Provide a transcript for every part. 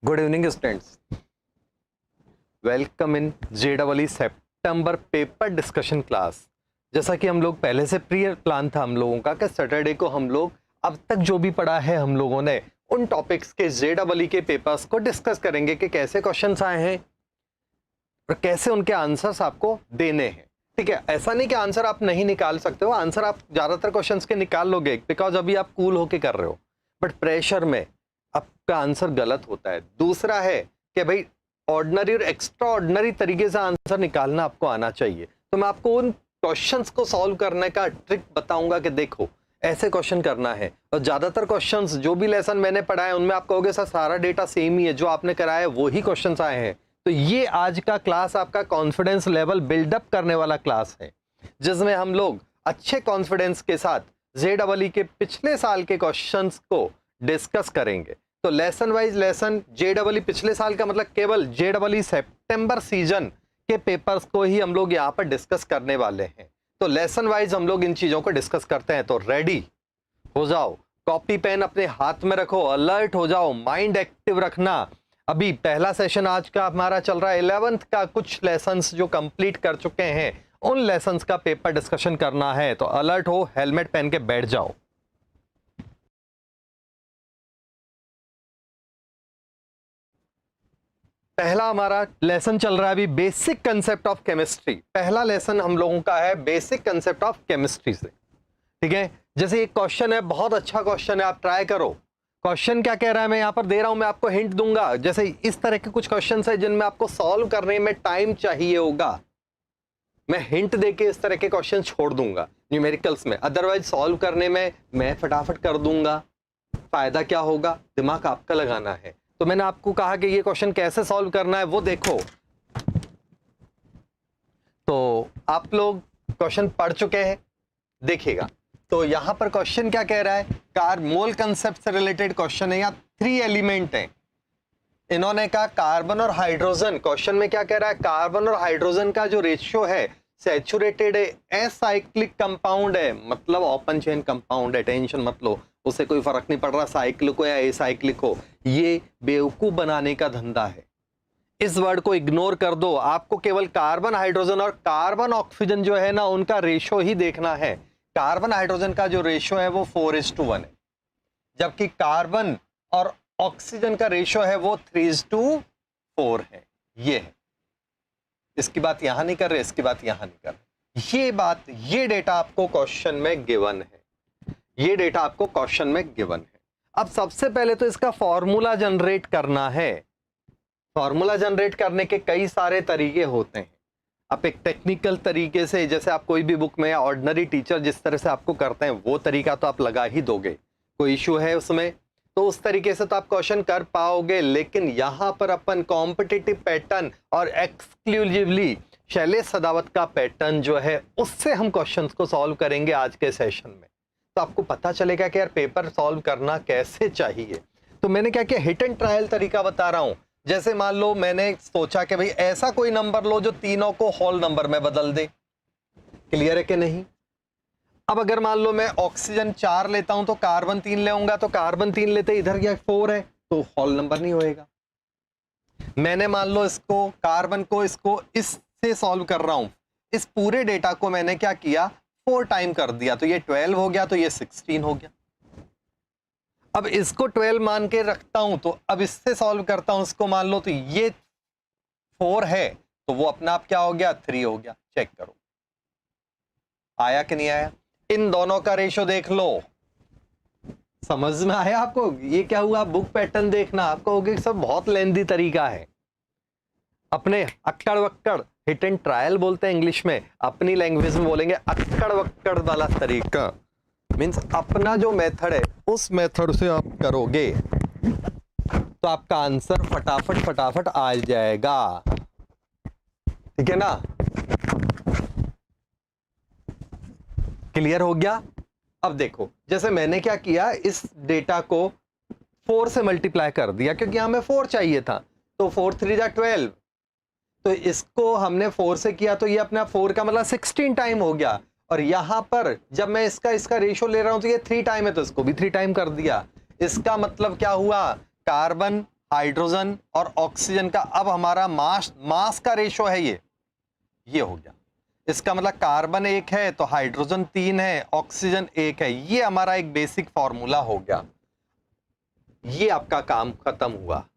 Good evening students, welcome in JEE September paper discussion class. जैसा कि हम लोग पहले से प्री प्लान था हम लोगों का कि सैटरडे को हम लोग अब तक जो भी पढ़ा है हम लोगों ने उन टॉपिक्स के JEE के पेपर्स को डिस्कस करेंगे कि कैसे क्वेश्चंस आए हैं और कैसे उनके आंसर्स आपको देने हैं। ठीक है, ऐसा नहीं कि आंसर आप नहीं निकाल सकते हो, आंसर आप ज्यादातर क्वेश्चंस के निकाल लोगे बिकॉज अभी आप कूल होके कर रहे हो, बट प्रेशर में आपका आंसर गलत होता है। दूसरा है कि भाई ऑर्डिनरी और एक्स्ट्रा ऑर्डिनरी तरीके से आंसर निकालना आपको आना चाहिए। तो मैं आपको उन क्वेश्चंस को सॉल्व करने का ट्रिक बताऊंगा कि देखो ऐसे क्वेश्चन करना है। और ज्यादातर क्वेश्चंस जो भी लेसन मैंने पढ़ा है उनमें आप कहोगे सर सारा डेटा सेम ही है, जो आपने कराया है वही क्वेश्चंस आए हैं। तो ये आज का क्लास आपका कॉन्फिडेंस लेवल बिल्डअप करने वाला क्लास है, जिसमें हम लोग अच्छे कॉन्फिडेंस के साथ JEE के पिछले साल के क्वेश्चंस को डिस्कस करेंगे। तो लेसन वाइज लेसन JEE पिछले साल का मतलब केवल JEE सितंबर सीजन के पेपर्स को ही हम लोग यहाँ पर डिस्कस करने वाले हैं। तो लेसन वाइज हम लोग इन चीजों को डिस्कस करते हैं। तो रेडी हो जाओ, कॉपी पेन अपने हाथ में रखो, अलर्ट हो जाओ, माइंड एक्टिव रखना। अभी पहला सेशन आज का हमारा चल रहा है 11th का, कुछ लेसन्स जो कंप्लीट कर चुके हैं उन लेसन्स का पेपर डिस्कशन करना है। तो अलर्ट हो, हेलमेट पहन के बैठ जाओ। पहला हमारा लेसन चल रहा है अभी बेसिक कंसेप्ट ऑफ केमिस्ट्री। पहला लेसन हम लोगों का है बेसिक कंसेप्ट ऑफ केमिस्ट्री से। ठीक है, जैसे एक क्वेश्चन है, बहुत अच्छा क्वेश्चन है, आप ट्राई करो। क्वेश्चन क्या कह रहा है मैं यहां पर दे रहा हूं, मैं आपको हिंट दूंगा। जैसे इस तरह के कुछ क्वेश्चन है जिनमें आपको सॉल्व करने में टाइम चाहिए होगा, मैं हिंट देके इस तरह के क्वेश्चन छोड़ दूंगा न्यूमेरिकल्स में, अदरवाइज सॉल्व करने में मैं फटाफट कर दूंगा। फायदा क्या होगा, दिमाग आपका लगाना है। तो मैंने आपको कहा कि ये क्वेश्चन कैसे सॉल्व करना है वो देखो। तो आप लोग क्वेश्चन पढ़ चुके हैं, देखिएगा। तो यहां पर क्वेश्चन क्या कह रहा है, मोल कंसेप्ट से रिलेटेड क्वेश्चन है। यहाँ 3 एलिमेंट हैं, इन्होंने कहा कार्बन और हाइड्रोजन। क्वेश्चन में क्या कह रहा है, कार्बन और हाइड्रोजन का जो रेशियो है सैचुरेटेड है, एसाइक्लिक कंपाउंड है, मतलब ओपन चेन कंपाउंड है। टेंशन मत लो, उससे कोई फर्क नहीं पड़ रहा साइक्लिक हो या एसाइक्लिक हो, ये बेवकूफ बनाने का धंधा है। इस वर्ड को इग्नोर कर दो, आपको केवल कार्बन हाइड्रोजन और कार्बन ऑक्सीजन जो है ना उनका रेशियो ही देखना है। कार्बन हाइड्रोजन का जो रेशियो है वो 4:1 है, जबकि कार्बन और ऑक्सीजन का रेशियो है वो 3:4 है। ये है, इसकी बात यहां नहीं कर रहे, इसकी बात यहां नहीं कर रहे। ये बात, ये डेटा आपको क्वेश्चन में गिवन है, ये डेटा आपको क्वेश्चन में गिवन है। अब सबसे पहले तो इसका फॉर्मूला जनरेट करना है। फॉर्मूला जनरेट करने के कई सारे तरीके होते हैं। आप एक टेक्निकल तरीके से, जैसे आप कोई भी बुक में या ऑर्डिनरी टीचर जिस तरह से आपको करते हैं वो तरीका तो आप लगा ही दोगे, कोई इशू है उसमें, तो उस तरीके से तो आप क्वेश्चन कर पाओगे। लेकिन यहां पर अपन कॉम्पिटिटिव पैटर्न और एक्सक्लूसिवली शैलेश सदावत का पैटर्न जो है उससे हम क्वेश्चंस को सॉल्व करेंगे आज के सेशन में। तो आपको पता चलेगा कि यार पेपर सॉल्व करना कैसे चाहिए। तो मैंने क्या किया, हिट एंड ट्रायल तरीका बता रहा हूं। जैसे मान लो मैंने सोचा कि भाई ऐसा कोई नंबर लो जो तीनों को होल नंबर में बदल दे। क्लियर है कि नहीं। अब अगर मान लो मैं ऑक्सीजन 4 लेता हूं तो कार्बन 3 लेऊंगा, तो कार्बन 3 लेते इधर क्या 4 है तो होल नंबर नहीं होएगा। मैंने मान लो इसको कार्बन को इसको इससे सॉल्व कर रहा हूं, इस पूरे डेटा को मैंने क्या किया 4 टाइम कर दिया, तो ये 12 हो गया, तो ये 16 हो गया। अब इसको 12 मान के रखता हूं, तो अब इससे सॉल्व करता हूं, इसको मान लो तो ये 4 है, तो वो अपना आप क्या हो गया 3 हो गया। चेक करो आया कि नहीं आया। इन दोनों का रेशो देख लो, समझ में आया आपको। ये क्या हुआ, बुक पैटर्न देखना, आपको होगा सब बहुत लेंदी तरीका है। अपने अक्कड़ वक्कड़, हिट एंड ट्रायल बोलते हैं इंग्लिश में, अपनी लैंग्वेज में बोलेंगे अक्कड़ वक्कड़ वाला तरीका। मीन्स अपना जो मेथड है उस मेथड से आप करोगे तो आपका आंसर फटाफट फटाफट आ जाएगा। ठीक है ना, क्लियर हो गया। अब देखो, जैसे मैंने क्या किया, इस डेटा को 4 से मल्टीप्लाई कर दिया क्योंकि यहां में 4 चाहिए था, तो 4 3 जा 12, तो इसको हमने 4 से किया तो ये अपना 4 का मतलब 16 टाइम हो गया। और यहां पर जब मैं इसका रेशियो ले रहा हूं तो ये 3 टाइम है, तो इसको भी 3 टाइम कर दिया। इसका मतलब क्या हुआ, कार्बन हाइड्रोजन और ऑक्सीजन का, अब हमारा मास का रेशो है ये हो गया। इसका मतलब कार्बन 1 है तो हाइड्रोजन 3 है, ऑक्सीजन 1 है। ये हमारा एक बेसिक फॉर्मूला हो गया। ये आपका काम खत्म हुआ।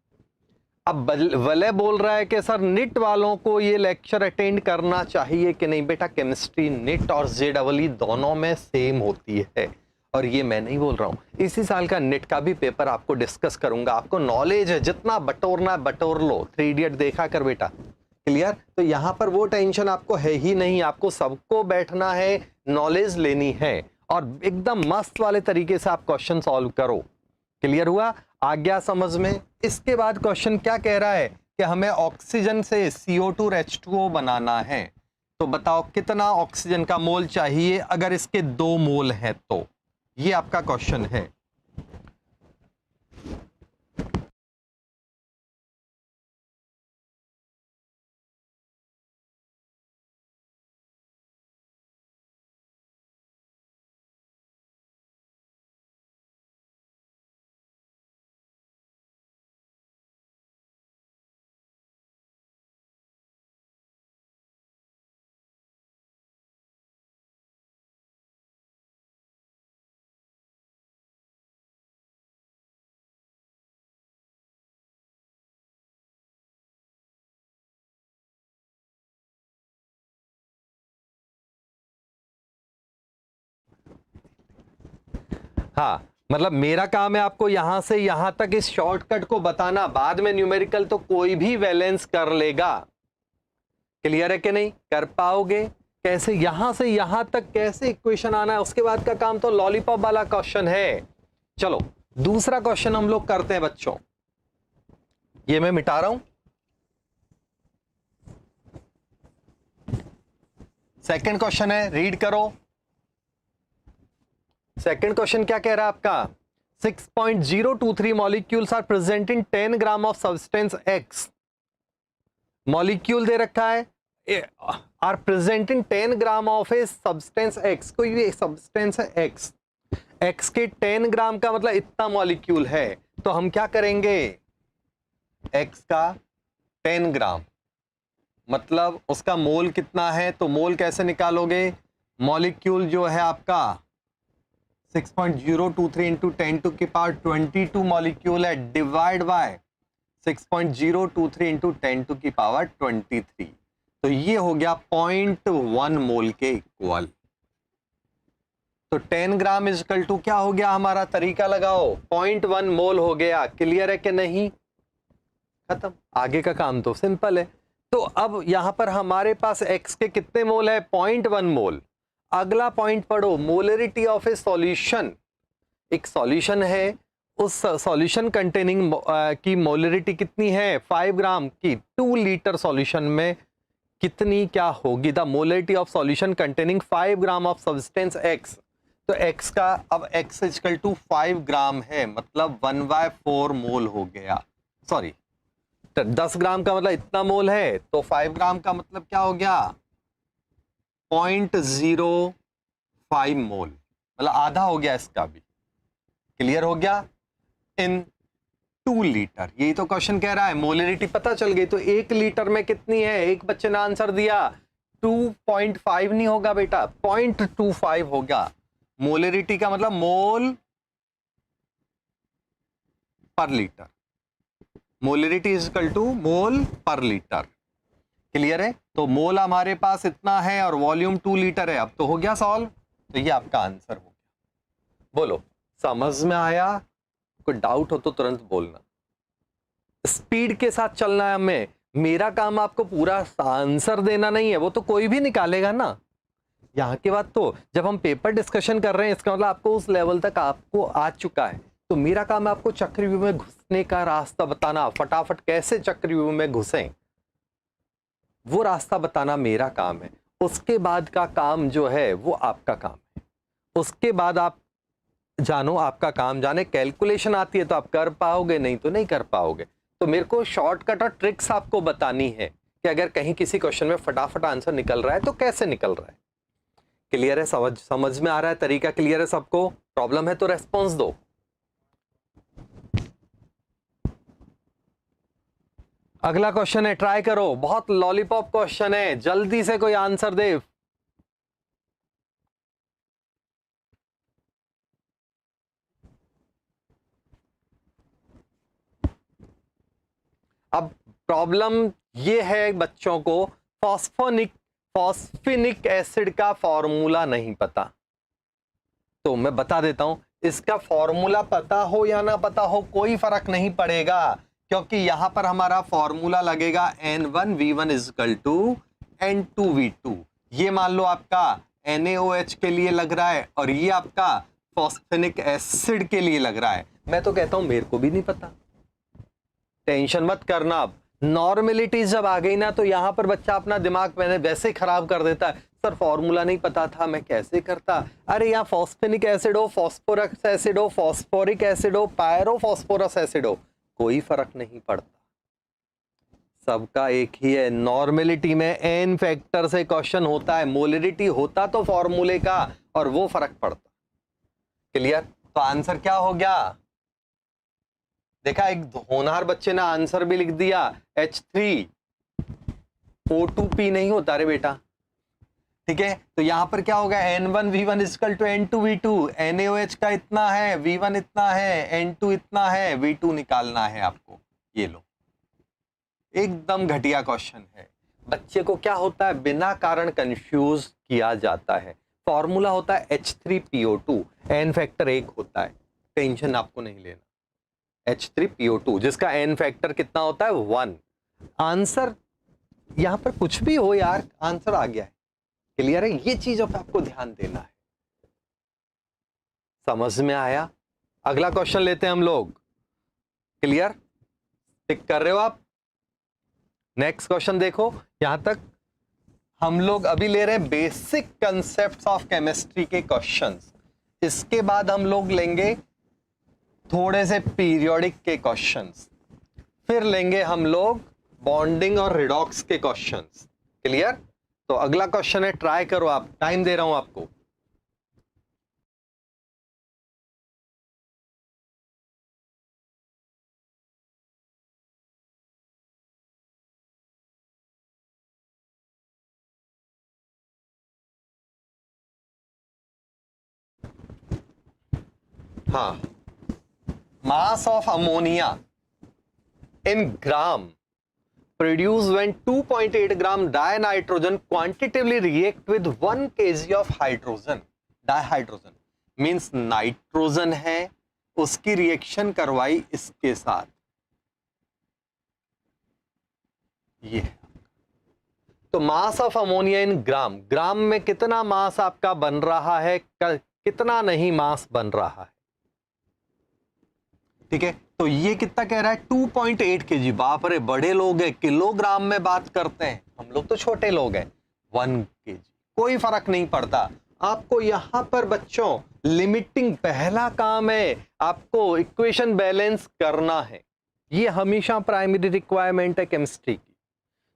अब वलय बोल रहा है कि सर निट वालों को ये लेक्चर अटेंड करना चाहिए कि नहीं। बेटा केमिस्ट्री निट और जेडबलई दोनों में सेम होती है, और ये मैं नहीं बोल रहा हूं। इसी साल का निट का भी पेपर आपको डिस्कस करूंगा। आपको नॉलेज है, जितना बटोरना है बटोर लो। 3 इडियट देखा कर बेटा, क्लियर। तो यहां पर वो टेंशन आपको है ही नहीं। आपको सबको बैठना है, नॉलेज लेनी है, और एकदम मस्त वाले तरीके से आप क्वेश्चन सॉल्व करो। क्लियर हुआ? आ गया समझ में? इसके बाद क्वेश्चन क्या कह रहा है कि हमें ऑक्सीजन से CO2 और H2O बनाना है। तो बताओ कितना ऑक्सीजन का मोल चाहिए अगर इसके 2 मोल हैं तो। ये आपका क्वेश्चन है। हाँ, मतलब मेरा काम है आपको यहां से यहां तक इस शॉर्टकट को बताना। बाद में न्यूमेरिकल तो कोई भी वैलेंस कर लेगा। क्लियर है कि नहीं? कर पाओगे कैसे? यहां से यहां तक कैसे इक्वेशन आना है, उसके बाद का काम तो लॉलीपॉप वाला क्वेश्चन है। चलो दूसरा क्वेश्चन हम लोग करते हैं बच्चों। ये मैं मिटा रहा हूं। सेकंड क्वेश्चन है, रीड करो। सेकंड क्वेश्चन क्या कह रहा है आपका? 6.023 molecules are present in 10 gram of substance X. Molecule दे रखा है, are present in 10 gram of a substance X. कोई भी सब्सटेंस है एक्स, एक्स के 10 ग्राम का मतलब इतना मॉलिक्यूल है। तो हम क्या करेंगे? एक्स का 10 ग्राम मतलब उसका मोल कितना है, तो मोल कैसे निकालोगे? मॉलिक्यूल जो है आपका 6.023 इंटू 10 टू की पावर 22 मॉलिक्यूल है, डिवाइड बाय 6.023 इंटू 10 टू की पावर 23। तो ये हो गया 0.1 मोल के इक्वल। तो 10 ग्राम इजकल टू क्या हो गया हमारा? तरीका लगाओ, 0.1 मोल हो गया। क्लियर है कि नहीं? खत्म। आगे का काम तो सिंपल है। तो अब यहां पर हमारे पास एक्स के कितने मोल है? 0.1 मोल। अगला पॉइंट पढ़ो, मोलरिटी ऑफ ए सॉल्यूशन। एक सॉल्यूशन है, उस सॉल्यूशन कंटेनिंग की मोलरिटी कितनी है? 5 ग्राम की। 2 लीटर सॉल्यूशन में कितनी क्या होगी? The molarity of solution containing 5 gram of substance x. तो एक्स का अब एक्स इक्वल टू 5 ग्राम है, मतलब 1/4 मोल हो गया। सॉरी, 10 ग्राम का मतलब इतना मोल है, तो 5 ग्राम का मतलब क्या हो गया? 0.05 मोल, मतलब आधा हो गया इसका भी। क्लियर हो गया? इन 2 लीटर, यही तो क्वेश्चन कह रहा है। मोलरिटी पता चल गई, तो 1 लीटर में कितनी है? एक बच्चे ने आंसर दिया 2.5 नहीं होगा बेटा, 0.25 होगा। मोलरिटी का मतलब mole per litre. Molarity is equal to mole per litre. Clear है? तो मोल हमारे पास इतना है और वॉल्यूम 2 लीटर है। अब तो हो गया सॉल्व। तो ये आपका आंसर हो गया। बोलो, समझ में आया? कोई डाउट हो तो तुरंत बोलना। स्पीड के साथ चलना है हमें। मेरा काम आपको पूरा आंसर देना नहीं है, वो तो कोई भी निकालेगा ना। यहाँ के बाद तो जब हम पेपर डिस्कशन कर रहे हैं, इसका मतलब आपको उस लेवल तक आपको आ चुका है। तो मेरा काम है आपको चक्रव्यूह में घुसने का रास्ता बताना, फटाफट कैसे चक्रव्यूह में घुसें वो रास्ता बताना मेरा काम है। उसके बाद का काम जो है वो आपका काम है। उसके बाद आप जानो, आपका काम जाने। कैलकुलेशन आती है तो आप कर पाओगे, नहीं तो नहीं कर पाओगे। तो मेरे को शॉर्टकट और ट्रिक्स आपको बतानी है कि अगर कहीं किसी क्वेश्चन में फटाफट आंसर निकल रहा है तो कैसे निकल रहा है। क्लियर है? समझ में आ रहा है? तरीका क्लियर है सबको? प्रॉब्लम है तो रेस्पॉन्स दो। अगला क्वेश्चन है, ट्राई करो, बहुत लॉलीपॉप क्वेश्चन है, जल्दी से कोई आंसर दे। अब प्रॉब्लम ये है बच्चों को, फॉस्फेनिक एसिड का फॉर्मूला नहीं पता। तो मैं बता देता हूं, इसका फॉर्मूला पता हो या ना पता हो कोई फर्क नहीं पड़ेगा, क्योंकि यहां पर हमारा फॉर्मूला लगेगा N1V1 इजकल टू N2V2। ये मान लो आपका NaOH के लिए लग रहा है और ये आपका फॉस्फेनिक एसिड के लिए लग रहा है। मैं तो कहता हूं मेरे को भी नहीं पता, टेंशन मत करना। अब नॉर्मेलिटी जब आ गई ना, तो यहां पर बच्चा अपना दिमाग मैंने वैसे खराब कर देता है, सर फॉर्मूला नहीं पता था, मैं कैसे करता। अरे यहाँ फॉस्फेनिक एसिड हो, फॉस्फोरस एसिड हो, फॉस्फोरिक एसिड हो, पायरोफॉस्फोरस एसिड हो, कोई फर्क नहीं पड़ता, सबका एक ही है। नॉर्मेलिटी में एन फैक्टर से क्वेश्चन होता है, मोलरिटी होता तो फॉर्मूले का और वो फर्क पड़ता। क्लियर? तो आंसर क्या हो गया? देखा, एक होनहार बच्चे ने आंसर भी लिख दिया, H3O2P नहीं होता रे बेटा। ठीक है, तो यहां पर क्या होगा, N1V1 equal to N2V2। NaOH का इतना है, V1 इतना है, N2 इतना है, V2 निकालना है आपको। ये लो, एकदम घटिया क्वेश्चन है। बच्चे को क्या होता है, बिना कारण कंफ्यूज किया जाता है। फॉर्मूला होता है H3PO2, एन फैक्टर 1 होता है, टेंशन आपको नहीं लेना। H3PO2 जिसका एन फैक्टर कितना होता है, 1। आंसर यहां पर कुछ भी हो यार, आंसर आ गया है। क्लियर है? ये चीजों पे आपको ध्यान देना है। समझ में आया? अगला क्वेश्चन लेते हैं हम लोग। क्लियर? टिक कर रहे हो आप? नेक्स्ट क्वेश्चन देखो, यहां तक हम लोग अभी ले रहे हैं बेसिक कंसेप्ट्स ऑफ केमिस्ट्री के क्वेश्चंस। इसके बाद हम लोग लेंगे थोड़े से पीरियोडिक के क्वेश्चंस, फिर लेंगे हम लोग बॉन्डिंग और रिडॉक्स के क्वेश्चंस। क्लियर? तो अगला क्वेश्चन है, ट्राई करो आप, टाइम दे रहा हूं आपको। हाँ, mass of ammonia in gram produced when 2.8 gram dinitrogen quantitatively react with 1 kg of hydrogen, dihydrogen means nitrogen है, उसकी रिएक्शन करवाई इसके साथ। ये तो मास ऑफ अमोनिया इन ग्राम, ग्राम में कितना मास आपका बन रहा है, कितना नहीं मास बन रहा है। ठीक है, तो ये कितना कह रहा है, 2.8 kg। बाप रे, बड़े लोग हैं, किलोग्राम में बात करते हैं, हम लोग तो छोटे लोग हैं। 1 kg, कोई फर्क नहीं पड़ता। आपको यहां पर बच्चों लिमिटिंग पहला काम है, आपको इक्वेशन बैलेंस करना है। ये हमेशा प्राइमरी रिक्वायरमेंट है केमिस्ट्री की।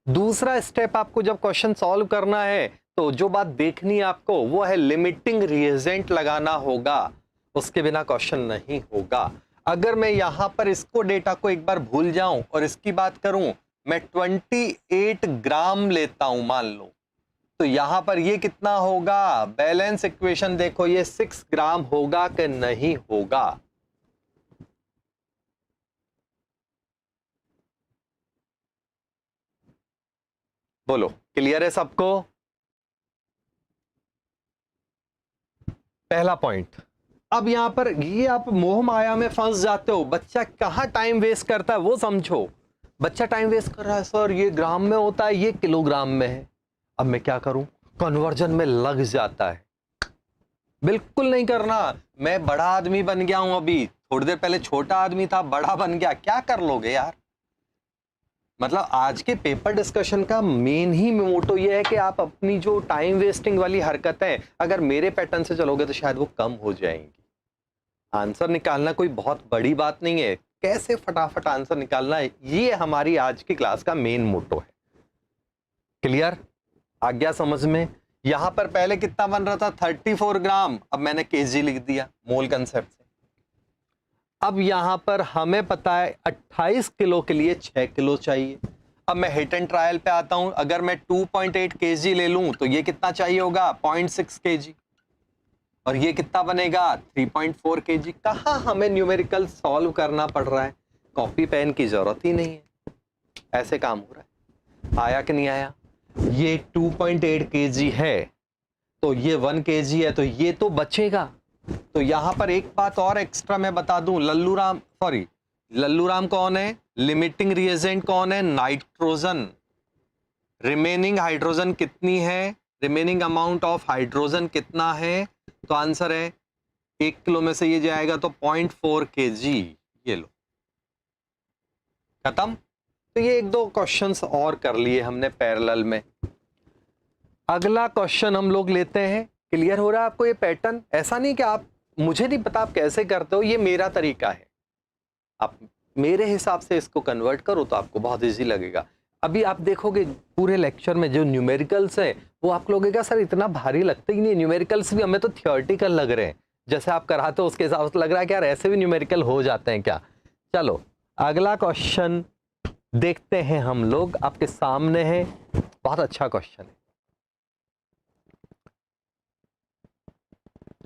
दूसरा स्टेप, आपको जब क्वेश्चन सॉल्व करना है तो जो बात देखनी है आपको, वो है लिमिटिंग रिएजेंट लगाना होगा, उसके बिना क्वेश्चन नहीं होगा। अगर मैं यहां पर इसको डेटा को एक बार भूल जाऊं और इसकी बात करूं, मैं 28 ग्राम लेता हूं मान लो, तो यहां पर ये कितना होगा, बैलेंस इक्वेशन देखो, ये 6 ग्राम होगा कि नहीं होगा। बोलो, क्लियर है सबको? पहला पॉइंट। अब यहां पर ये आप मोह माया में फंस जाते हो, बच्चा कहां टाइम वेस्ट करता है वो समझो। बच्चा टाइम वेस्ट कर रहा है, सर ये ग्राम में होता है, ये किलोग्राम में है, अब मैं क्या करूं, कन्वर्जन में लग जाता है। बिल्कुल नहीं करना। मैं बड़ा आदमी बन गया हूं, अभी थोड़ी देर पहले छोटा आदमी था, बड़ा बन गया, क्या कर लोगे यार। मतलब आज के पेपर डिस्कशन का मेन ही मोटो ये है कि आप अपनी जो टाइम वेस्टिंग वाली हरकत है, अगर मेरे पैटर्न से चलोगे तो शायद वो कम हो जाएंगी। आंसर निकालना कोई बहुत बड़ी बात नहीं है, कैसे फटाफट आंसर निकालना है, ये हमारी आज की क्लास का मेन मोटो है। क्लियर? आ गया समझ में? यहां पर पहले कितना बन रहा था, 34 ग्राम, अब मैंने केजी लिख दिया मोल कंसेप्ट से। अब यहां पर हमें पता है 28 किलो के लिए 6 किलो चाहिए, अब मैं हिट एंड ट्रायल पे आता हूं। अगर मैं 2.8 kg ले लूं तो ये कितना चाहिए होगा, 0.6 kg, और ये कितना बनेगा 3.4 kg। कहाँ हमें न्यूमेरिकल सॉल्व करना पड़ रहा है, कॉपी पेन की जरूरत ही नहीं है, ऐसे काम हो रहा है। आया कि नहीं आया? ये 2.8 kg है तो ये 1 kg है, तो ये तो बचेगा। तो यहां पर एक बात और एक्स्ट्रा मैं बता दूं, लल्लू राम कौन है, लिमिटिंग रिएजेंट कौन है, नाइट्रोजन। रिमेनिंग हाइड्रोजन कितनी है, रिमेनिंग अमाउंट ऑफ हाइड्रोजन कितना है, तो आंसर है 1 किलो में से ये जाएगा तो 0.4 kg। ये लो, खत्म। तो ये 1-2 क्वेश्चंस और कर लिए हमने पैरेलल में। अगला क्वेश्चन हम लोग लेते हैं। क्लियर हो रहा है आपको ये पैटर्न? ऐसा नहीं कि आप, मुझे नहीं पता आप कैसे करते हो, ये मेरा तरीका है, आप मेरे हिसाब से इसको कन्वर्ट करो तो आपको बहुत इजी लगेगा। अभी आप देखोगे पूरे लेक्चर में जो न्यूमेरिकल्स है वो आप लगेगा सर इतना भारी लगता ही नहीं, न्यूमेरिकल्स भी हमें तो थियोरेटिकल लग रहे हैं, जैसे आप कराते हो उसके हिसाब से लग रहा है कि यार ऐसे भी न्यूमेरिकल हो जाते हैं क्या। चलो अगला क्वेश्चन देखते हैं हम लोग, आपके सामने है, बहुत अच्छा क्वेश्चन है।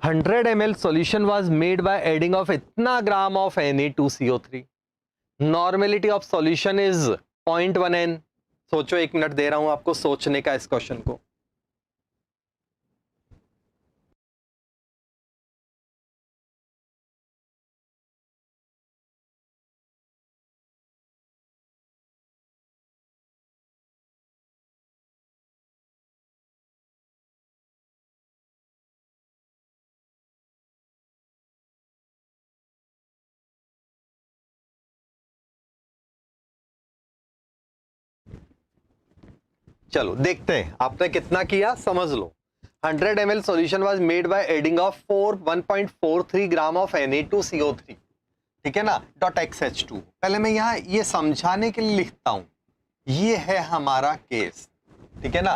100 ml solution was made by adding of इतना ग्राम of Na2CO3. Normality of solution is 0.1 N. सोचो, 1 मिनट दे रहा हूं आपको सोचने का इस क्वेश्चन को। चलो देखते हैं आपने कितना किया, समझ लो। 100 ml solution was made by adding of 1.43 gram of Na2CO3, ठीक है ना, .XH2। पहले मैं यहाँ ये समझाने के लिए लिखता हूं, ये है हमारा केस, ठीक है ना,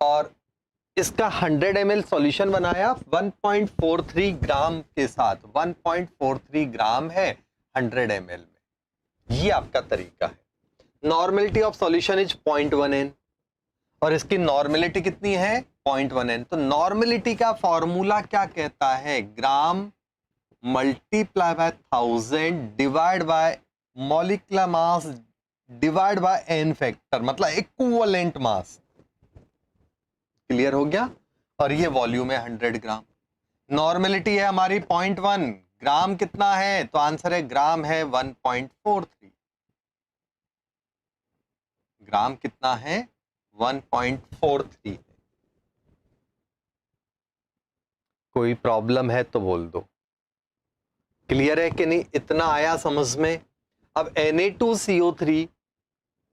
और इसका 100 ml सॉल्यूशन बनाया 1.43 ग्राम के साथ, 1.43 ग्राम है 100 ml में, ये आपका तरीका है। Normality of solution is 0.1 N और इसकी नॉर्मेलिटी कितनी है 0.1 N। तो नॉर्मेलिटी का फॉर्मूला क्या कहता है, gram multiply by 1000 divide by molecular mass divide by N factor, मतलब इक्विवेलेंट मास। क्लियर हो गया? और ये वॉल्यूम है 100 ग्राम। नॉर्मेलिटी है हमारी 0.1, ग्राम कितना है, तो आंसर है ग्राम है 1.43। ग्राम कितना है 1.43। कोई प्रॉब्लम है तो बोल दो। क्लियर है कि नहीं? इतना आया समझ में? अब Na2CO3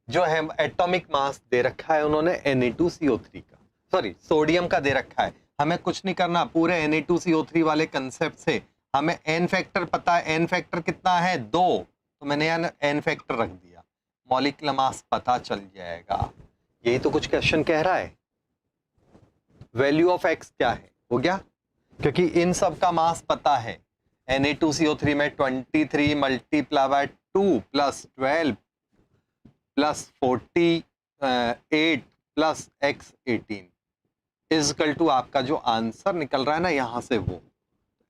जो है एटॉमिक मास दे रखा है उन्होंने Na2CO3 का, सॉरी सोडियम का दे रखा है। हमें कुछ नहीं करना, पूरे Na2CO3 वाले कंसेप्ट से हमें N फैक्टर पता है। N फैक्टर कितना है 2, तो मैंने यहाँ N फैक्टर रख दिया, मॉलिक्यूलर मास पता चल जाएगा। यही तो कुछ क्वेश्चन कह रहा है। वैल्यू ऑफ x क्या है, हो गया, क्योंकि इन सब का मास पता है। Na2CO3 में 23 multiply by 2 plus 12 plus 48 plus x 18 equal to आपका जो आंसर निकल रहा है ना यहां से, वो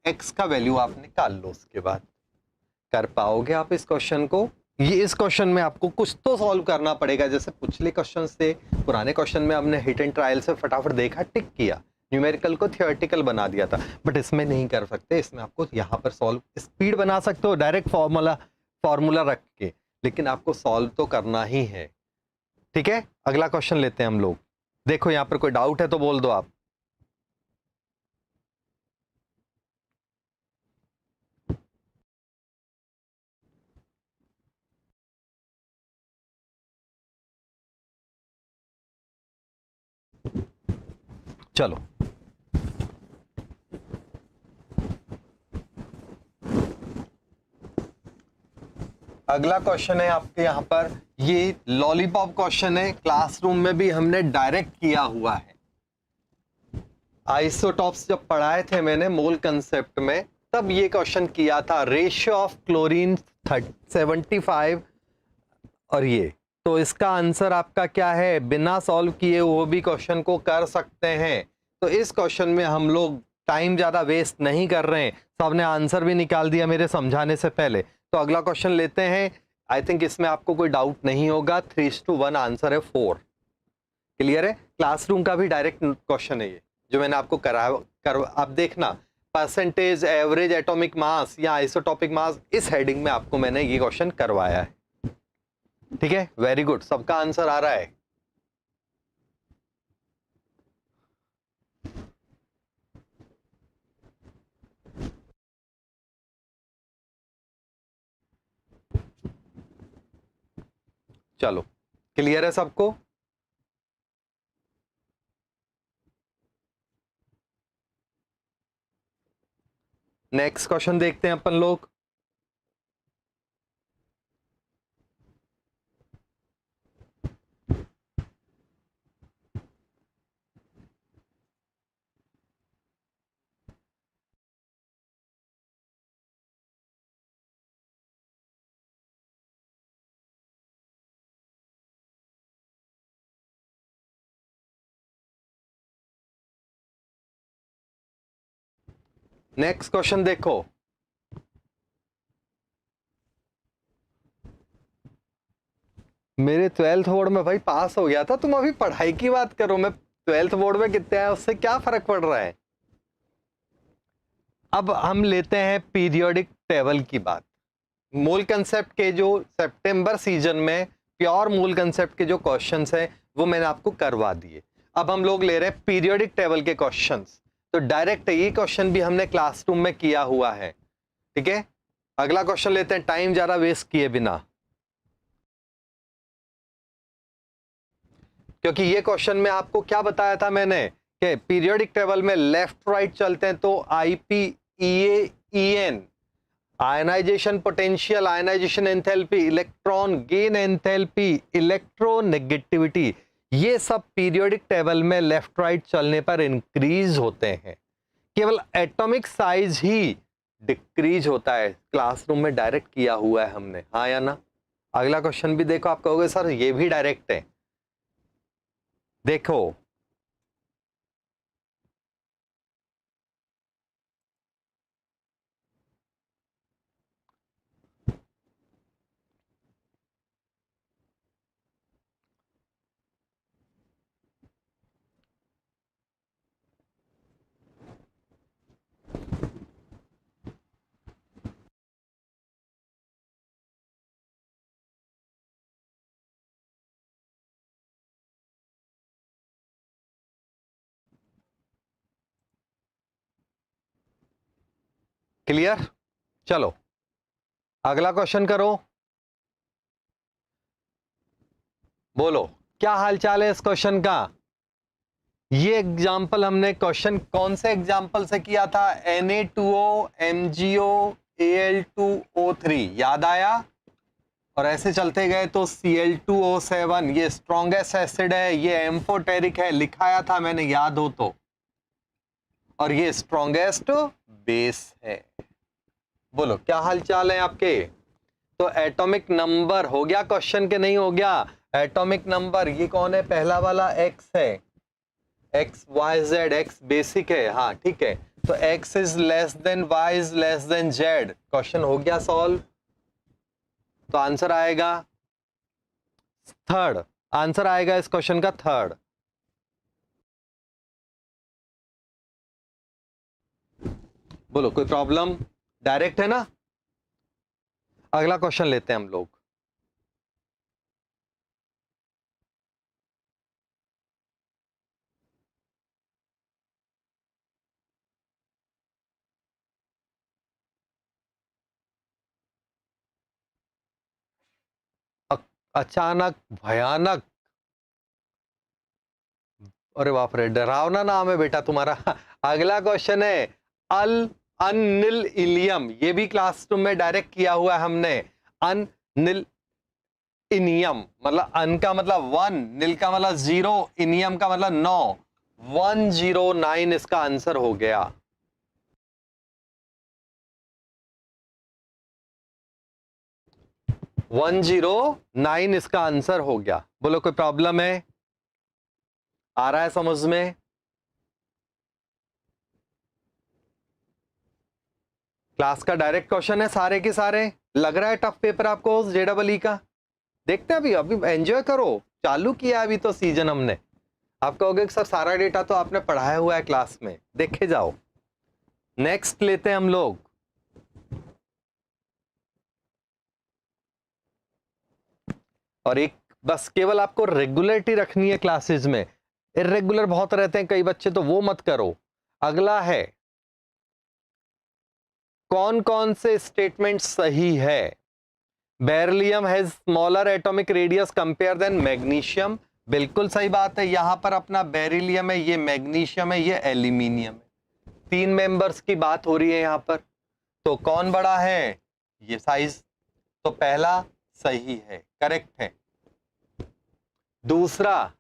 x का वैल्यू आप निकाल लो। उसके बाद कर पाओगे आप इस क्वेश्चन को? ये इस क्वेश्चन में आपको कुछ तो सॉल्व करना पड़ेगा, जैसे पिछले क्वेश्चन से, पुराने क्वेश्चन में हमने हिट एंड ट्रायल से फटाफट देखा, टिक किया, न्यूमेरिकल को थियोरेटिकल बना दिया था। बट इसमें नहीं कर सकते, इसमें आपको यहाँ पर सॉल्व स्पीड बना सकते हो डायरेक्ट फॉर्मूला रख के, लेकिन आपको सॉल्व तो करना ही है। ठीक है, अगला क्वेश्चन लेते हैं हम लोग। देखो यहाँ पर कोई डाउट है तो बोल दो आप। चलो अगला क्वेश्चन है आपके यहाँ पर, ये लॉलीपॉप क्वेश्चन है, क्लासरूम में भी हमने डायरेक्ट किया हुआ है। आइसोटॉप्स जब पढ़ाए थे मैंने मोल कंसेप्ट में, तब ये क्वेश्चन किया था। रेशियो ऑफ क्लोरीन 75 और ये तो इसका आंसर आपका क्या है, बिना सॉल्व किए वो भी क्वेश्चन को कर सकते हैं। तो इस क्वेश्चन में हम लोग टाइम ज़्यादा वेस्ट नहीं कर रहे हैं, सबने आंसर भी निकाल दिया मेरे समझाने से पहले। तो अगला क्वेश्चन लेते हैं। आई थिंक इसमें आपको कोई डाउट नहीं होगा, 3:1 आंसर है 4। क्लियर है? क्लासरूम का भी डायरेक्ट क्वेश्चन है ये जो मैंने आपको आप देखना, परसेंटेज, एवरेज एटॉमिक मास या आइसोटॉपिक मास, इस हेडिंग में आपको मैंने ये क्वेश्चन करवाया है। ठीक है, वेरी गुड, सबका आंसर आ रहा है। चलो, क्लियर है सबको? नेक्स्ट क्वेश्चन देखते हैं अपन लोग। नेक्स्ट क्वेश्चन देखो, मेरे 12th बोर्ड में भाई पास हो गया था, तुम अभी पढ़ाई की बात करो। मैं 12th बोर्ड में कितने आया उससे क्या फर्क पड़ रहा है। अब हम लेते हैं पीरियोडिक टेबल की बात। मूल कंसेप्ट के जो सितंबर सीजन में प्योर मूल कंसेप्ट के जो क्वेश्चंस हैं वो मैंने आपको करवा दिए। अब हम लोग ले रहे हैं पीरियोडिक टेबल के क्वेश्चंस। तो डायरेक्ट ये क्वेश्चन भी हमने क्लासरूम में किया हुआ है। ठीक है, अगला क्वेश्चन लेते हैं टाइम ज्यादा वेस्ट किए बिना, क्योंकि ये क्वेश्चन में आपको क्या बताया था मैंने कि पीरियोडिक टेबल में लेफ्ट राइट चलते हैं तो IPEAEN, ionization potential, ionization enthalpy, electron gain enthalpy, electronegativity, ये सब पीरियोडिक टेबल में लेफ्ट राइट चलने पर इंक्रीज होते हैं। केवल एटॉमिक साइज ही डिक्रीज होता है। क्लासरूम में डायरेक्ट किया हुआ है हमने, हाँ या ना? अगला क्वेश्चन भी देखो, आप कहोगे सर ये भी डायरेक्ट है। देखो, क्लियर? चलो अगला क्वेश्चन करो, बोलो क्या हालचाल है इस क्वेश्चन का। ये एग्जाम्पल हमने क्वेश्चन कौन से एग्जाम्पल से किया था? Na2O MgO Al2O3, याद आया? और ऐसे चलते गए तो Cl2O7, ये स्ट्रॉन्गेस्ट एसिड है, ये एम्फोटेरिक है, लिखाया था मैंने, याद हो तो। और ये स्ट्रॉन्गेस्ट बेस है। बोलो क्या हालचाल है आपके। तो एटॉमिक नंबर हो गया क्वेश्चन के, नहीं हो गया? एटॉमिक नंबर ये कौन है? पहला वाला X है, XYZ, X बेसिक है, हाँ ठीक है। तो X is less than Y is less than Z, question हो गया सॉल्व। तो आंसर आएगा थर्ड, आंसर आएगा इस क्वेश्चन का थर्ड। बोलो कोई प्रॉब्लम? डायरेक्ट है ना? अगला क्वेश्चन लेते हैं हम लोग। अचानक भयानक, अरे बाप रे, डरावना नाम है बेटा तुम्हारा। अगला क्वेश्चन है अल अनिल इलियम, ये भी क्लासरूम में डायरेक्ट किया हुआ है हमने। अनिल इनियम, मतलब अन का मतलब 1, नील का मतलब 0, इनियम का मतलब 9, 109 इसका आंसर हो गया। 109 इसका आंसर हो गया। बोलो कोई प्रॉब्लम है? आ रहा है समझ में? क्लास का डायरेक्ट क्वेश्चन है सारे के सारे। लग रहा है टफ पेपर आपको JEE का? देखते हैं अभी एंजॉय करो, चालू किया अभी तो सीजन हमने। आप कहोगे सर सारा डेटा तो आपने पढ़ाया हुआ है क्लास में, देखे जाओ। नेक्स्ट लेते हैं हम लोग। और एक बस केवल आपको रेगुलरिटी रखनी है क्लासेस में, इरेगुलर बहुत रहते हैं कई बच्चे, तो वो मत करो। अगला है कौन कौन से स्टेटमेंट सही है? Beryllium has smaller atomic radius compare than magnesium, बिल्कुल सही बात है। यहां पर अपना बेरिलियम है, ये मैग्नीशियम है, ये एल्यूमिनियम है। 3 मेंबर्स की बात हो रही है यहां पर, तो कौन बड़ा है? ये साइज, तो पहला सही है, करेक्ट है। दूसरा,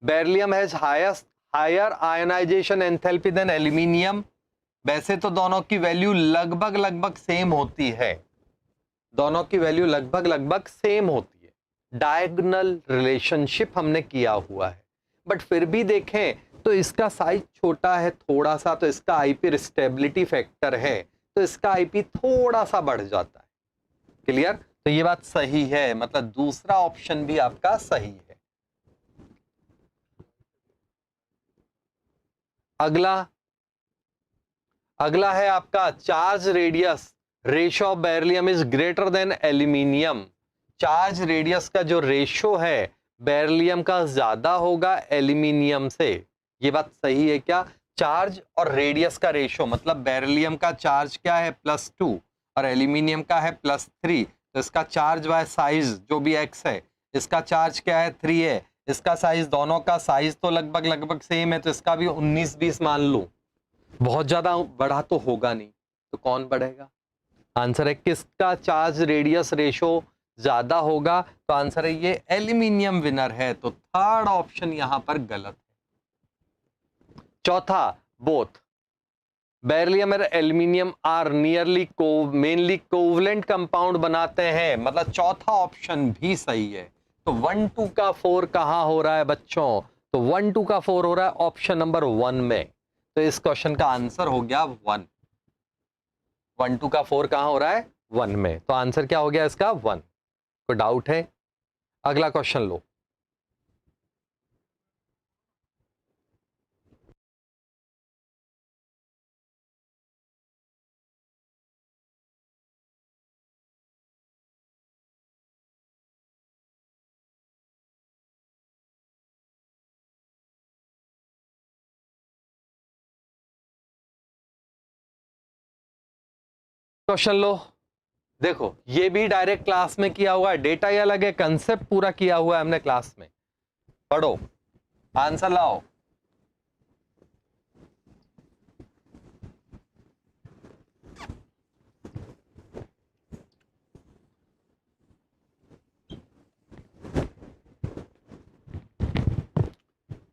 beryllium has higher ionization enthalpy than aluminium, वैसे तो दोनों की वैल्यू लगभग सेम होती है, दोनों की वैल्यू लगभग सेम होती है। डायगोनल रिलेशनशिप हमने किया हुआ है, बट फिर भी देखें तो इसका साइज छोटा है थोड़ा सा, तो इसका आईपी स्टेबिलिटी फैक्टर है, तो इसका आईपी थोड़ा सा बढ़ जाता है। क्लियर? तो ये बात सही है, मतलब दूसरा ऑप्शन भी आपका सही है। अगला है आपका charge radius ratio of beryllium is greater then aluminium. Charge radius का जो रेशो है बेरिलियम का ज्यादा होगा एल्यूमिनियम से, ये बात सही है क्या? चार्ज और रेडियस का रेशो, मतलब बेरिलियम का चार्ज क्या है +2 और एल्यूमिनियम का है +3, तो इसका चार्ज बाय साइज जो भी x है, इसका चार्ज क्या है 3 है, इसका साइज, दोनों का साइज तो लगभग सेम है, तो इसका भी 19-20 मान लो। बहुत ज्यादा बड़ा तो होगा नहीं, तो कौन बढ़ेगा? आंसर है किसका चार्ज रेडियस रेशो ज्यादा होगा, तो आंसर है ये एल्यूमिनियम विनर है, तो थर्ड ऑप्शन यहां पर गलत है। चौथा, बोथ बेरिलियम और aluminium are nearly mainly covalent compound बनाते हैं, मतलब चौथा ऑप्शन भी सही है। तो 1 2 का 4 कहां हो रहा है बच्चों? तो 1 2 का 4 हो रहा है ऑप्शन नंबर 1 में, तो इस क्वेश्चन का आंसर हो गया 1। 1 2 का 4 कहां हो रहा है? 1 में, तो आंसर क्या हो गया इसका? 1। कोई डाउट है? अगला क्वेश्चन लो। क्वेश्चन लो। देखो ये भी डायरेक्ट क्लास में किया हुआ है, डेटा ही अलग है, कंसेप्ट पूरा किया हुआ है हमने क्लास में। पढ़ो, आंसर लाओ।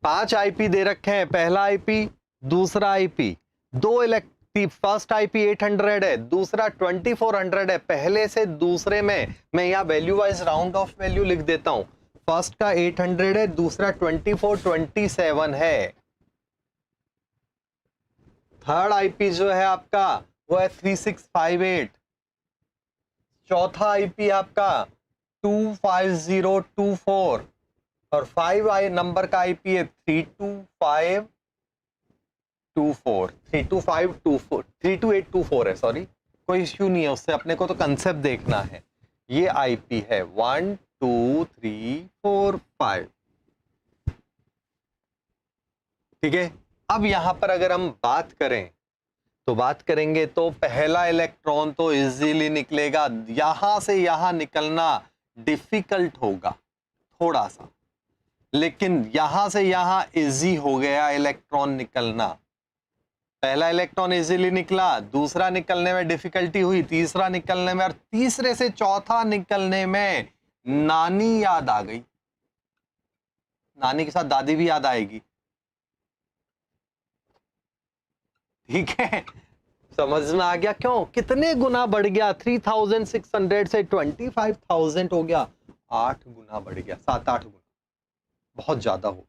पांच आईपी दे रखे हैं, पहला आईपी, दूसरा आईपी, दो इलेक्ट्रिक, फर्स्ट आईपी 800 है, दूसरा 2400 है। पहले से दूसरे में मैं यहाँ value wise round of value लिख देता हूं। फर्स्ट का 800 है, दूसरा 2427 है। थर्ड आईपी जो है आपका वो है 3658। चौथा आईपी आपका 25024 और 5 आई नंबर का आईपी है 32824 है, सॉरी कोई इश्यू नहीं है उससे, अपने को तो कंसेप्ट देखना है। ये आईपी है 1 2 3 4 5, ठीक है। अब यहां पर अगर हम बात करें तो बात करेंगे तो पहला इलेक्ट्रॉन तो इजीली निकलेगा, यहां से यहां निकलना डिफिकल्ट होगा थोड़ा सा, लेकिन यहां से यहां इजी हो गया इलेक्ट्रॉन निकलना। पहला इलेक्ट्रॉन इजीली निकला, दूसरा निकलने में डिफिकल्टी हुई, तीसरा निकलने में, और तीसरे से चौथा निकलने में नानी याद आ गई। नानी के साथ दादी भी याद आएगी, ठीक है। समझ में आ गया क्यों? कितने गुना बढ़ गया? 3600 से 25,000 हो गया, 8 गुना बढ़ गया, 7-8 गुना, बहुत ज्यादा हो गया।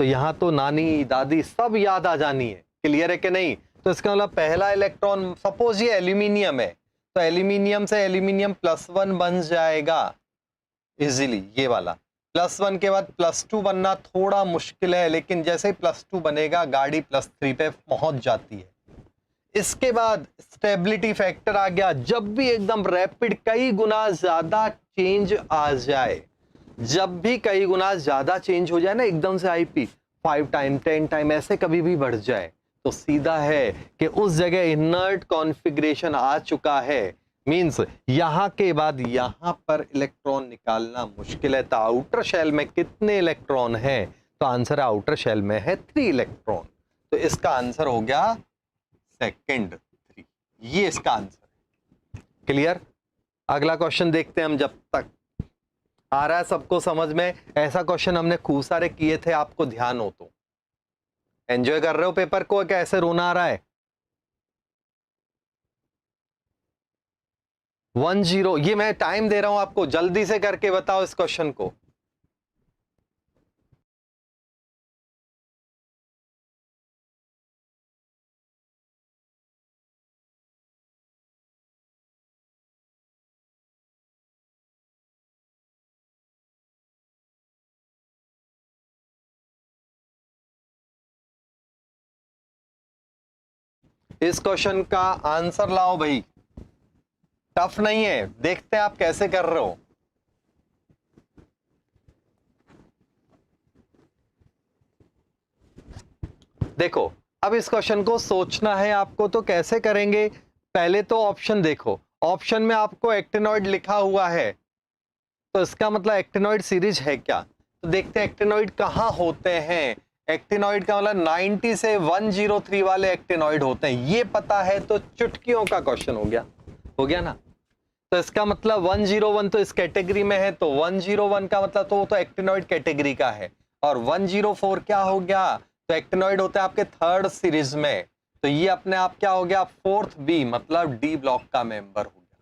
तो यहाँ तो नानी दादी सब याद आ जानी है। क्लियर है कि नहीं? तो इसका मतलब पहला इलेक्ट्रॉन, सपोज ये एल्यूमिनियम है, तो एल्यूमिनियम से एल्यूमिनियम +1 बन जाएगा इजीली, ये वाला। +1 के बाद +2 बनना थोड़ा मुश्किल है, लेकिन जैसे ही +2 बनेगा गाड़ी +3 पे पहुंच जाती है। इसके बाद स्टेबिलिटी फैक्टर आ गया। जब भी एकदम रैपिड कई गुना ज्यादा चेंज आ जाए, जब भी कई गुना ज्यादा चेंज हो जाए ना, एकदम से आईपी 5 टाइम 10 टाइम ऐसे कभी भी बढ़ जाए, तो सीधा है कि उस जगह इनर्ट कॉन्फ़िगरेशन आ चुका है। मींस यहां के बाद यहां पर इलेक्ट्रॉन निकालना मुश्किल है। तो आउटर शेल में कितने इलेक्ट्रॉन है? तो आंसर आउटर शेल में है 3 इलेक्ट्रॉन। तो इसका आंसर हो गया सेकंड 3, ये इसका आंसर है। क्लियर? अगला क्वेश्चन देखते हैं हम, जब तक आ रहा है सबको समझ में। ऐसा क्वेश्चन हमने खूब सारे किए थे, आपको ध्यान हो तो। एंजॉय कर रहे हो पेपर को? क्या ऐसे रोना आ रहा है? 10, ये मैं टाइम दे रहा हूं आपको, जल्दी से करके बताओ इस क्वेश्चन को। इस क्वेश्चन का आंसर लाओ भाई, टफ नहीं है, देखते हैं आप कैसे कर रहे हो। देखो, अब इस क्वेश्चन को सोचना है आपको, तो कैसे करेंगे? पहले तो ऑप्शन देखो, ऑप्शन में आपको एक्टिनॉइड लिखा हुआ है, तो इसका मतलब एक्टिनॉइड सीरीज है क्या? तो देखते हैं एक्टिनॉइड कहाँ होते हैं। एक्टिनॉइड का मतलब 90 से 103 वाले एक्टिनॉइड होते हैं, ये पता है तो चुटकियों का क्वेश्चन हो गया ना। तो इसका मतलब 101 तो इस कैटेगरी में है, तो 101 का मतलब तो वो तो एक्टिनॉइड कैटेगरी का है। और 104 क्या हो गया? तो एक्टिनॉइड होता है आपके थर्ड सीरीज में, तो ये अपने आप क्या हो गया? 4th बी, मतलब डी ब्लॉक का मेंबर हो गया,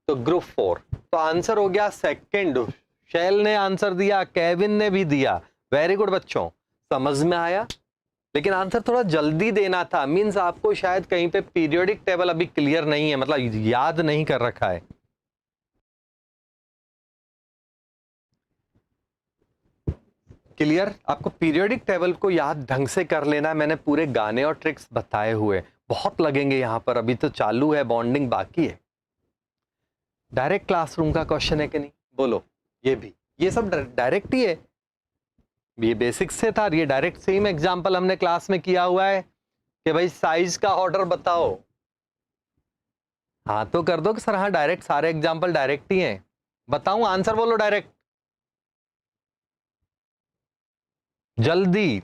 तो ग्रुप 4। तो आंसर हो गया सेकंड। शैल ने आंसर दिया, केविन ने भी दिया, वेरी गुड बच्चों, समझ में आया। लेकिन आंसर थोड़ा जल्दी देना था, मींस आपको शायद कहीं पे पीरियोडिक टेबल अभी क्लियर नहीं है, मतलब याद नहीं कर रखा है। क्लियर? आपको पीरियोडिक टेबल को याद ढंग से कर लेना है। मैंने पूरे गाने और ट्रिक्स बताए हुए, बहुत लगेंगे यहां पर, अभी तो चालू है, बॉन्डिंग बाकी है। डायरेक्ट क्लासरूम का क्वेश्चन है कि नहीं बोलो? ये भी, ये सब डायरेक्ट ही है, ये बेसिक्स से था, ये डायरेक्ट सेम एग्जांपल हमने क्लास में किया हुआ है कि भाई साइज का ऑर्डर बताओ। हाँ तो कर दो कि सर हाँ डायरेक्ट, सारे एग्जांपल डायरेक्ट ही हैं। बताऊं आंसर? बोलो डायरेक्ट, जल्दी।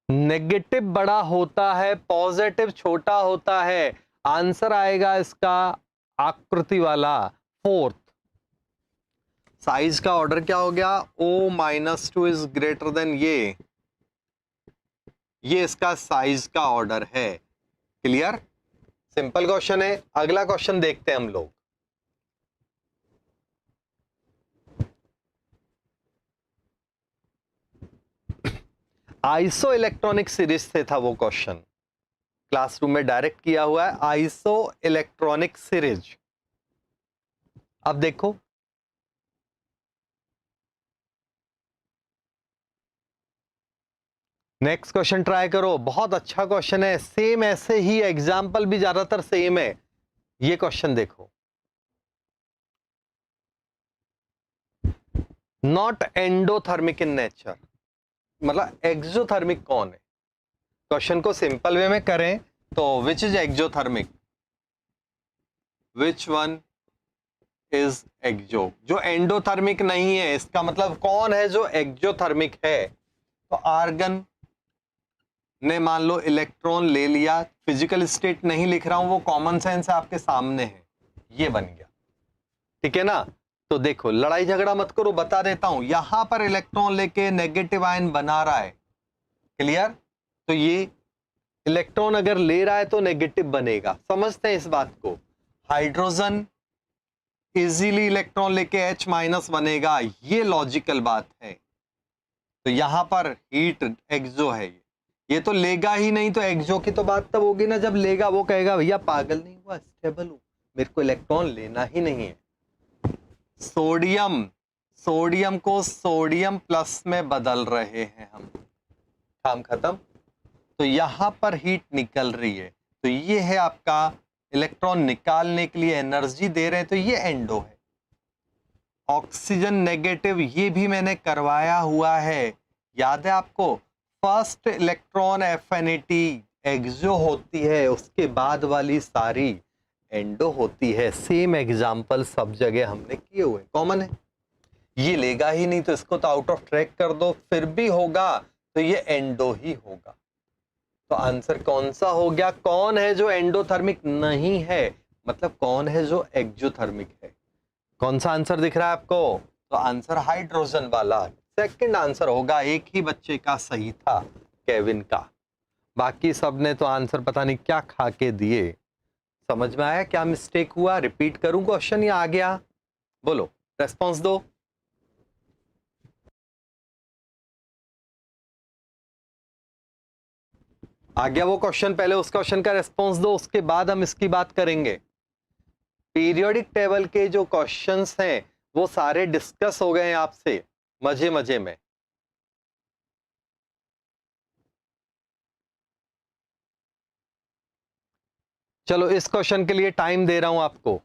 नेगेटिव बड़ा होता है, पॉजिटिव छोटा होता है। आंसर आएगा इसका आकृति वाला 4th। साइज का ऑर्डर क्या हो गया? O-2 इज ग्रेटर देन ये इसका साइज का ऑर्डर है। क्लियर? सिंपल क्वेश्चन है। अगला क्वेश्चन देखते हैं हम लोग। आइसो इलेक्ट्रॉनिक सीरीज से था वो क्वेश्चन, क्लासरूम में डायरेक्ट किया हुआ है, आइसो इलेक्ट्रॉनिक सीरीज। अब देखो, नेक्स्ट क्वेश्चन ट्राई करो, बहुत अच्छा क्वेश्चन है, सेम ऐसे ही एग्जाम्पल भी ज्यादातर सेम है। ये क्वेश्चन देखो, नॉट एंडोथर्मिक इन नेचर, मतलब एक्सोथर्मिक कौन है? क्वेश्चन को सिंपल वे में करें तो which is exothermic, which one is exo, जो एंडोथर्मिक नहीं है, इसका मतलब कौन है जो एक्सोथर्मिक है? तो आर्गन ने मान लो इलेक्ट्रॉन ले लिया, फिजिकल स्टेट नहीं लिख रहा हूं, वो कॉमन सेंस आपके सामने है, ये बन गया, ठीक है ना। तो देखो लड़ाई झगड़ा मत करो, बता देता हूं, यहां पर इलेक्ट्रॉन लेके नेगेटिव आयन बना रहा है, क्लियर। तो ये इलेक्ट्रॉन अगर ले रहा है तो नेगेटिव बनेगा, समझते हैं इस बात को। हाइड्रोजन इजीली इलेक्ट्रॉन लेके H माइनस बनेगा, ये लॉजिकल बात है। तो यहां पर हीट एक्सो है, ये तो लेगा ही नहीं, तो एक्सो की तो बात तब होगी ना जब लेगा। वो कहेगा भैया पागल नहीं हुआ, स्टेबल हूं, मेरे को इलेक्ट्रॉन लेना ही नहीं है। सोडियम, सोडियम को सोडियम प्लस में बदल रहे हैं हम, काम खत्म। तो यहां पर हीट निकल रही है, तो ये है आपका इलेक्ट्रॉन निकालने के लिए एनर्जी दे रहे हैं, तो ये एंडो है। ऑक्सीजन नेगेटिव, ये भी मैंने करवाया हुआ है, याद है आपको। फर्स्ट इलेक्ट्रॉन एफिनिटी एक्सो होती है, उसके बाद वाली सारी एंडो होती है। सेम एग्जांपल सब जगह हमने किए हुए, कॉमन है। ये लेगा ही नहीं तो इसको तो आउट ऑफ ट्रैक कर दो, फिर भी होगा तो ये एंडो ही होगा। तो आंसर कौन सा हो गया? कौन है जो एंडोथर्मिक नहीं है, मतलब कौन है जो एक्सोथर्मिक है? कौन सा आंसर दिख रहा है आपको? तो आंसर हाइड्रोजन वाला सेकंड आंसर होगा। एक ही बच्चे का सही था, केविन का, बाकी सब ने तो आंसर पता नहीं क्या खा के दिए। समझ में आया क्या मिस्टेक हुआ? रिपीट करूं क्वेश्चन या आ गया? बोलो, रेस्पॉन्स दो। आ गया वो क्वेश्चन? पहले उस क्वेश्चन का रेस्पॉन्स दो, उसके बाद हम इसकी बात करेंगे। पीरियोडिक टेबल के जो क्वेश्चंस हैं वो सारे डिस्कस हो गए हैं आपसे मजे मजे में। चलो इस क्वेश्चन के लिए टाइम दे रहा हूं आपको।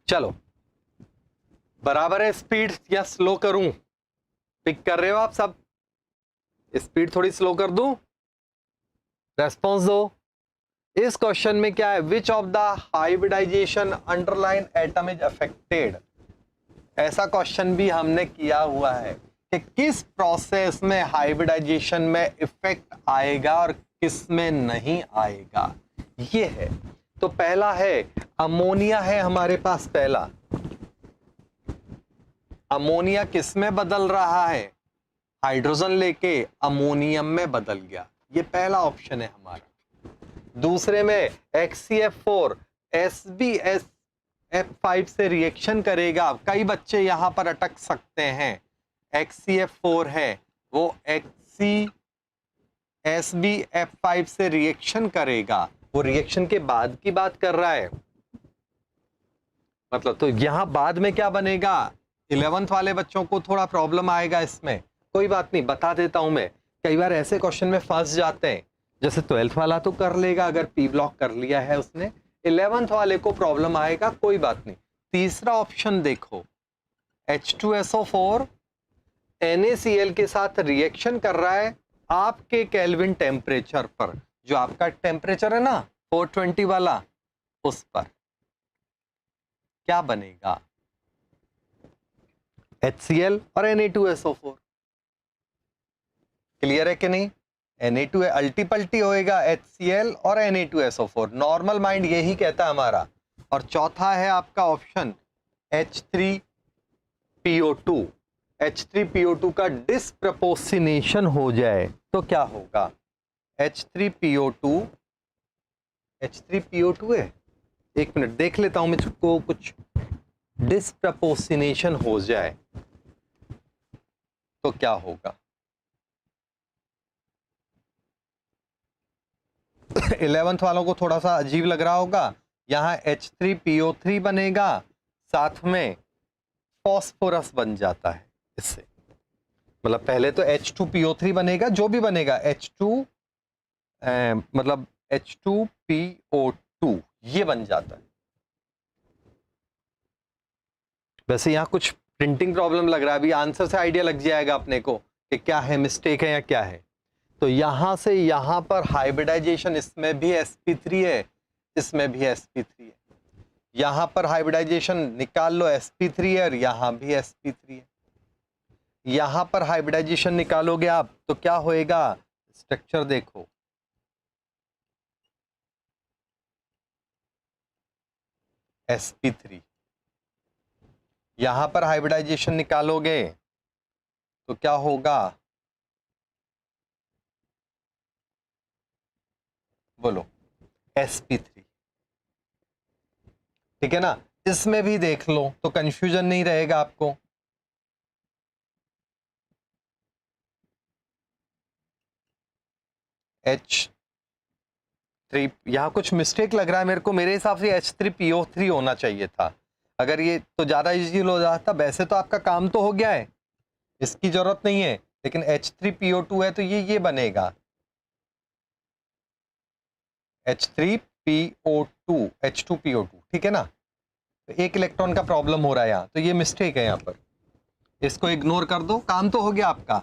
चलो बराबर है स्पीड या स्लो करूं? पिक कर रहे हो आप सब? स्पीड थोड़ी स्लो कर दूं? रेस्पॉन्स दो। इस क्वेश्चन में क्या है? Which of the hybridization underline atom is affected? ऐसा क्वेश्चन भी हमने किया हुआ है कि किस प्रोसेस में हाइब्रिडाइजेशन में इफेक्ट आएगा और किस में नहीं आएगा, ये है। तो पहला है अमोनिया है हमारे पास। पहला अमोनिया किस में बदल रहा है? हाइड्रोजन लेके अमोनियम में बदल गया, ये पहला ऑप्शन है हमारा। दूसरे में HCF4 SbSF5 से रिएक्शन करेगा। कई बच्चे यहां पर अटक सकते हैं। HCF4 है वो SbF5 से रिएक्शन करेगा, वो रिएक्शन के बाद की बात कर रहा है मतलब। तो यहां बाद में क्या बनेगा? 11th वाले बच्चों को थोड़ा प्रॉब्लम आएगा इसमें, कोई बात नहीं, बता देता हूं मैं। कई बार ऐसे क्वेश्चन में फंस जाते हैं, जैसे 12th वाला तो कर लेगा अगर पी ब्लॉक कर लिया है उसने, 11th वाले को प्रॉब्लम आएगा, कोई बात नहीं। तीसरा ऑप्शन देखो, H2SO4 NaCl के साथ रिएक्शन कर रहा है आपके केल्विन टेम्परेचर पर, जो आपका टेम्परेचर है ना 420 वाला, उस पर क्या बनेगा? HCl और Na2SO4। क्लियर है कि नहीं? Na2 अल्टी पल्टी होएगा HCl और Na2SO4, नॉर्मल माइंड यही कहता है हमारा। और चौथा है आपका ऑप्शन H3PO2। H3PO2 का डिस्प्रपोर्शनेशन हो जाए तो क्या होगा? H3PO2 है, एक मिनट देख लेता हूं मुझको, कुछ डिस्प्रपोर्शनेशन हो जाए तो क्या होगा? 11th वालों को थोड़ा सा अजीब लग रहा होगा, यहां H3PO3 बनेगा, साथ में फॉस्फोरस बन जाता है इससे। मतलब पहले तो H2PO3 बनेगा, जो भी बनेगा मतलब H2PO2 ये बन जाता है। वैसे यहां कुछ प्रिंटिंग प्रॉब्लम लग रहा है, अभी आंसर से आइडिया लग जाएगा अपने को कि क्या है, मिस्टेक है या क्या है। तो यहां से यहां पर हाइब्रिडाइजेशन, इसमें भी sp3 है, इसमें भी sp3 है। यहां पर हाइब्रिडाइजेशन निकाल लो, sp3 है, और यहां भी sp3 है। यहां पर हाइब्रिडाइजेशन निकालोगे आप तो क्या होएगा? स्ट्रक्चर देखो, sp3। यहां पर हाइब्रिडाइजेशन निकालोगे तो क्या होगा? बोलो, sp3। ठीक है ना? इसमें भी देख लो तो कंफ्यूजन नहीं रहेगा आपको। H3, यहां कुछ मिस्टेक लग रहा है मेरे को, मेरे हिसाब से H3PO3 होना चाहिए था, अगर ये तो ज्यादा इजी हो जाता। वैसे तो आपका काम तो हो गया है, इसकी जरूरत नहीं है, लेकिन H3PO2 है तो ये बनेगा H3PO2, H2PO2। ठीक है ना? तो एक इलेक्ट्रॉन का प्रॉब्लम हो रहा है यहाँ, तो ये मिस्टेक है यहाँ पर, इसको इग्नोर कर दो, काम तो हो गया आपका।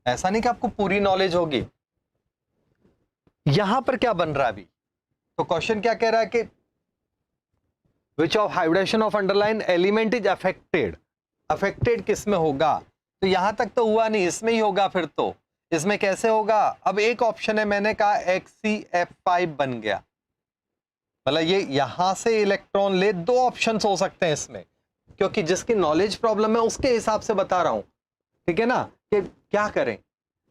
ऐसा नहीं कि आपको पूरी नॉलेज होगी। यहां पर क्या बन रहा है अभी? तो क्वेश्चन क्या कह रहा है कि which of hybridization of underline element is affected. Affected किस में होगा? तो यहां तक तो हुआ नहीं, इसमें ही होगा। फिर तो इसमें कैसे होगा? अब एक ऑप्शन है, मैंने कहा XCF5 बन गया, मतलब ये यहां से इलेक्ट्रॉन ले, दो ऑप्शंस हो सकते हैं इसमें, क्योंकि जिसकी नॉलेज प्रॉब्लम है उसके हिसाब से बता रहा हूं। ठीक है ना? कि क्या करें,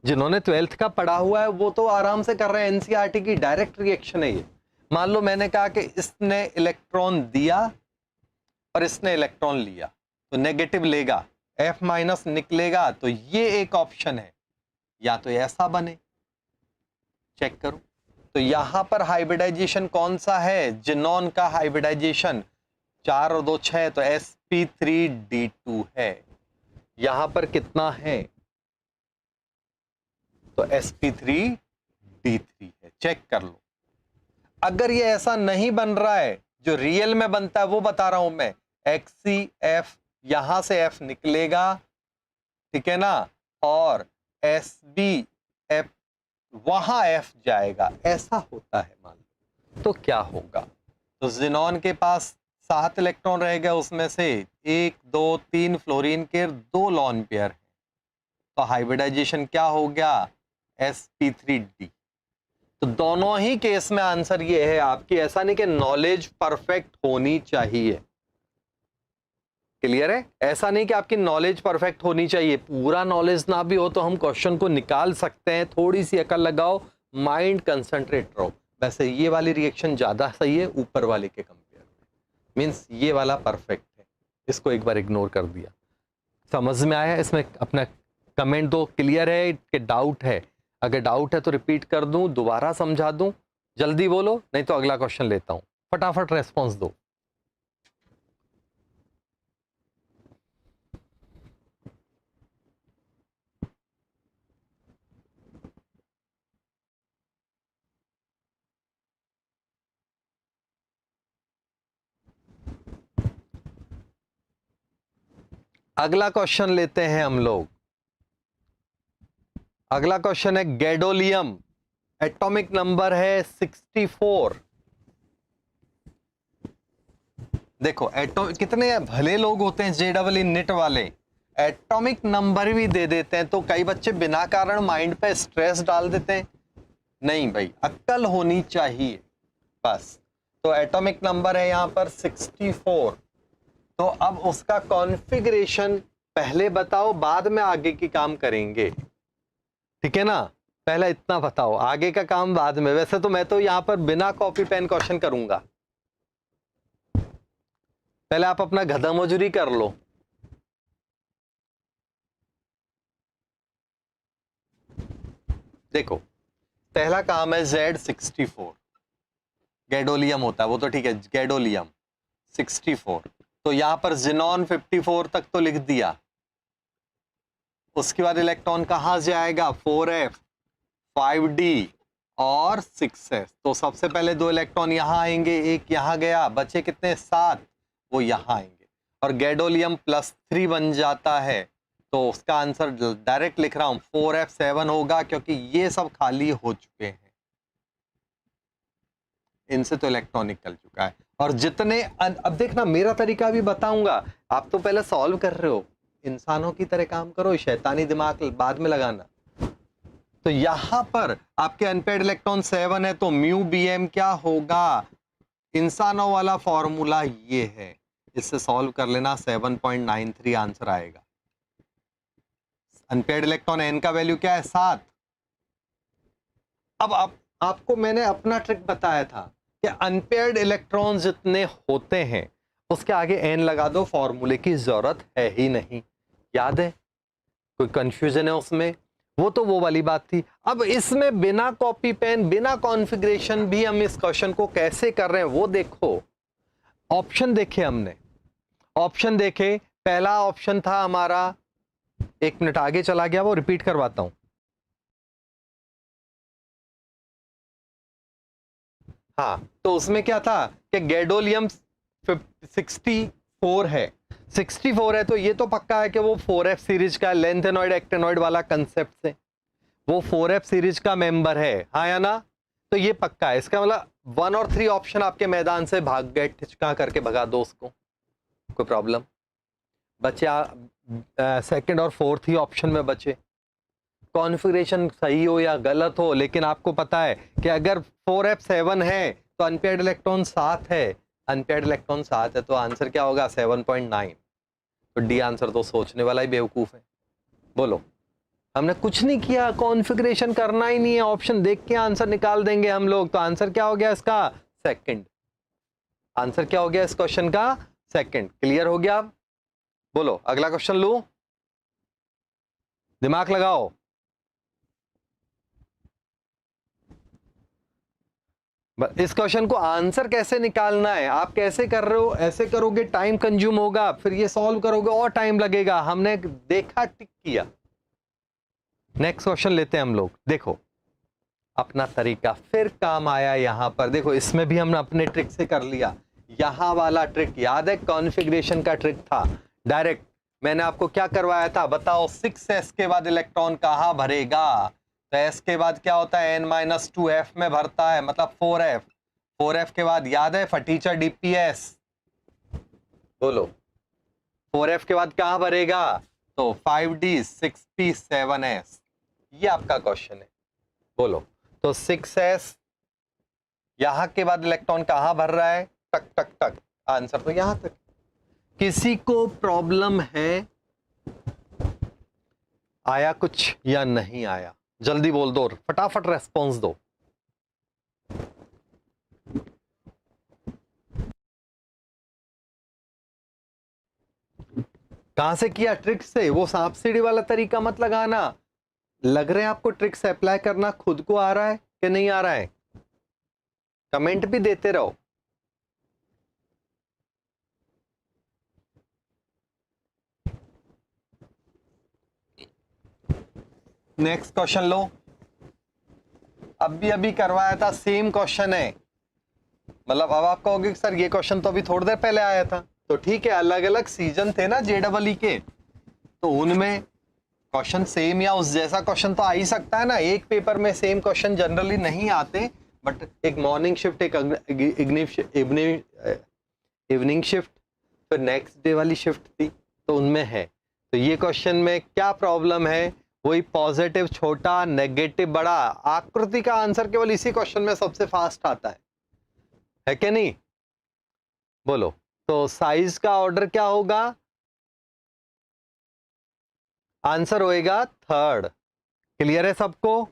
जिन्होंने 12th का पढ़ा हुआ है वो तो आराम से कर रहे हैं, एनसीईआरटी की डायरेक्ट रिएक्शन है ये। मान लो मैंने कहा कि इसने इलेक्ट्रॉन दिया और इसने इलेक्ट्रॉन लिया, तो नेगेटिव लेगा, F माइनस निकलेगा, तो ये एक ऑप्शन है, या तो ऐसा बने, चेक करो। तो यहां पर हाइब्रिडाइजेशन कौन सा है? जिनॉन का हाइब्रिडाइजेशन 4 और 2 6, तो sp3d2 है। यहां पर कितना है? तो sp3d3 है, चेक कर लो। अगर ये ऐसा नहीं बन रहा है, जो रियल में बनता है वो बता रहा हूं मैं, XCF, यहां से F निकलेगा, ठीक है ना, और SbF वहां F जाएगा, ऐसा होता है मान लो, तो क्या होगा? तो जिनॉन के पास 7 इलेक्ट्रॉन रह गए, उसमें से 1 2 3 फ्लोरीन के 2 लॉन पेयर है, तो हाइब्रिडाइजेशन क्या हो गया? sp3d। तो दोनों ही केस में आंसर ये है आपकी, ऐसा नहीं कि नॉलेज परफेक्ट होनी चाहिए। क्लियर है? ऐसा नहीं कि आपकी नॉलेज परफेक्ट होनी चाहिए, पूरा नॉलेज ना भी हो तो हम क्वेश्चन को निकाल सकते हैं, थोड़ी सी अकल लगाओ, माइंड कंसंट्रेट रहो। वैसे ये वाली रिएक्शन ज्यादा सही है ऊपर वाले के कंपेयर में, मींस ये वाला परफेक्ट है, इसको एक बार इग्नोर कर दिया। समझ में आया? इसमें अपना कमेंट दो, क्लियर है कि डाउट है? अगर डाउट है तो रिपीट कर दूं, दोबारा समझा दूं, जल्दी बोलो, नहीं तो अगला क्वेश्चन लेता हूं, फटाफट रेस्पॉन्स दो। अगला क्वेश्चन लेते हैं हम लोग। अगला क्वेश्चन है गैडोलियम, एटॉमिक नंबर है 64। देखो कितने भले लोग होते हैं JEE नीट वाले, एटॉमिक नंबर भी दे देते हैं तो कई बच्चे बिना कारण माइंड पे स्ट्रेस डाल देते हैं। नहीं भाई, अक्ल होनी चाहिए बस। तो एटॉमिक नंबर है यहाँ पर 64। तो अब उसका कॉन्फ़िगरेशन पहले बताओ, बाद में आगे की काम करेंगे, ठीक है ना। पहले इतना बताओ, आगे का काम बाद में। वैसे तो मैं तो यहां पर बिना कॉपी पेन क्वेश्चन करूंगा, पहले आप अपना गधा मजूरी कर लो। देखो, पहला काम है Z64, गैडोलियम होता है वो तो ठीक है, गैडोलियम 64। तो यहां पर जिनॉन 54 तक तो लिख दिया। उसके बाद इलेक्ट्रॉन कहां जाएगा, 4f 5d और 6s। तो सबसे पहले 2 इलेक्ट्रॉन यहां आएंगे, एक यहां गया, बचे कितने 7, वो यहां आएंगे और गैडोलियम +3 बन जाता है। तो उसका आंसर डायरेक्ट लिख रहा हूं 4f7 होगा, क्योंकि ये सब खाली हो चुके हैं, इनसे तो इलेक्ट्रॉन निकल चुका है। और जितने अब देखना, मेरा तरीका भी बताऊंगा, आप तो पहले सॉल्व कर रहे हो, इंसानों की तरह काम करो, शैतानी दिमाग बाद में लगाना। तो यहां पर आपके अनपेयर्ड इलेक्ट्रॉन 7 है, तो म्यू bm क्या होगा, इंसानों वाला फॉर्मूला ये है, इससे सॉल्व कर लेना, 7.93 आंसर आएगा। अनपेयर्ड इलेक्ट्रॉन n का वैल्यू क्या है, 7। अब आपको मैंने अपना ट्रिक बताया था कि अनपेयर्ड इलेक्ट्रॉन जितने होते हैं उसके आगे n लगा दो, फॉर्मूले की जरूरत है ही नहीं। याद है, कोई कंफ्यूजन है उसमें, वो तो वो वाली बात थी। अब इसमें बिना कॉपी पेन, बिना कॉन्फ़िगरेशन भी हम इस क्वेश्चन को कैसे कर रहे हैं वो देखो। ऑप्शन देखे हमने, ऑप्शन देखे, पहला ऑप्शन था हमारा, 1 मिनट आगे चला गया, वो रिपीट करवाता हूं। हाँ, तो उसमें क्या था कि गैडोलियम 64 है, 64 है, तो ये तो पक्का है कि वो 4f सीरीज का लेंथेनॉइड एक्टेनॉइड वाला कंसेप्ट से वो 4f सीरीज का मेंबर है, हाँ या ना। तो ये पक्का है, इसका मतलब 1 और 3 ऑप्शन आपके मैदान से भाग गए, ठिचका करके भगा दो उसको, कोई प्रॉब्लम। बचे सेकंड और फोर्थ ही ऑप्शन में बचे। कॉन्फ़िगरेशन सही हो या गलत हो, लेकिन आपको पता है कि अगर 4f7 है तो अनपेयर्ड इलेक्ट्रॉन 7 है, अनपेयर्ड इलेक्ट्रॉन 7 है, तो आंसर क्या होगा, 7.9। तो डी आंसर तो सोचने वाला ही बेवकूफ है। बोलो, हमने कुछ नहीं किया, कॉन्फ़िगरेशन करना ही नहीं है, ऑप्शन देख के आंसर निकाल देंगे हम लोग। तो आंसर क्या हो गया इसका, सेकंड। आंसर क्या हो गया इस क्वेश्चन का, सेकंड। क्लियर हो गया। बोलो अगला क्वेश्चन लूं, दिमाग लगाओ। इस क्वेश्चन को आंसर कैसे निकालना है, आप कैसे कर रहे हो, ऐसे करोगे टाइम कंज्यूम होगा, फिर ये सॉल्व करोगे और टाइम लगेगा। हमने देखा, टिक किया। नेक्स्ट क्वेश्चन लेते हैं हम लोग। देखो अपना तरीका फिर काम आया यहां पर। देखो इसमें भी हमने अपने ट्रिक से कर लिया। यहां वाला ट्रिक याद है, कॉन्फ़िगरेशन का ट्रिक था। डायरेक्ट मैंने आपको क्या करवाया था, बताओ 6s के बाद इलेक्ट्रॉन कहां भरेगा। तो s के बाद क्या होता है, n-2f में भरता है, मतलब 4f। 4f के बाद याद है फटीचर dps। बोलो 4f के बाद कहां भरेगा, तो 5d 6p 7s। ये आपका क्वेश्चन है। बोलो, तो 6s यहां के बाद इलेक्ट्रॉन कहां भर रहा है, टक टक टक, आंसर तो यहां तक। किसी को प्रॉब्लम है, आया कुछ या नहीं आया, जल्दी बोल दो, फटाफट रेस्पॉन्स दो। कहां से किया, ट्रिक से। वो सांप सीढ़ी वाला तरीका मत लगाना। लग रहा है आपको ट्रिक से अप्लाई करना खुद को आ रहा है कि नहीं आ रहा है, कमेंट भी देते रहो। नेक्स्ट क्वेश्चन लो, अभी करवाया था, सेम क्वेश्चन है। मतलब अब आप कहोगे सर ये क्वेश्चन तो अभी थोड़ी देर पहले आया था, तो ठीक है, अलग अलग सीजन थे ना JEE के, तो उनमें क्वेश्चन सेम या उस जैसा क्वेश्चन तो आ ही सकता है ना। एक पेपर में सेम क्वेश्चन जनरली नहीं आते, बट एक मॉर्निंग शिफ्ट, एक इवनिंग शिफ्ट, फिर नेक्स्ट डे वाली शिफ्ट थी, तो उनमें है। तो ये क्वेश्चन में क्या प्रॉब्लम है, वही पॉजिटिव छोटा नेगेटिव बड़ा। आकृति का आंसर केवल इसी क्वेश्चन में सबसे फास्ट आता है कि नहीं? बोलो। तो साइज का ऑर्डर क्या होगा? आंसर होएगा थर्ड। क्लियर है सबको?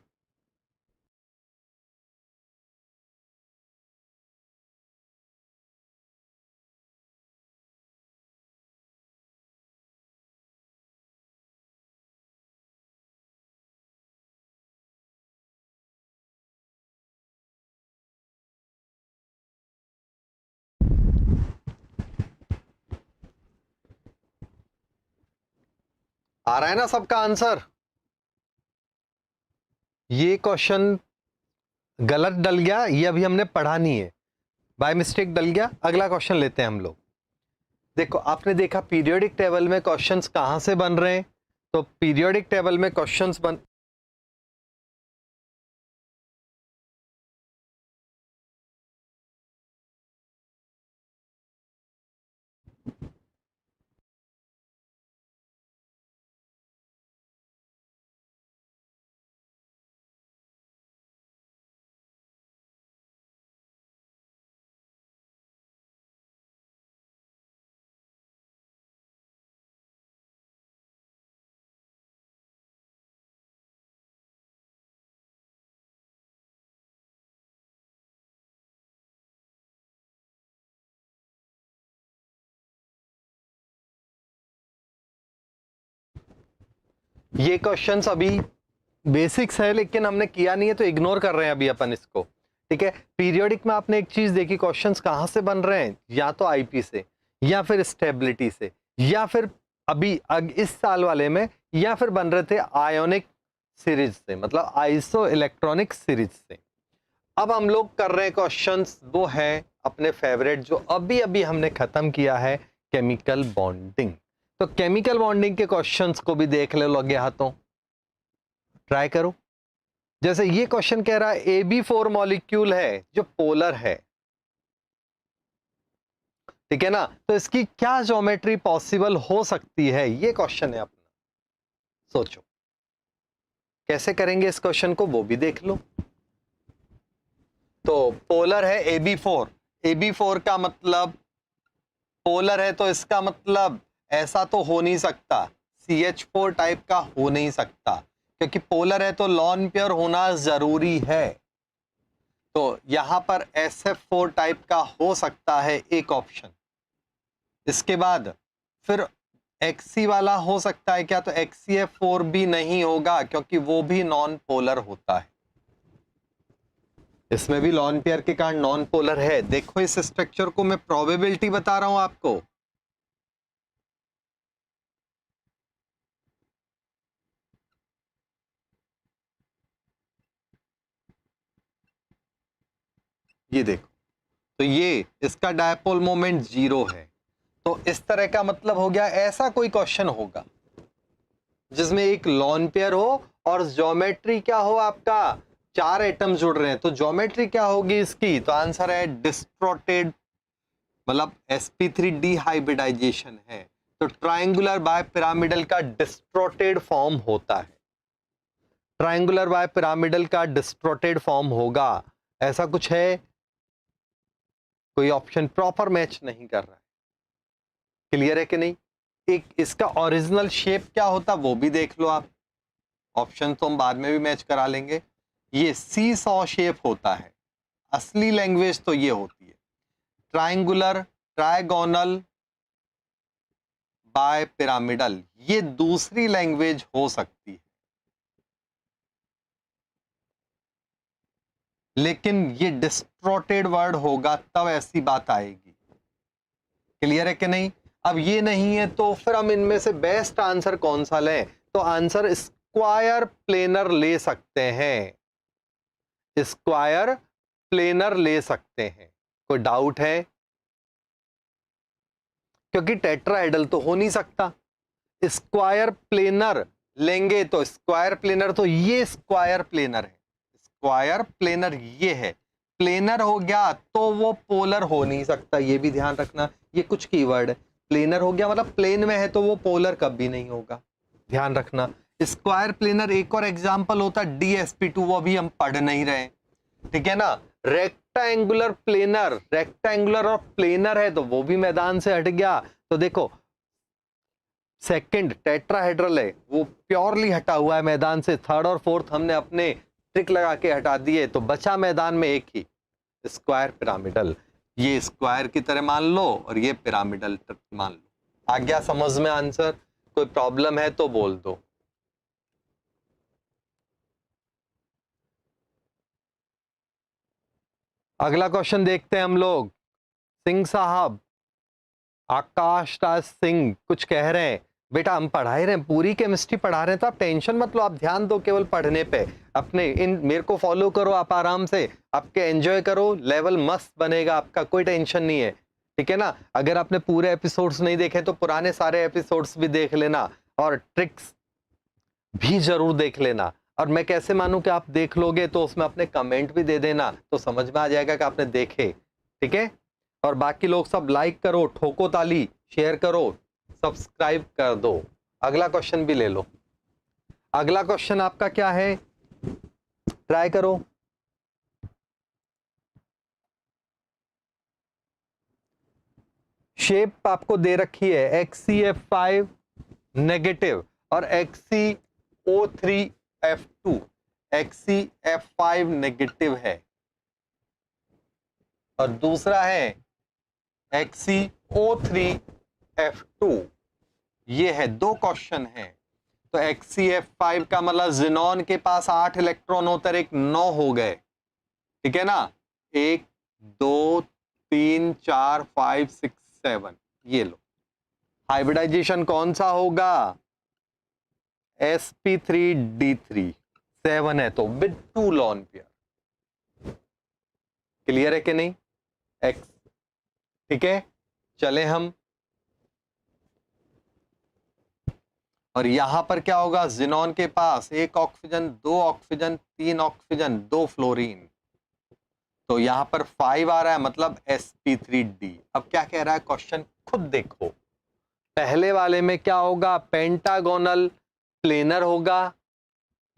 आ रहा है ना सबका आंसर? ये क्वेश्चन गलत डल गया, ये अभी हमने पढ़ा नहीं है, बाय मिस्टेक डल गया। अगला क्वेश्चन लेते हैं हम लोग। देखो, आपने देखा पीरियोडिक टेबल में क्वेश्चंस कहां से बन रहे हैं? तो पीरियोडिक टेबल में क्वेश्चंस बन ये क्वेश्चंस अभी बेसिक्स है, लेकिन हमने किया नहीं है तो इग्नोर कर रहे हैं अभी अपन इसको। ठीक है, पीरियोडिक में आपने एक चीज देखी, क्वेश्चंस कहां से बन रहे हैं? या तो आईपी से, या फिर स्टेबिलिटी से, या फिर अभी इस साल वाले में या फिर बन रहे थे आयोनिक सीरीज से, मतलब आइसो इलेक्ट्रॉनिक सीरीज से। अब हम लोग कर रहे हैं क्वेश्चंस, वो है अपने फेवरेट जो अभी अभी हमने खत्म किया है, केमिकल बॉन्डिंग। तो केमिकल बॉन्डिंग के क्वेश्चंस को भी देख ले लगे हाथों, ट्राई करो। जैसे ये क्वेश्चन कह रहा है AB4 मॉलिक्यूल है जो पोलर है, ठीक है ना? तो इसकी क्या ज्योमेट्री पॉसिबल हो सकती है, ये क्वेश्चन है अपना। सोचो कैसे करेंगे इस क्वेश्चन को, वो भी देख लो। तो पोलर है AB4, AB4 का मतलब पोलर है, तो इसका मतलब ऐसा तो हो नहीं सकता, CH4 टाइप का हो नहीं सकता, क्योंकि पोलर है तो लॉन पेयर होना जरूरी है। तो यहां पर SF4 टाइप का हो सकता है एक ऑप्शन। इसके बाद फिर XC वाला हो सकता है क्या? तो XCF4 भी नहीं होगा, क्योंकि वो भी नॉन पोलर होता है। इसमें भी लॉन पेयर के कारण नॉन पोलर है। देखो इस स्ट्रक्चर को मैं प्रोबेबिलिटी बता रहा हूं आपको। ये देखो, तो ये इसका डायपोल मोमेंट 0 है। तो इस तरह का मतलब हो गया, ऐसा कोई क्वेश्चन होगा जिसमें एक लॉन पेयर हो और ज्योमेट्री क्या हो आपका, 4 एटम जुड़ रहे हैं। तो ज्योमेट्री क्या होगी इसकी? तो आंसर है डिस्ट्रोटेड, मतलब sp3 डिहाइब्रिडाइजेशन है। तो ट्रायंगुलर बाय पिरामिडल का डिस्ट्रोटेड फॉर्म होता है, ट्रायंगुलर बाय पिरामिडल का डिस्ट्रोटेड फॉर्म होगा। ऐसा कुछ है? कोई ऑप्शन प्रॉपर मैच नहीं कर रहा है। क्लियर है कि नहीं? एक इसका ओरिजिनल शेप क्या होता वो भी देख लो आप, ऑप्शन तो हम बाद में भी मैच करा लेंगे। ये सी सॉ शेप होता है, असली लैंग्वेज तो ये होती है ट्रायंगुलर ट्रायगोनल बाय पिरामिडल, ये दूसरी लैंग्वेज हो सकती है, लेकिन ये डिस्ट्रोटेड वर्ड होगा तब ऐसी बात आएगी। क्लियर है कि नहीं? अब ये नहीं है तो फिर हम इनमें से बेस्ट आंसर कौन सा लें? तो आंसर स्क्वायर प्लेनर ले सकते हैं, स्क्वायर प्लेनर ले सकते हैं। कोई डाउट है? क्योंकि टेट्राहेड्रल तो हो नहीं सकता, स्क्वायर प्लेनर लेंगे तो स्क्वायर प्लेनर, तो ये स्क्वायर प्लेनर है, स्क्वायर प्लेनर ये है, प्लेनर हो गया तो वो पोलर हो नहीं सकता, ये भी ध्यान रखना। ये कुछ कीवर्ड है, प्लेनर हो गया मतलब प्लेन में है तो वो पोलर कभी नहीं होगा, ध्यान रखना। स्क्वायर प्लेनर एक और एग्जांपल होता है DsP2, वो अभी हम पढ़ नहीं रहे, ठीक है ना। रेक्टेंगुलर प्लेनर, रेक्टेंगुलर और प्लेनर है तो वो भी मैदान से हट गया। तो देखो सेकंड टेट्राहेड्रल है वो प्योरली हटा हुआ है मैदान से, थर्ड और फोर्थ हमने अपने ट्रिक लगा के हटा दिए, तो बचा मैदान में एक ही स्क्वायर पिरामिडल। ये स्क्वायर की तरह मान लो और ये पिरामिडल मान लो। आ गया समझ में आंसर? कोई प्रॉब्लम है तो बोल दो। अगला क्वेश्चन देखते हैं हम लोग। सिंह साहब, आकाश राज सिंह कुछ कह रहे हैं, बेटा हम पढ़ा ही रहे हैं, पूरी केमिस्ट्री पढ़ा रहे हैं, तो आप टेंशन मत लो, आप ध्यान दो केवल पढ़ने पे, अपने इन मेरे को फॉलो करो, आप आराम से आपके एंजॉय करो, लेवल मस्त बनेगा आपका, कोई टेंशन नहीं है, ठीक है ना। अगर आपने पूरे एपिसोड्स नहीं देखे तो पुराने सारे एपिसोड्स भी देख लेना और ट्रिक्स भी जरूर देख लेना। और मैं कैसे मानूं कि आप देख लोगे, तो उसमें अपने कमेंट भी दे देना, तो समझ में आ जाएगा कि आपने देखे, ठीक है। और बाकी लोग सब लाइक करो, ठोको ताली, शेयर करो, सब्सक्राइब कर दो। अगला क्वेश्चन भी ले लो। अगला क्वेश्चन आपका क्या है, ट्राई करो। शेप आपको दे रखी है XCF5 नेगेटिव और XCO3F2, XCF5 नेगेटिव है और दूसरा है XCO3F2, ये है, दो क्वेश्चन है। तो XCF5 का मतलब जिनॉन के पास 8 इलेक्ट्रॉन होते, एक 9 हो गए, ठीक है ना, 1 2 3 4 5 6 7, ये लो। हाइब्रिडाइजेशन कौन सा होगा, sp3d3, 7 है तो विद 2 लॉन पेयर। क्लियर है कि नहीं एक्स, ठीक है। चले हम, और यहां पर क्या होगा, जिनॉन के पास 1 ऑक्सीजन 2 ऑक्सीजन 3 ऑक्सीजन 2 फ्लोरीन, तो यहां पर 5 आ रहा है मतलब sp3d। अब क्या कह रहा है क्वेश्चन, खुद देखो, पहले वाले में क्या होगा, पेंटागोनल प्लेनर होगा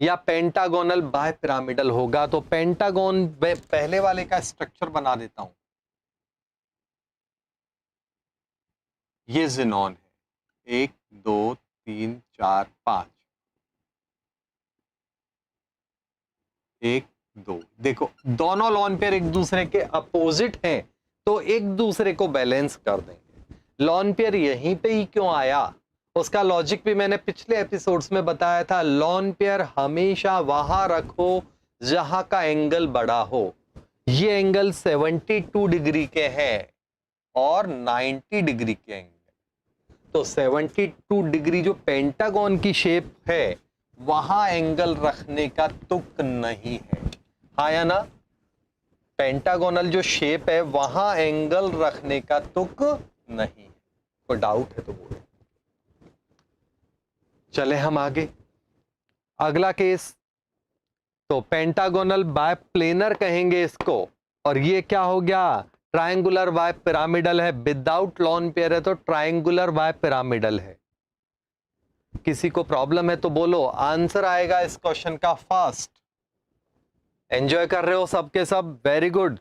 या पेंटागोनल बाय पिरामिडल होगा। तो पेंटागोन पहले वाले का स्ट्रक्चर बना देता हूं, ये जिनॉन है 1 2 3 4 5, 1 2, देखो दोनों लॉन पेयर एक दूसरे के अपोजिट हैं तो एक दूसरे को बैलेंस कर देंगे। लॉन पेयर यहीं पे ही क्यों आया, उसका लॉजिक भी मैंने पिछले एपिसोड्स में बताया था। लॉन पेयर हमेशा वहां रखो जहां का एंगल बड़ा हो। ये एंगल 72 डिग्री के हैं और 90 डिग्री के एंगल, तो 72 डिग्री जो पेंटागन की शेप है वहां एंगल रखने का तुक नहीं है, हाँ या ना। पेंटागोनल जो शेप है वहां एंगल रखने का तुक नहीं है। कोई डाउट है तो बोलो। चले हम आगे, अगला केस, तो पेंटागोनल बाय प्लेनर कहेंगे इसको, और ये क्या हो गया, ट्रायंगुलर बाय पिरामिडल है, विदाउट लॉन पेयर है तो ट्रायंगुलर बाय पिरामिडल है। किसी को प्रॉब्लम है तो बोलो, आंसर आएगा इस क्वेश्चन का फर्स्ट। एंजॉय कर रहे हो सबके सब, वेरी गुड।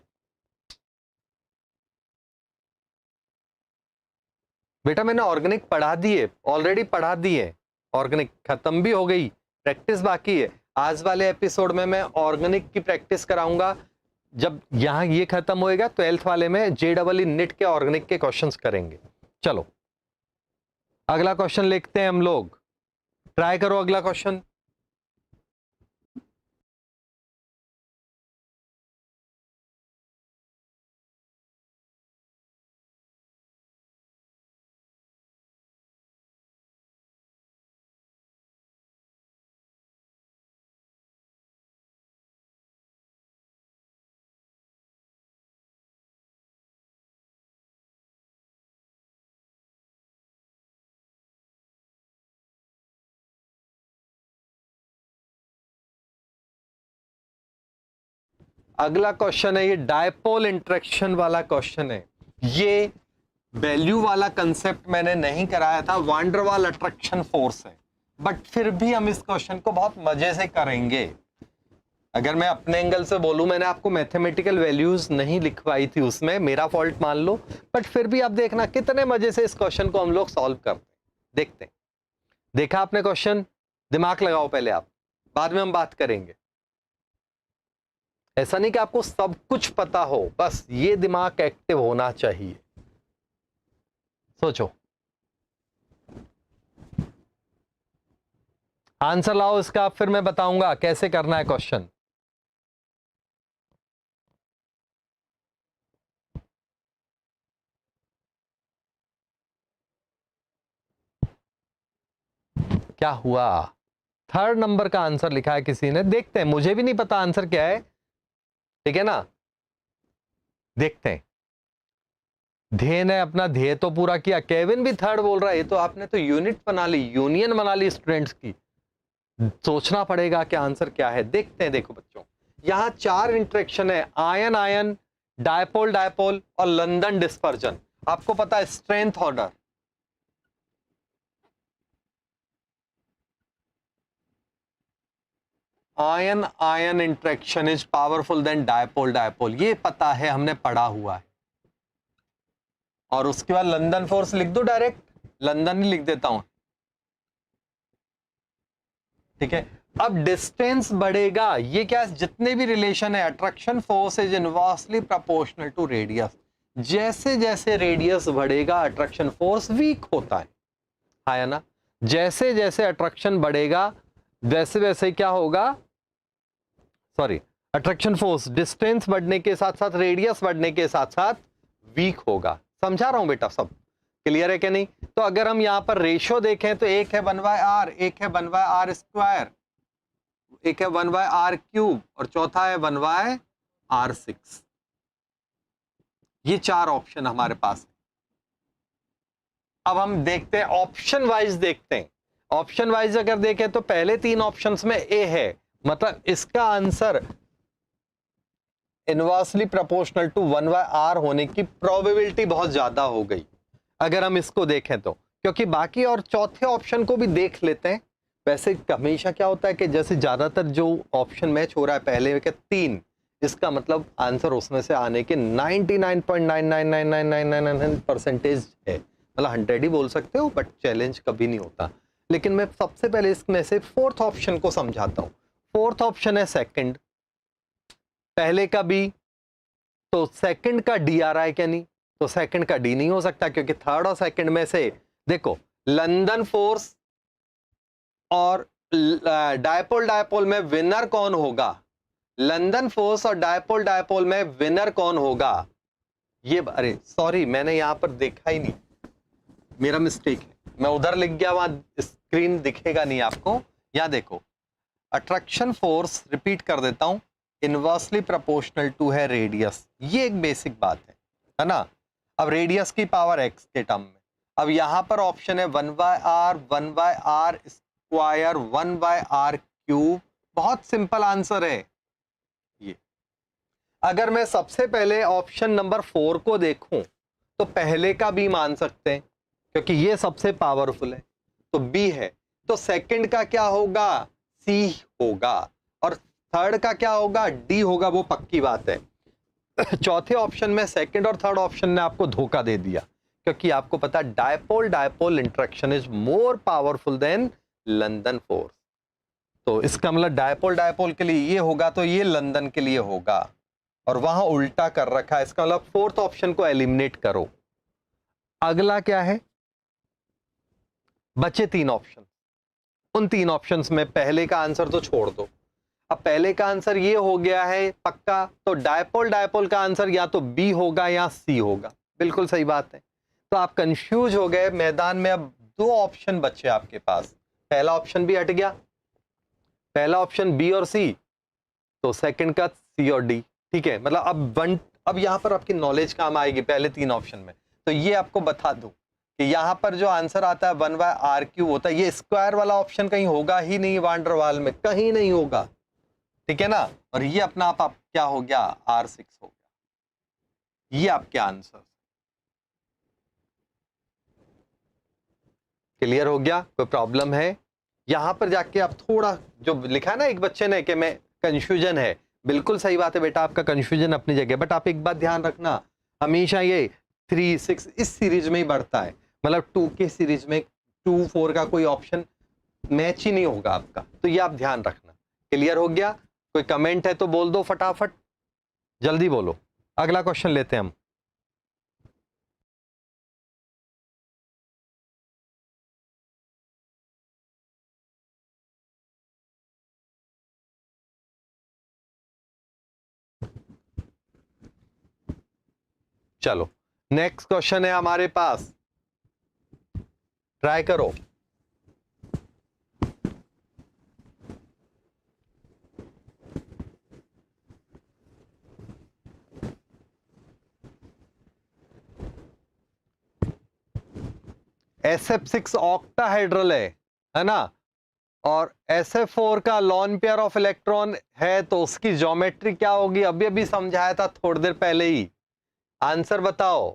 बेटा मैंने ऑर्गेनिक पढ़ा दिए, ऑलरेडी पढ़ा दिए, ऑर्गेनिक खत्म भी हो गई, प्रैक्टिस बाकी है। आज वाले एपिसोड में मैं ऑर्गेनिक की प्रैक्टिस कराऊंगा, जब यहां ये खत्म होएगा 12th वाले में JEE नीट के ऑर्गेनिक के क्वेश्चंस करेंगे। चलो अगला क्वेश्चन लिखते हैं हम लोग, ट्राई करो अगला क्वेश्चन। अगला क्वेश्चन है, ये डायपोल इंटरेक्शन वाला क्वेश्चन है। ये वैल्यू वाला कंसेप्ट मैंने नहीं कराया था, वान डर वाल अट्रैक्शन फोर्स है, बट फिर भी हम इस क्वेश्चन को बहुत मजे से करेंगे। अगर मैं अपने एंगल से बोलूं, मैंने आपको मैथमेटिकल वैल्यूज नहीं लिखवाई थी उसमें, मेरा फॉल्ट मान लो, बट फिर भी आप देखना कितने मजे से इस क्वेश्चन को हम लोग सॉल्व करते हैं। देखते हैं, देखा आपने क्वेश्चन? दिमाग लगाओ पहले आप, बाद में हम बात करेंगे। ऐसा नहीं कि आपको सब कुछ पता हो, बस ये दिमाग एक्टिव होना चाहिए। सोचो, आंसर लाओ इसका, फिर मैं बताऊंगा कैसे करना है क्वेश्चन। क्या हुआ? थर्ड नंबर का आंसर लिखा है किसी ने, देखते हैं, मुझे भी नहीं पता आंसर क्या है, ठीक है ना? देखते हैं। ध्येय ने अपना ध्येय तो पूरा किया, केविन भी थर्ड बोल रहा है, ये तो आपने तो यूनिट बना ली, यूनियन बना ली स्टूडेंट्स की। सोचना पड़ेगा कि आंसर क्या है। देखते हैं, देखो बच्चों, यहां 4 इंटरेक्शन है, आयन आयन, डायपोल डायपोल और लंदन डिस्पर्जन। आपको पता है strength order, ion ion interaction is powerful than dipole dipole, ये पता है, हमने पढ़ा हुआ है। और उसके बाद लंदन फोर्स लिख दो, डायरेक्ट लंदन ही लिख देता हूं, ठीक है। अब डिस्टेंस बढ़ेगा, ये क्या है, जितने भी रिलेशन है, attraction force is inversely proportional to radius. जैसे जैसे रेडियस बढ़ेगा अट्रैक्शन फोर्स वीक होता है ना? जैसे जैसे अट्रैक्शन बढ़ेगा वैसे वैसे क्या होगा, सॉरी, अट्रैक्शन फोर्स डिस्टेंस बढ़ने के साथ साथ, रेडियस बढ़ने के साथ साथ वीक होगा। समझा रहा हूं बेटा, सब क्लियर है कि नहीं? तो अगर हम यहां पर रेशियो देखें तो एक है 1/r, एक है 1/r स्क्वायर, एक है 1/r क्यूब और चौथा है 1/r6। ये 4 ऑप्शन हमारे पास है। अब हम देखते हैं, ऑप्शन वाइज देखते हैं। ऑप्शन वाइज अगर देखें तो पहले 3 ऑप्शंस में ए है, मतलब इसका answer inversely proportional to 1/r होने की प्रोबेबिलिटी बहुत ज्यादा हो गई अगर हम इसको देखें तो, क्योंकि बाकी और चौथे ऑप्शन को भी देख लेते हैं। वैसे हमेशा क्या होता है कि जैसे ज्यादातर जो ऑप्शन मैच हो रहा है पहले के 3, इसका मतलब आंसर उसमें से आने के 99.9999999% है, मतलब 100 ही बोल सकते हो, बट चैलेंज कभी नहीं होता। लेकिन मैं सबसे पहले इसमें से फोर्थ ऑप्शन को समझाता हूं। फोर्थ ऑप्शन है सेकंड, पहले का बी, तो सेकंड का डी आ रहा है क्या? नहीं, तो सेकंड का डी नहीं हो सकता, क्योंकि थर्ड और सेकंड में से देखो, लंदन फोर्स और डायपोल डायपोल में विनर कौन होगा? लंदन फोर्स और डायपोल डायपोल में विनर कौन होगा? ये, अरे सॉरी, मैंने यहां पर देखा ही नहीं, मेरा मिस्टेक है, मैं उधर लिख गया, वहां स्क्रीन दिखेगा नहीं आपको। यहां देखो, अट्रैक्शन फोर्स, रिपीट कर देता हूं, इनवर्सली प्रोपोर्शनल टू है रेडियस, ये एक बेसिक बात है ना? अब रेडियस की पावर x के टर्म में, अब यहां पर ऑप्शन है 1/r, 1/r square, 1/r cube, बहुत सिंपल आंसर है ये। अगर मैं सबसे पहले ऑप्शन नंबर 4 को देखूं तो पहले का भी मान सकते हैं, क्योंकि ये सबसे पावरफुल है, तो बी है। तो सेकंड का क्या होगा? सी होगा, और थर्ड का क्या होगा? डी होगा, वो पक्की बात है। चौथे ऑप्शन में सेकंड और थर्ड ऑप्शन ने आपको धोखा दे दिया, क्योंकि आपको पता dipole dipole interaction is more powerful than London force. तो इसका मतलब डायपोल डायपोल के लिए ये होगा, तो ये लंदन के लिए होगा, और वहां उल्टा कर रखा है। इसका मतलब फोर्थ ऑप्शन को एलिमिनेट करो। अगला क्या है? बचे 3 ऑप्शन, उन 3 ऑप्शंस में पहले का आंसर तो छोड़ दो। अब पहले का आंसर ये हो गया है पक्का, तो डायपोल डायपोल का आंसर या तो बी होगा या सी होगा, बिल्कुल सही बात है। तो आप कंफ्यूज हो गए, मैदान में अब 2 ऑप्शन बचे आपके पास, पहला ऑप्शन भी हट गया, पहला ऑप्शन बी और सी, तो सेकंड का सी और डी, ठीक है। मतलब अब यहां पर आपकी नॉलेज काम आएगी पहले 3 ऑप्शन में। तो ये आपको बता दूं कि यहां पर जो आंसर आता है 1/r क्यूब होता है, ये स्क्वायर वाला ऑप्शन कहीं होगा ही नहीं, वान डर वाल में कहीं नहीं होगा, ठीक है ना? और ये अपना आप क्या हो गया? R6 हो गया। ये आपके आंसर। क्लियर हो गया? कोई प्रॉब्लम है? यहां पर जाके आप थोड़ा, जो लिखा है ना एक बच्चे ने कि मैं कंफ्यूजन है, बिल्कुल सही बात है बेटा, आपका कंफ्यूजन अपनी जगह, बट आप एक बात ध्यान रखना, हमेशा ये 3 6 इस सीरीज में ही बढ़ता है, मतलब 2 के सीरीज में 2 4 का कोई ऑप्शन मैच ही नहीं होगा आपका, तो ये आप ध्यान रखना। क्लियर हो गया? कोई कमेंट है तो बोल दो फटाफट, जल्दी बोलो। अगला क्वेश्चन लेते हैं हम। चलो नेक्स्ट क्वेश्चन है हमारे पास, ट्राई करो। SF6 ऑक्टाहाइड्रल है ना, और SF4 का लॉन पेयर ऑफ इलेक्ट्रॉन है, तो उसकी ज्योमेट्री क्या होगी? अभी अभी समझाया था थोड़ी देर पहले ही, आंसर बताओ।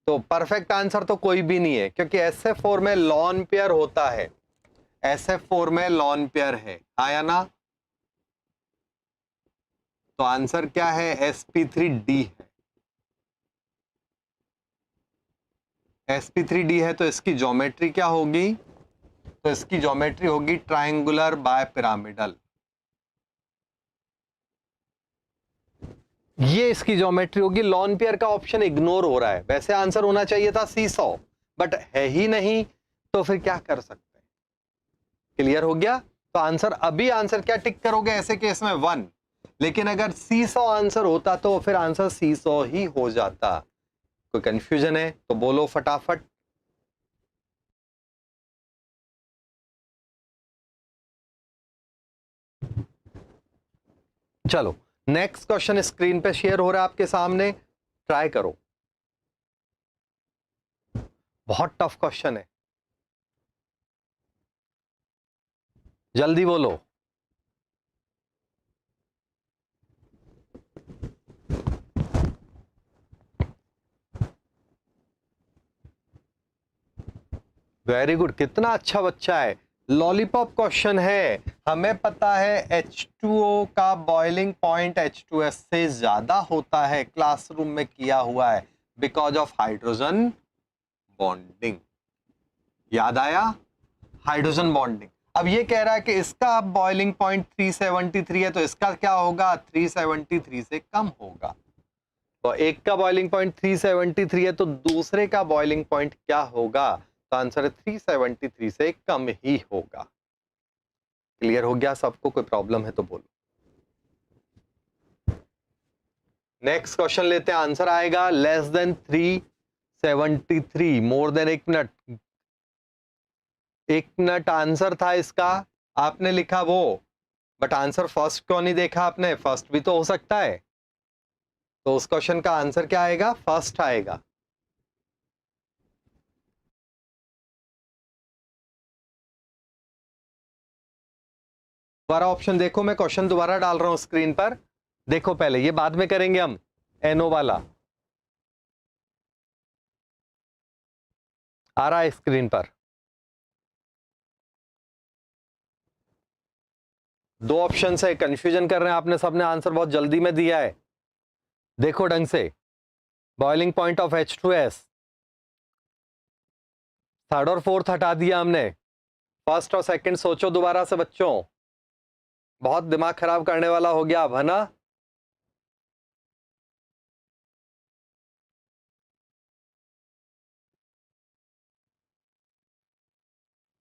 तो परफेक्ट आंसर तो कोई भी नहीं है, क्योंकि SF4 में लॉन पेयर होता है, SF4 में लॉन पेयर है, आया ना? तो आंसर क्या है? sp3d है। sp3d है, तो इसकी ज्योमेट्री क्या होगी? तो इसकी ज्योमेट्री होगी ट्रायंगुलर बाय पिरामिडल। ये इसकी ज्योमेट्री होगी। लॉन पेयर का ऑप्शन इग्नोर हो रहा है, वैसे आंसर होना चाहिए था सीसॉ, बट है ही नहीं, तो फिर क्या कर सकते हैं? क्लियर हो गया? तो आंसर, अभी आंसर क्या टिक करोगे ऐसे केस में? 1। लेकिन अगर सीसॉ आंसर होता तो फिर आंसर सीसॉ ही हो जाता। कोई कंफ्यूजन है तो बोलो फटाफट। चलो नेक्स्ट क्वेश्चन स्क्रीन पे शेयर हो रहा है आपके सामने, ट्राई करो। बहुत टफ क्वेश्चन है, जल्दी बोलो। वेरी गुड, कितना अच्छा बच्चा है। लॉलीपॉप क्वेश्चन है, हमें पता है H2O का बॉइलिंग पॉइंट H2S से ज्यादा होता है, क्लासरूम में किया हुआ है, बिकॉज ऑफ हाइड्रोजन बॉन्डिंग। याद आया? Hydrogen bonding. अब ये कह रहा है कि इसका बॉइलिंग पॉइंट 373 है, तो इसका क्या होगा? 373 से कम होगा। तो एक का बॉइलिंग पॉइंट 373 है, तो दूसरे का बॉइलिंग पॉइंट क्या होगा? तो आंसर है 373 से कम ही होगा। क्लियर हो गया सबको? कोई प्रॉब्लम है तो बोलो। नेक्स्ट क्वेश्चन लेते हैं, आंसर आएगा less than 373, more than 1 minute. 1 minute answer था इसका, आपने लिखा वो, बट आंसर फर्स्ट क्यों नहीं देखा आपने? फर्स्ट भी तो हो सकता है। तो उस क्वेश्चन का आंसर क्या आएगा? फर्स्ट आएगा। दोबारा ऑप्शन देखो, मैं क्वेश्चन दोबारा डाल रहा हूं स्क्रीन पर, देखो पहले, ये बाद में करेंगे हम, एनओ वाला आ रहा है स्क्रीन पर। दो ऑप्शन है, कंफ्यूजन कर रहे हैं आपने, सबने आंसर बहुत जल्दी में दिया है। देखो ढंग से, boiling point of H2S, third और फोर्थ हटा दिया हमने, फर्स्ट और सेकंड सोचो दोबारा से बच्चों, बहुत दिमाग खराब करने वाला हो गया अब, है ना?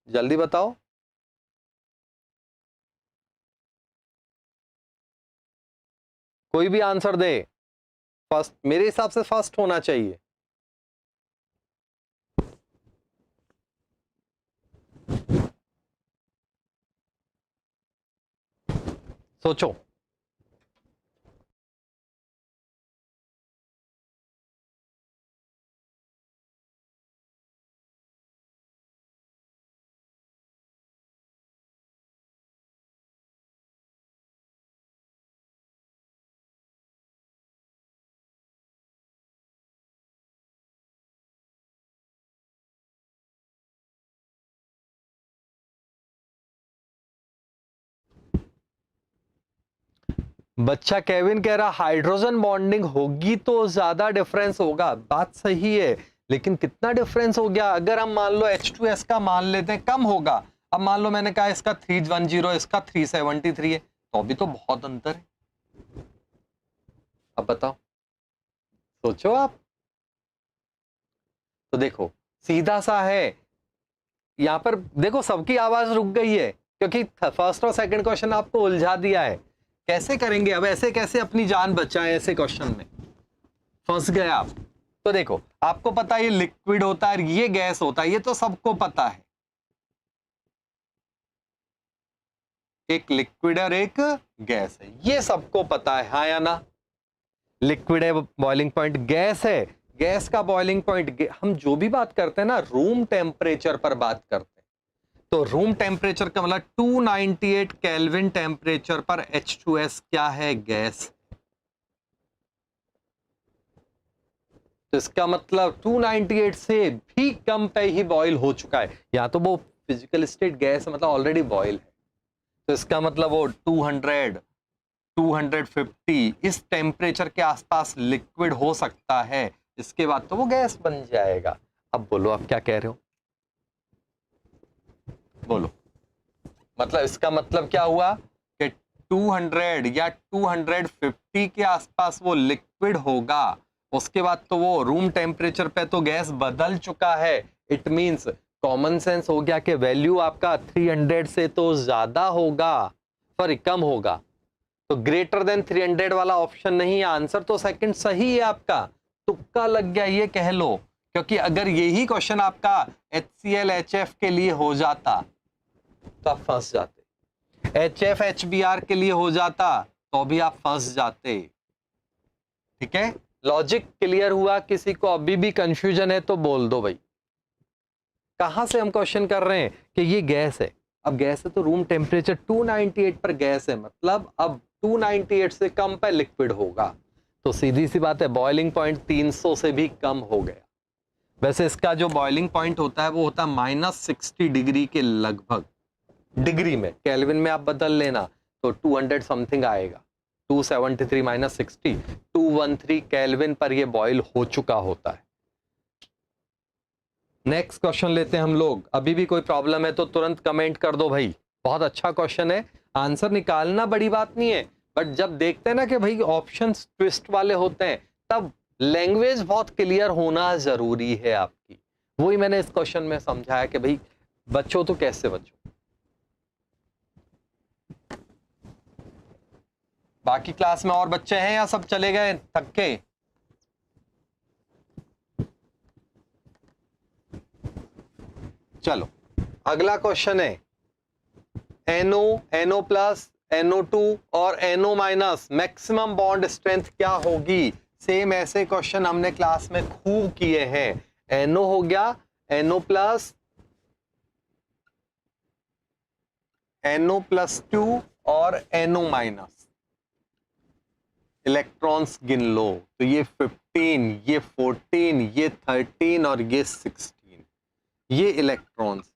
जल्दी बताओ। कोई भी आंसर दे, फर्स्ट मेरे हिसाब से फर्स्ट होना चाहिए। सोचो। बच्चा केविन कह रहा हाइड्रोजन बॉन्डिंग होगी तो ज्यादा डिफरेंस होगा, बात सही है, लेकिन कितना डिफरेंस हो गया? अगर हम मान लो H2S का मान लेते हैं कम होगा, अब मान लो मैंने कहा इसका 310 इसका 373 है, तो अभी तो बहुत अंतर है। अब बताओ, सोचो आप। तो देखो सीधा सा है, यहां पर देखो सबकी आवाज रुक गई है क्योंकि फर्स्ट और सेकंड क्वेश्चन आपको उलझा दिया है। कैसे करेंगे अब, ऐसे कैसे अपनी जान बचाएं, ऐसे क्वेश्चन में फंस गए आप। तो देखो आपको पता है ये लिक्विड होता है, ये गैस होता है, ये तो सबको पता है, एक लिक्विड और एक गैस है, ये सबको पता है, हाँ या ना? लिक्विड है बॉइलिंग पॉइंट, गैस है, गैस का बॉइलिंग पॉइंट, हम जो भी बात करते हैं ना रूम टेम्परेचर पर बात करते हैं, तो रूम टेम्परेचर का मतलब 298 केल्विन टेम्परेचर पर H2S क्या है? गैस। तो इसका मतलब 298 से भी कम पे ही बॉयल हो चुका है, या तो वो फिजिकल स्टेट गैस मतलब ऑलरेडी बॉयल है, तो इसका मतलब वो 200 250 इस टेम्परेचर के आसपास लिक्विड हो सकता है, इसके बाद तो वो गैस बन जाएगा। अब बोलो आप क्या कह रहे हो, बोलो। मतलब इसका मतलब क्या हुआ कि 200 या 250 के आसपास वो लिक्विड होगा, उसके बाद तो वो रूम टेम्परेचर पे तो गैस बदल चुका है। इट मींस कॉमन सेंस हो गया कि वैल्यू आपका 300 से तो ज्यादा होगा, सॉरी कम होगा, तो ग्रेटर देन 300 वाला ऑप्शन नहीं है, आंसर तो सेकंड सही है आपका, तुक्का लग गया ये कह लो, क्योंकि अगर यही क्वेश्चन आपका HCl HF के लिए हो जाता तो आप फंस जाते, HF HBr के लिए हो जाता तो भी आप फंस जाते। ठीक है, लॉजिक क्लियर हुआ? किसी को अभी भी कंफ्यूजन है तो बोल दो भाई। कहां से हम क्वेश्चन कर रहे हैं कि ये गैस है, अब गैस है तो रूम टेम्परेचर 298 पर गैस है, मतलब अब 298 से कम पर लिक्विड होगा, तो सीधी सी बात है बॉइलिंग पॉइंट 300 से भी कम हो गया। वैसे इसका जो बॉइलिंग पॉइंट होता है वो होता है -60 डिग्री के लगभग, डिग्री में, केल्विन में आप बदल लेना तो 200 समथिंग आएगा, 273 - 60 213 केल्विन पर ये बॉयल हो चुका होता है। नेक्स्ट क्वेश्चन लेते हैं हम लोग, अभी भी कोई प्रॉब्लम है तो तुरंत कमेंट कर दो भाई, बहुत अच्छा क्वेश्चन है, आंसर निकालना बड़ी बात नहीं है, बट जब देखते हैं ना कि भाई ऑप्शंस ट्विस्ट वाले होते हैं तब लैंग्वेज बहुत क्लियर होना जरूरी है आपकी, वही मैंने इस क्वेश्चन में समझाया कि भाई बच्चों तो कैसे बच्चों। बाकी क्लास में और बच्चे हैं या सब चले गए थक के? चलो अगला क्वेश्चन है, NO, NO प्लस, NO2 और NO minus maximum bond strength क्या होगी? सेम ऐसे क्वेश्चन हमने क्लास में खूब किए हैं। NO हो गया, NO प्लस, NO+2 और NO माइनस, इलेक्ट्रॉन्स गिन लो तो ये 15, ये 14, ये 13 और ये 16, ये इलेक्ट्रॉन्स।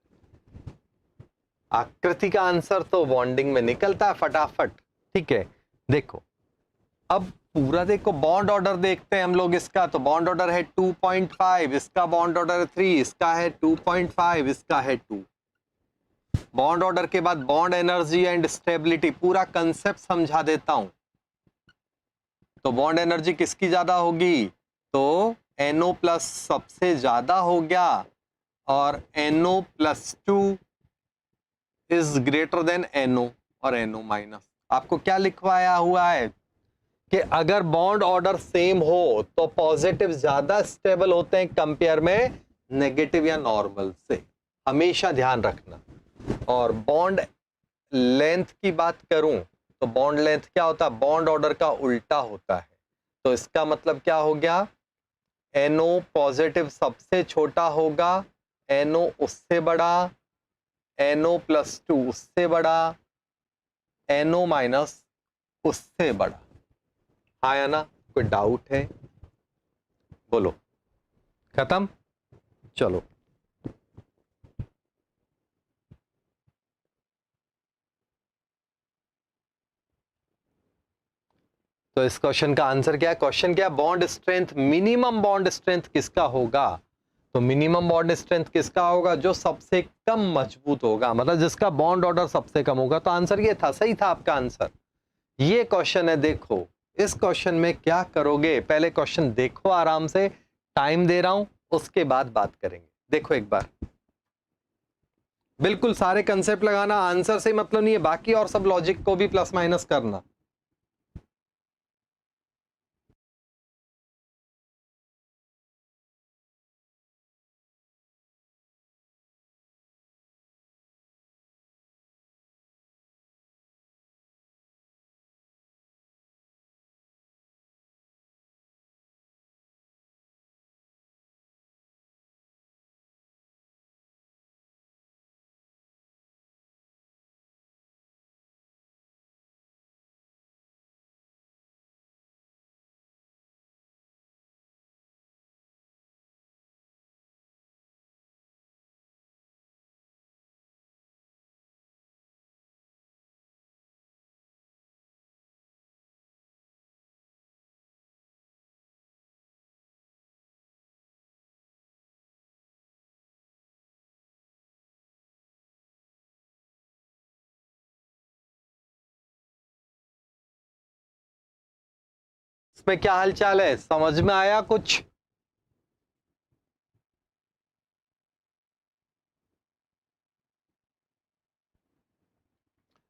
आकृति का आंसर तो बॉन्डिंग में निकलता है फटाफट। ठीक है, देखो अब पूरा देखो बॉन्ड ऑर्डर देखते हैं हम लोग इसका, तो बॉन्ड ऑर्डर है 2.5, इसका बॉन्ड ऑर्डर है 3, इसका है 2.5, इसका है 2। बॉन्ड ऑर्डर के बाद बॉन्ड एनर्जी एंड स्टेबिलिटी, पूरा कंसेप्ट समझा देता हूं। तो बॉन्ड एनर्जी किसकी ज्यादा होगी? तो NO प्लस सबसे ज्यादा हो गया और NO+2 is greater then NO और NO माइनस। आपको क्या लिखवाया हुआ है कि अगर बॉन्ड ऑर्डर सेम हो तो पॉजिटिव ज्यादा स्टेबल होते हैं कंपेयर में नेगेटिव या नॉर्मल से, हमेशा ध्यान रखना। और बॉन्ड लेंथ की बात करूं तो बॉन्ड लेंथ क्या होता है? बॉन्ड ऑर्डर का उल्टा होता है, तो इसका मतलब क्या हो गया? NO पॉजिटिव सबसे छोटा होगा, NO उससे बड़ा, NO+2 उससे बड़ा, NO माइनस उससे बड़ा। हाँ या ना? कोई डाउट है? बोलो। खत्म? चलो तो इस क्वेश्चन का आंसर क्या है? क्वेश्चन क्या है? Bond strength, minimum bond strength किसका होगा? तो मिनिमम बॉन्ड स्ट्रेंथ किसका होगा? जो सबसे कम मजबूत होगा, मतलब जिसका बॉन्ड ऑर्डर सबसे कम होगा। तो आंसर ये था, सही था आपका आंसर। ये क्वेश्चन है, देखो इस क्वेश्चन में क्या करोगे, पहले क्वेश्चन देखो आराम से, टाइम दे रहा हूं, उसके बाद बात करेंगे। देखो एक बार, बिल्कुल सारे कंसेप्ट लगाना, आंसर से मतलब नहीं है, बाकी और सब लॉजिक को भी प्लस माइनस करना। इसमें क्या हालचाल है, समझ में आया कुछ?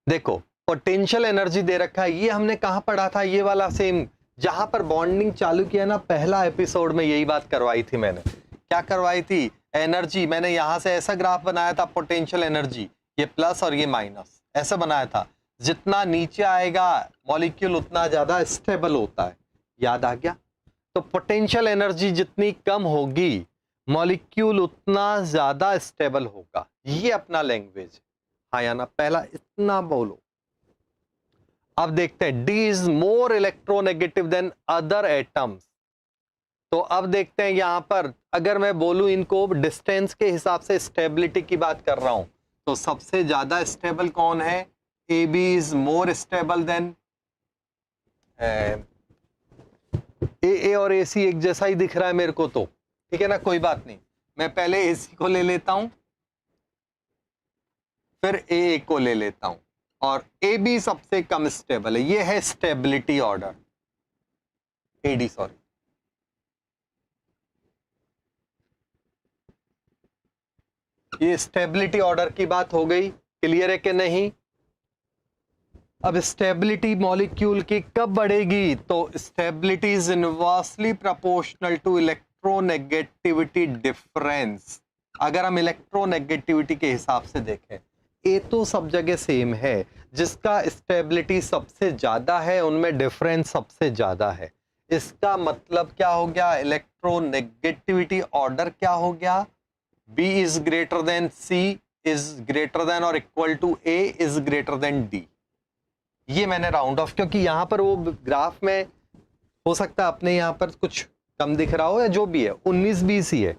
देखो पोटेंशियल एनर्जी दे रखा है, ये हमने कहां पढ़ा था? ये वाला सेम, जहां पर बॉन्डिंग चालू किया ना, पहला एपिसोड में यही बात करवाई थी मैंने। क्या करवाई थी? एनर्जी, मैंने यहां से ऐसा ग्राफ बनाया था, पोटेंशियल एनर्जी, ये प्लस और ये माइनस, ऐसा बनाया था। जितना नीचे आएगा मॉलिक्यूल उतना ज्यादा स्टेबल होता है, याद आ गया? तो पोटेंशियल एनर्जी जितनी कम होगी, मॉलिक्यूल उतना ज्यादा स्टेबल होगा। ये अपना लैंग्वेज। हाँ या ना? पहला इतना बोलो। अब देखते हैं, D is more electronegative than other atoms. तो अब देखते हैं यहां पर, अगर मैं बोलूं इनको डिस्टेंस के हिसाब से स्टेबिलिटी की बात कर रहा हूं, तो सबसे ज्यादा स्टेबल कौन है? A B is more stable than A और ए सी एक जैसा ही दिख रहा है मेरे को, तो ठीक है ना, कोई बात नहीं। मैं पहले ए सी को ले लेता हूं, फिर ए को ले लेता हूं, और ए बी सबसे कम स्टेबल है। ये है स्टेबिलिटी ऑर्डर, एडी सॉरी। ये स्टेबिलिटी ऑर्डर की बात हो गई, क्लियर है कि नहीं? अब स्टेबिलिटी मॉलिक्यूल की कब बढ़ेगी? तो stability is inversely proportional to electronegativity difference. अगर हम इलेक्ट्रोनेगेटिविटी के हिसाब से देखें, ए तो सब जगह सेम है, जिसका स्टेबिलिटी सबसे ज्यादा है उनमें डिफरेंस सबसे ज्यादा है। इसका मतलब क्या हो गया? इलेक्ट्रोनेगेटिविटी ऑर्डर क्या हो गया? B is greater than C is greater than और equal to A is greater than D। ये मैंने राउंड ऑफ, क्योंकि यहां पर वो ग्राफ में हो सकता है अपने यहां पर कुछ कम दिख रहा हो, या जो भी है 19-20 ही है।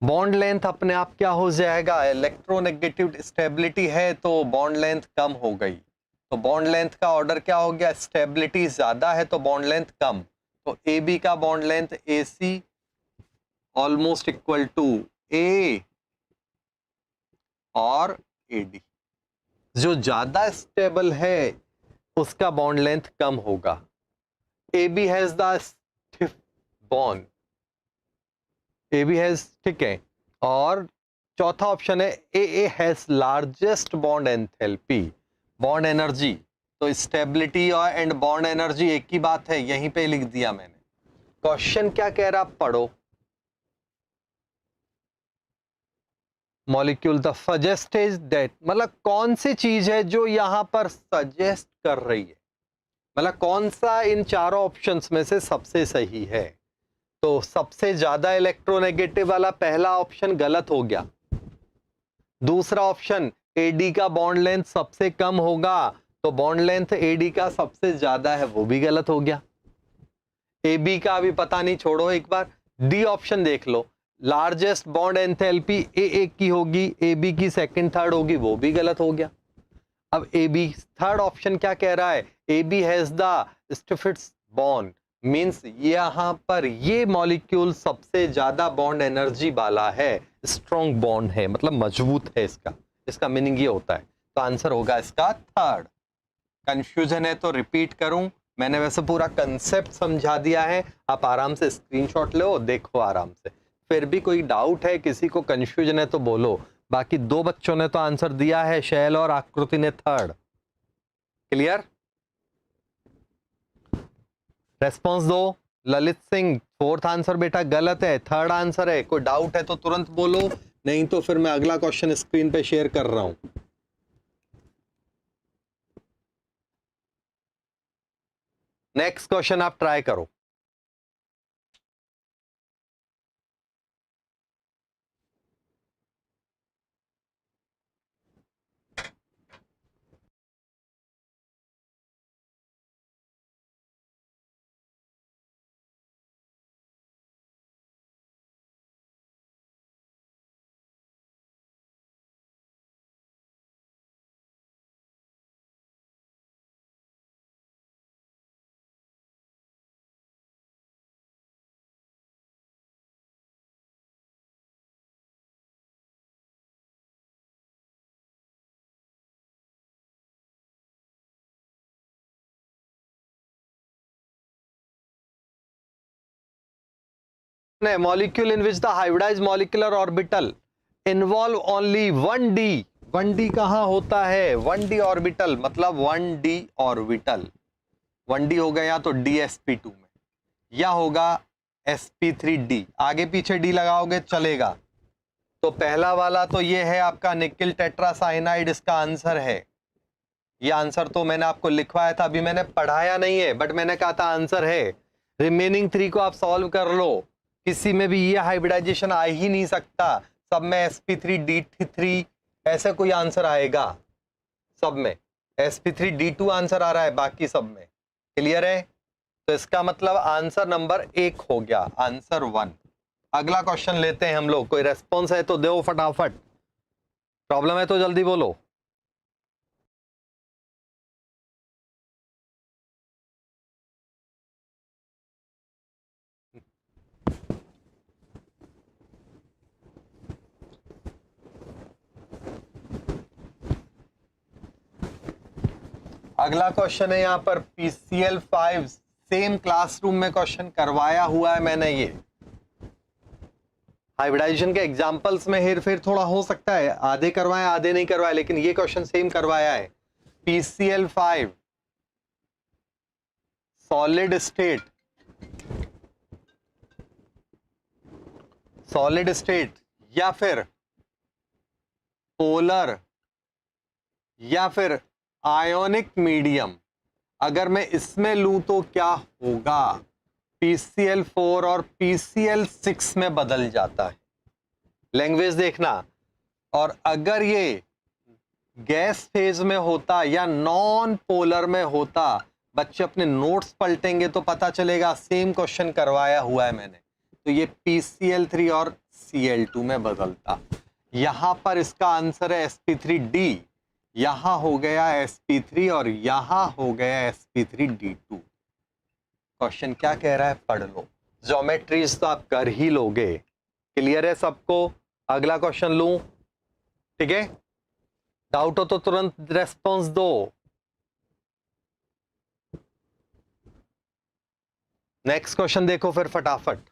बॉन्ड लेंथ अपने आप क्या हो जाएगा? इलेक्ट्रोनेगेटिव स्टेबिलिटी है तो बॉन्ड लेंथ कम हो गई, तो बॉन्ड लेंथ का ऑर्डर क्या हो गया? स्टेबिलिटी ज्यादा है तो बॉन्ड लेंथ कम, तो ए बी का bond length A C almost equal to A और ए डी। जो ज्यादा स्टेबल है उसका बॉन्ड लेंथ कम होगा। A B has the stiff bond, A B has, ठीक है। और चौथा ऑप्शन है A has largest bond enthalpy, bond energy. तो स्टेबिलिटी और एंड बॉन्ड एनर्जी एक ही बात है, यहीं पे लिख दिया मैंने। क्वेश्चन क्या कह रहा, पढ़ो। मॉलिक्यूल द सजेस्टेज दैट, मतलब कौन सी चीज है जो यहां पर सजेस्ट कर रही है, मतलब कौन सा इन चारों ऑप्शंस में से सबसे सही है? तो सबसे ज्यादा इलेक्ट्रोनेगेटिव वाला पहला ऑप्शन गलत हो गया। दूसरा ऑप्शन एडी का बॉन्ड लेंथ सबसे कम होगा, तो बॉन्ड लेंथ एडी का सबसे ज्यादा है, वो भी गलत हो गया। ए बी का अभी पता नहीं, छोड़ो, एक बार डी ऑप्शन देख लो। लार्जेस्ट बॉन्ड एंथैल्पी ए की होगी, ए बी की सेकंड थर्ड होगी, वो भी गलत हो गया। अब ए बी, थर्ड ऑप्शन क्या कह रहा है, A B has the stiffest bond, means यहां पर ये मॉलिक्यूल सबसे ज्यादा बॉन्ड एनर्जी वाला है, स्ट्रॉन्ग बॉन्ड है, मतलब मजबूत है इसका मीनिंग ये होता है। तो आंसर होगा इसका थर्ड। कंफ्यूजन है तो रिपीट करूं, मैंने वैसे पूरा कंसेप्ट समझा दिया है, आप आराम से स्क्रीनशॉट लो, देखो आराम से। फिर भी कोई डाउट है, किसी को कंफ्यूजन है तो बोलो। बाकी दो बच्चों ने तो आंसर दिया है, शैल और आकृति ने थर्ड। क्लियर? रेस्पॉन्स दो। ललित सिंह फोर्थ आंसर बेटा गलत है, थर्ड आंसर है। कोई डाउट है तो तुरंत बोलो, नहीं तो फिर मैं अगला क्वेश्चन स्क्रीन पे शेयर कर रहा हूं। नेक्स्ट क्वेश्चन आप ट्राई करो। Molecule in which the hybridized molecular orbital involve only 1d, 1d कहां होता है, 1d ऑर्बिटल, मतलब 1d ऑर्बिटल, 1d होगा या तो dsp2 में या होगा sp3d, आगे पीछे d लगाओगे चलेगा। तो पहला वाला तो ये है आपका निकिल टेट्रासाइनाइड, इसका आंसर है। ये आंसर तो मैंने आपको लिखवाया था, अभी मैंने पढ़ाया नहीं है, बट मैंने कहा था आंसर है। रिमेनिंग 3 को आप सॉल्व कर लो, किसी में भी ये हाइब्रिडाइजेशन आ ही नहीं सकता, सब में sp3d3 ऐसे कोई आंसर आएगा, सब में sp3d2 आंसर आ रहा है, बाकी सब में। क्लियर है? तो इसका मतलब आंसर नंबर 1 हो गया, आंसर 1। अगला क्वेश्चन लेते हैं हम लोग, कोई रेस्पॉन्स है तो दो फटाफट, प्रॉब्लम है तो जल्दी बोलो। अगला क्वेश्चन है यहाँ पर PCl5, सेम क्लासरूम में क्वेश्चन करवाया हुआ है मैंने। ये हाइब्रिडाइजेशन के एग्जांपल्स में हेर फेर थोड़ा हो सकता है, आधे करवाए आधे नहीं करवाए, लेकिन ये क्वेश्चन सेम करवाया है। PCl5 सॉलिड स्टेट या फिर पोलर या फिर आयोनिक मीडियम, अगर मैं इसमें लूं तो क्या होगा, PCl4 और PCl6 में बदल जाता है। लैंग्वेज देखना। और अगर ये गैस फेज में होता या नॉन पोलर में होता, बच्चे अपने नोट्स पलटेंगे तो पता चलेगा सेम क्वेश्चन करवाया हुआ है मैंने। तो ये PCl3 और Cl2 में बदलता। यहां पर इसका आंसर है sp3d, यहां हो गया sp3 और यहां हो गया sp3d2। क्वेश्चन क्या कह रहा है पढ़ लो, ज्योमेट्रीज तो आप कर ही लोगे। क्लियर है सबको? अगला क्वेश्चन लूं? ठीक है, डाउट हो तो तुरंत रेस्पॉन्स दो। नेक्स्ट क्वेश्चन देखो फिर फटाफट।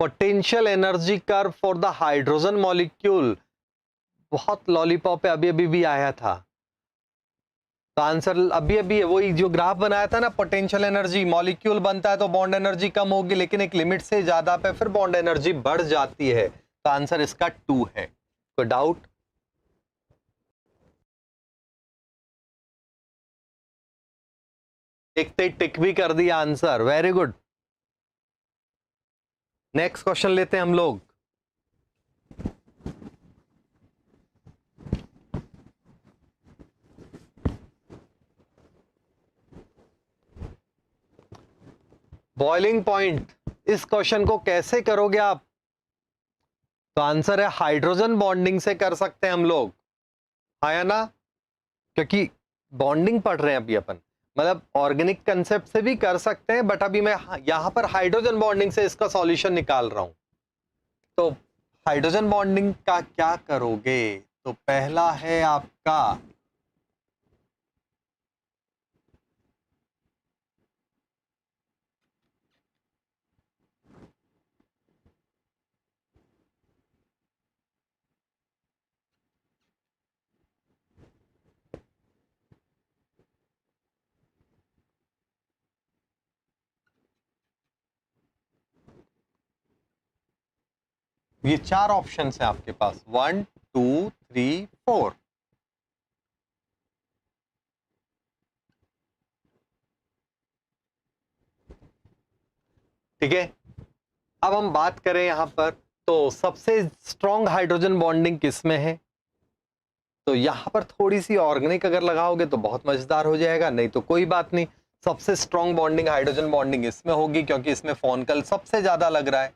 Potential energy curve for the hydrogen molecule, बहुत लॉलीपॉप पे अभी अभी भी आया था, तो आंसर अभी अभी वही जो ग्राफ बनाया था ना, पोटेंशियल एनर्जी, मॉलिक्यूल बनता है तो बॉन्ड एनर्जी कम होगी, लेकिन एक लिमिट से ज्यादा पे फिर बॉन्ड एनर्जी बढ़ जाती है। तो आंसर इसका 2 है। कोई डाउट? एक टिक भी कर दिया answer, very good. Next question लेते हैं हम लोग। बॉइलिंग पॉइंट, इस क्वेश्चन को कैसे करोगे आप? तो आंसर है हाइड्रोजन बॉन्डिंग से कर सकते हैं हम लोग, आया ना, क्योंकि बॉन्डिंग पढ़ रहे हैं अभी अपन, मतलब ऑर्गेनिक कंसेप्ट से भी कर सकते हैं, बट अभी मैं यहां पर हाइड्रोजन बॉन्डिंग से इसका सॉल्यूशन निकाल रहा हूं। तो हाइड्रोजन बॉन्डिंग का क्या करोगे? तो पहला है आपका ये 4 ऑप्शन है आपके पास, 1 2 3 4। ठीक है, अब हम बात करें यहां पर, तो सबसे स्ट्रॉन्ग हाइड्रोजन बॉन्डिंग किसमें है? तो यहां पर थोड़ी सी ऑर्गेनिक अगर लगाओगे तो बहुत मजेदार हो जाएगा, नहीं तो कोई बात नहीं। सबसे स्ट्रॉन्ग बॉन्डिंग हाइड्रोजन बॉन्डिंग इसमें होगी, क्योंकि इसमें फोनकल सबसे ज्यादा लग रहा है।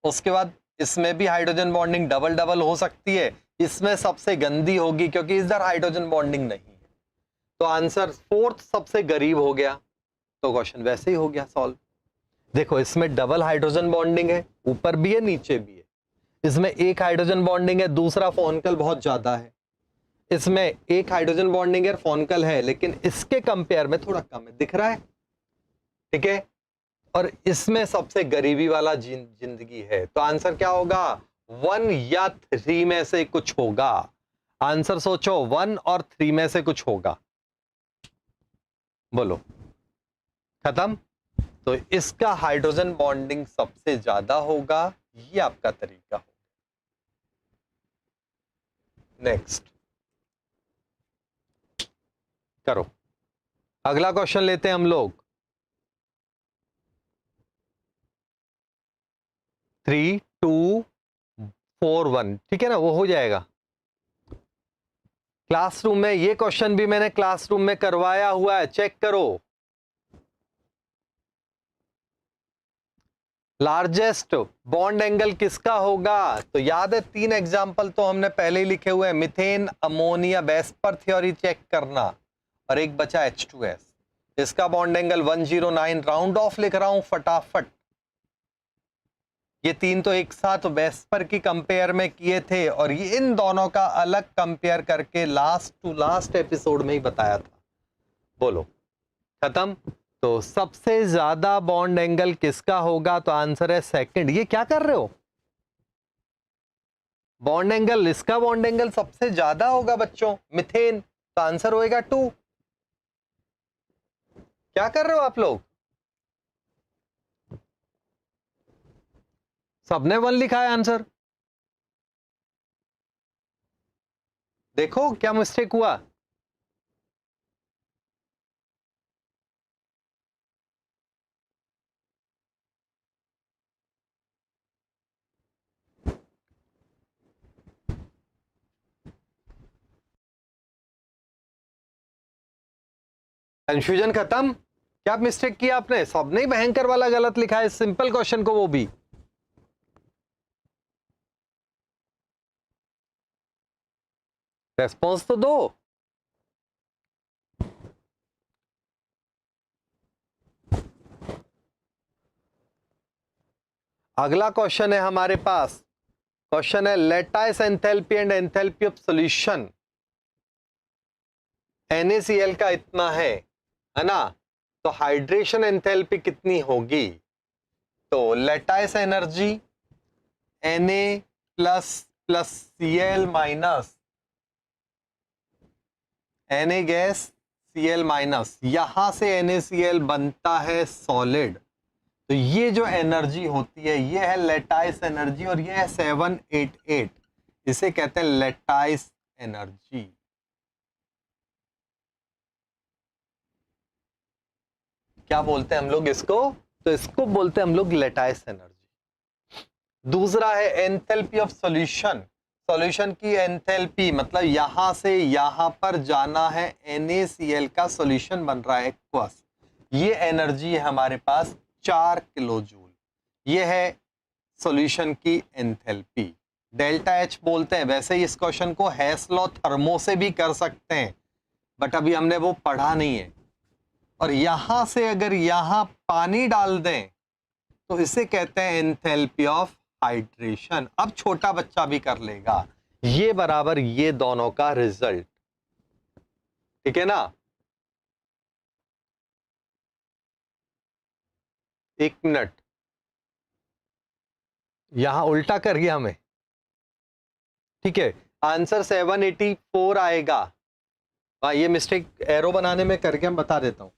उसके बाद इसमें भी हाइड्रोजन बॉन्डिंग डबल डबल हो सकती है, इसमें सबसे गंदी होगी क्योंकि इधर हाइड्रोजन बॉन्डिंग नहीं है। तो आंसर फोर्थ सबसे गरीब हो गया, तो क्वेश्चन वैसे ही हो गया सॉल्व। देखो इसमें डबल हाइड्रोजन बॉन्डिंग है, ऊपर भी है नीचे भी है। इसमें एक हाइड्रोजन बॉन्डिंग है, दूसरा फोनकल बहुत ज्यादा है। इसमें एक हाइड्रोजन बॉन्डिंग है, फोनकल है, लेकिन इसके कंपेयर में थोड़ा कम है, दिख रहा है? ठीक है, और इसमें सबसे गरीबी वाला जिंदगी है। तो आंसर क्या होगा? 1 या 3 में से कुछ होगा। आंसर सोचो, 1 और 3 में से कुछ होगा, बोलो। खत्म। तो इसका हाइड्रोजन बॉन्डिंग सबसे ज्यादा होगा, ये आपका तरीका होगा। नेक्स्ट करो, अगला क्वेश्चन लेते हैं हम लोग। 3 2 4 1, ठीक है ना, वो हो जाएगा। क्लासरूम में ये क्वेश्चन भी मैंने क्लासरूम में करवाया हुआ है, चेक करो। लार्जेस्ट बॉन्ड एंगल किसका होगा? तो याद है 3 एग्जाम्पल तो हमने पहले ही लिखे हुए हैं, methane, ammonia, VSEPR theory check करना, और एक बचा H2S। इसका बॉन्ड एंगल 109, राउंड ऑफ लिख रहा हूं फटाफट। ये 3 तो एक साथ वेस्पर की कंपेयर में किए थे, और ये इन दोनों का अलग कंपेयर करके लास्ट टू लास्ट एपिसोड में ही बताया था। बोलो, खत्म। तो सबसे ज्यादा बॉन्ड एंगल किसका होगा? तो आंसर है सेकंड। ये क्या कर रहे हो? बॉन्ड एंगल, इसका बॉन्ड एंगल सबसे ज्यादा होगा बच्चों, मिथेन, तो आंसर होएगा 2। क्या कर रहे हो आप लोग? सबने 1 लिखा है आंसर। देखो क्या मिस्टेक हुआ। कंफ्यूजन खत्म। क्या मिस्टेक किया आपने? सबने ही भयंकर वाला गलत लिखा है, सिंपल क्वेश्चन को वो भी। रेस्पॉन्स तो दो। अगला क्वेश्चन है हमारे पास, क्वेश्चन है lattice enthalpy and enthalpy of solution. NaCl का इतना है ना, तो हाइड्रेशन एंथैल्पी कितनी होगी? तो lattice energy Na plus plus Cl minus Na gas Cl minus, यहां से NaCl बनता है सॉलिड। तो ये जो एनर्जी होती है ये है लेटाइस एनर्जी, और ये है 788, इसे कहते हैं लेटाइस एनर्जी। क्या बोलते हैं हम लोग इसको? तो इसको बोलते हैं हम लोग लेटाइस एनर्जी। दूसरा है एंथैल्पी ऑफ सॉल्यूशन। सॉल्यूशन की एंथैल्पी मतलब यहां से यहां पर जाना है, NaCl का सॉल्यूशन बन रहा है एक्वस, ये एनर्जी है हमारे पास 4 किलो जूल। ये है सॉल्यूशन की एंथैल्पी। डेल्टा एच बोलते हैं। वैसे ही इस क्वेश्चन को हेस लॉ थर्मो से भी कर सकते हैं, बट अभी हमने वो पढ़ा नहीं है। और यहां से अगर यहां पानी डाल दें तो इसे कहते हैं एंथैल्पी ऑफ हाइड्रेशन। अब छोटा बच्चा भी कर लेगा। ये बराबर ये दोनों का रिजल्ट, ठीक है ना। एक मिनट, यहां उल्टा कर गया हमें, ठीक है। आंसर 784 आएगा। हाँ, ये मिस्टेक एरो बनाने में करके हम बता देता हूं।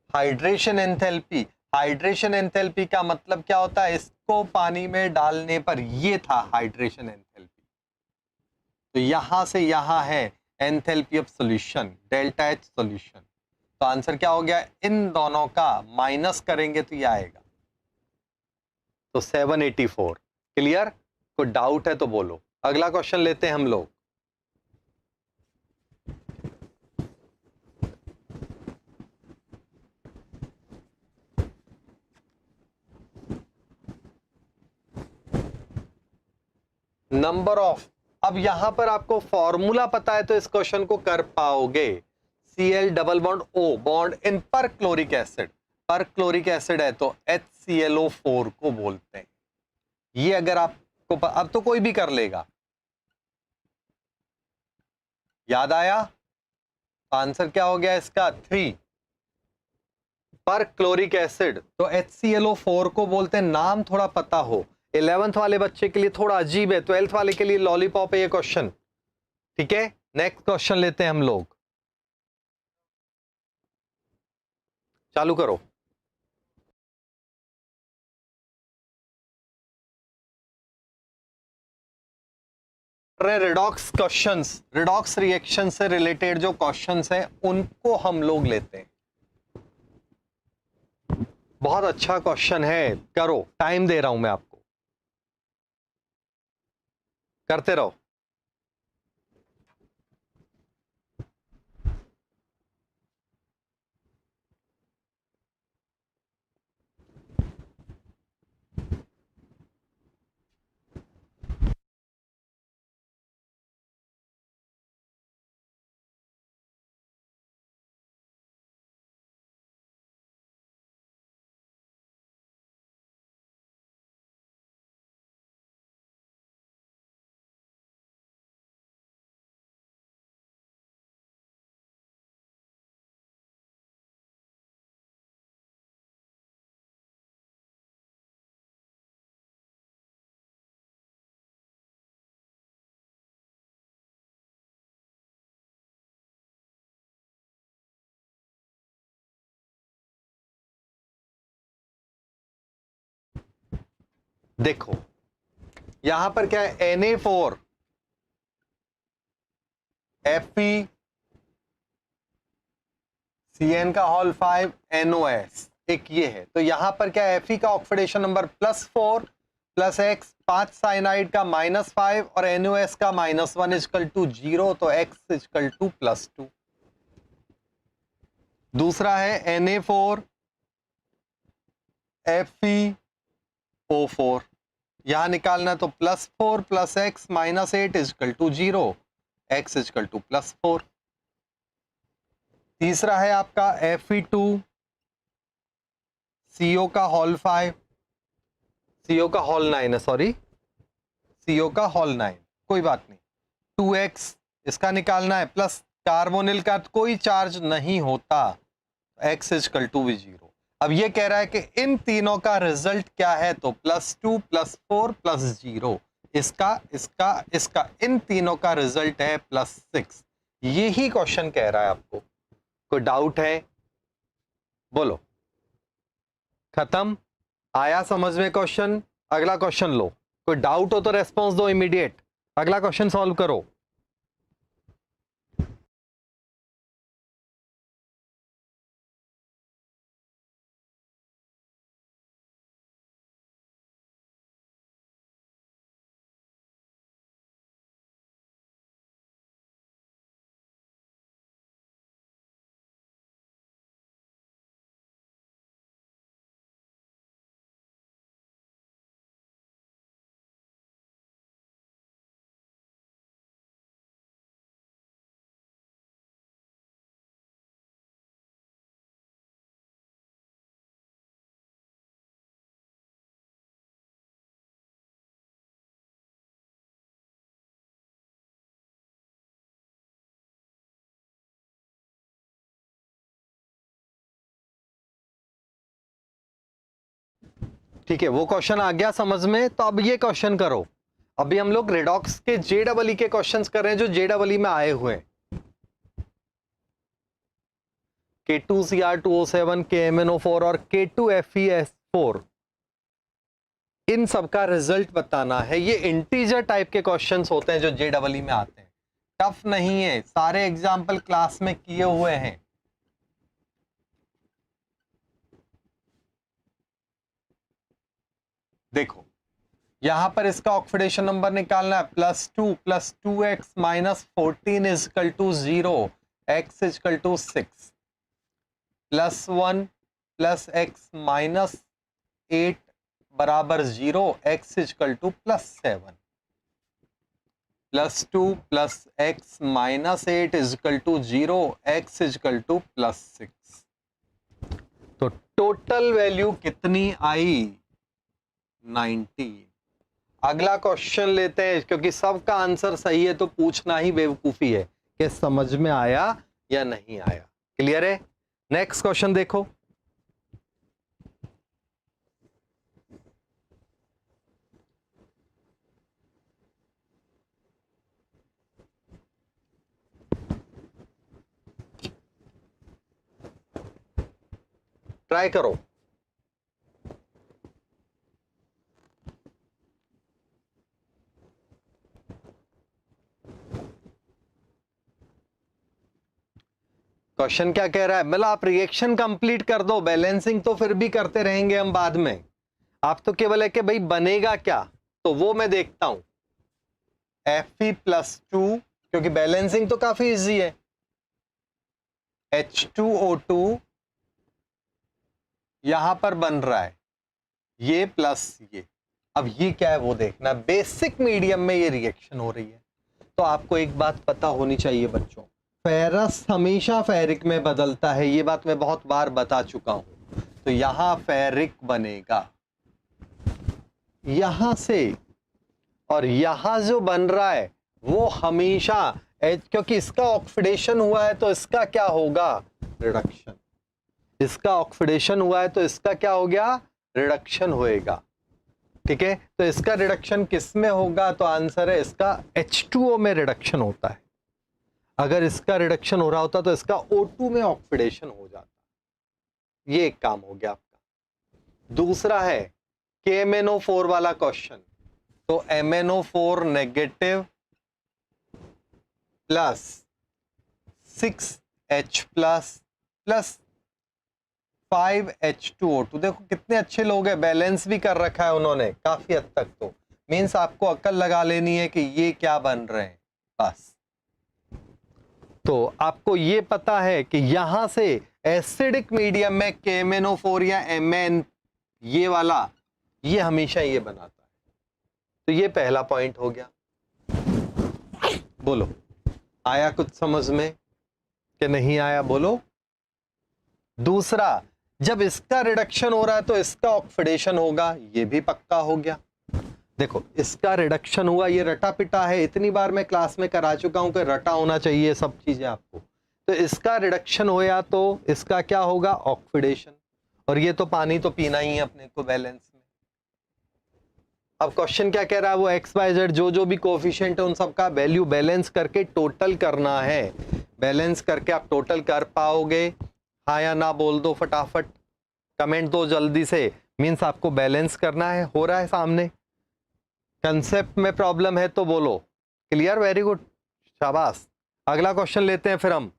हाइड्रेशन एंथैल्पी, हाइड्रेशन एंथैल्पी का मतलब क्या होता है? इसको पानी में डालने पर ये था हाइड्रेशन एंथैल्पी। तो यहां से यहां है enthalpy of solution, delta H solution. तो आंसर क्या हो गया? इन दोनों का माइनस करेंगे तो ये आएगा। तो 784। क्लियर? कोई डाउट है तो बोलो। अगला क्वेश्चन लेते हैं हम लोग। नंबर ऑफ, अब यहां पर आपको फॉर्मूला पता है तो इस क्वेश्चन को कर पाओगे। Cl double bond O bond in पर क्लोरिक एसिड, पर क्लोरिक एसिड है तो HClO4 को बोलते हैं। ये अगर आपको अब तो कोई भी कर लेगा। याद आया? आंसर क्या हो गया इसका? 3। पर क्लोरिक एसिड तो HClO4 को बोलते हैं। नाम थोड़ा पता हो। 11th वाले बच्चे के लिए थोड़ा अजीब है, 12th वाले के लिए लॉलीपॉप है ये क्वेश्चन, ठीक है। नेक्स्ट क्वेश्चन लेते हैं हम लोग। चालू करो। रिडॉक्स क्वेश्चंस, रिडॉक्स रिएक्शन से रिलेटेड जो क्वेश्चंस हैं उनको हम लोग लेते हैं। बहुत अच्छा क्वेश्चन है, करो। टाइम दे रहा हूं मैं आपको, करते रहो। देखो यहां पर क्या है? Na4 Fe Cn का होल 5 NOS, एक ये है। तो यहां पर क्या है? Fe का oxidation number +4 plus x, 5 cyanide का -5 और NOS का -1 इजकल टू 0, तो x इजकल टू +2। दूसरा है Na4 FeO4, यहां निकालना तो +4 plus x -8 equal to 0, x equal to +4। तीसरा है आपका Fe2 CO का होल 5, CO का होल 9 है, सॉरी, CO का होल 9, कोई बात नहीं। 2x इसका निकालना है, प्लस कार्बोनिल का कोई चार्ज नहीं होता, x इजकल टू भी 0। अब ये कह रहा है कि इन तीनों का रिजल्ट क्या है? तो +2 +4 +0, इसका इसका इसका, इन तीनों का रिजल्ट है +6। यही क्वेश्चन कह रहा है आपको। कोई डाउट है? बोलो। खत्म? आया समझ में क्वेश्चन? अगला क्वेश्चन लो। कोई डाउट हो तो रेस्पॉन्स दो इमीडिएट। अगला क्वेश्चन सॉल्व करो। ठीक है, वो क्वेश्चन आ गया समझ में। तो अब ये क्वेश्चन करो। अभी हम लोग रेडॉक्स के JEE के क्वेश्चंस कर रहे हैं जो JEE में आए हुए हैं। K2Cr2O7, KMnO4 और K2FeS4, इन सब का रिजल्ट बताना है। ये इंटीजर टाइप के क्वेश्चंस होते हैं जो JEE में आते हैं, टफ नहीं है, सारे एग्जाम्पल क्लास में किए हुए हैं। देखो यहां पर इसका ऑक्सीडेशन नंबर निकालना है, +2 + 2x - 14 = 0, x = 6, +1 + x - 8 = 0, x = +7, +2 + x - 8 = 0, x = +6। तो टोटल वैल्यू कितनी आई? 19। अगला क्वेश्चन लेते हैं, क्योंकि सबका आंसर सही है तो पूछना ही बेवकूफी है कि समझ में आया या नहीं आया। क्लियर है? नेक्स्ट क्वेश्चन देखो। ट्राई करो। क्वेश्चन क्या कह रहा है? मतलब आप रिएक्शन कंप्लीट कर दो, बैलेंसिंग तो फिर भी करते रहेंगे हम बाद में। आप तो केवल है कि भाई बनेगा क्या, तो वो मैं देखता हूं। Fe+2, क्योंकि बैलेंसिंग तो काफी इजी है। H2O2 यहां पर बन रहा है, ये प्लस ये। अब ये क्या है वो देखना। बेसिक मीडियम में ये रिएक्शन हो रही है, तो आपको एक बात पता होनी चाहिए बच्चों, फेरस हमेशा फेरिक में बदलता है। ये बात मैं बहुत बार बता चुका हूं। तो यहां फेरिक बनेगा यहां से, और यहां जो बन रहा है वो हमेशा, क्योंकि इसका ऑक्सीडेशन हुआ है तो इसका क्या होगा? रिडक्शन। इसका ऑक्सीडेशन हुआ है तो इसका क्या हो गया? रिडक्शन होएगा। ठीक है, तो इसका रिडक्शन किस में होगा? तो आंसर है इसका H2O में रिडक्शन होता है। अगर इसका रिडक्शन हो रहा होता तो इसका O2 में ऑक्सीडेशन हो जाता। ये एक काम हो गया आपका। दूसरा है KMnO4 वाला क्वेश्चन। तो MnO4 negative plus 6H plus 5H2O2। देखो कितने अच्छे लोग हैं, बैलेंस भी कर रखा है उन्होंने काफी हद तक। तो मीन्स आपको अक्ल लगा लेनी है कि ये क्या बन रहे हैं बस। तो आपको ये पता है कि यहां से एसिडिक मीडियम में KMnO4 या Mn, ये वाला, ये हमेशा ये बनाता है। तो ये पहला पॉइंट हो गया। बोलो आया कुछ समझ में कि नहीं आया? बोलो। दूसरा, जब इसका रिडक्शन हो रहा है तो इसका ऑक्सीडेशन होगा, ये भी पक्का हो गया। देखो इसका रिडक्शन हुआ, ये रटा पिटा है, इतनी बार मैं क्लास में करा चुका हूं कि रटा होना चाहिए सब चीजें आपको। तो इसका रिडक्शन होया तो इसका क्या होगा? ऑक्सीडेशन। और ये तो पानी तो पीना ही है अपने को बैलेंस में। अब क्वेश्चन क्या कह रहा है? वो XYZ जो भी कोफिशिएंट है उन सब का वैल्यू बैलेंस करके टोटल करना है। बैलेंस करके आप टोटल कर पाओगे? हाँ या ना बोल दो फटाफट, कमेंट दो जल्दी से। मीन्स आपको बैलेंस करना है, हो रहा है सामने। कंसेप्ट में प्रॉब्लम है तो बोलो। क्लियर? वेरी गुड, शाबाश। अगला क्वेश्चन लेते हैं फिर हम।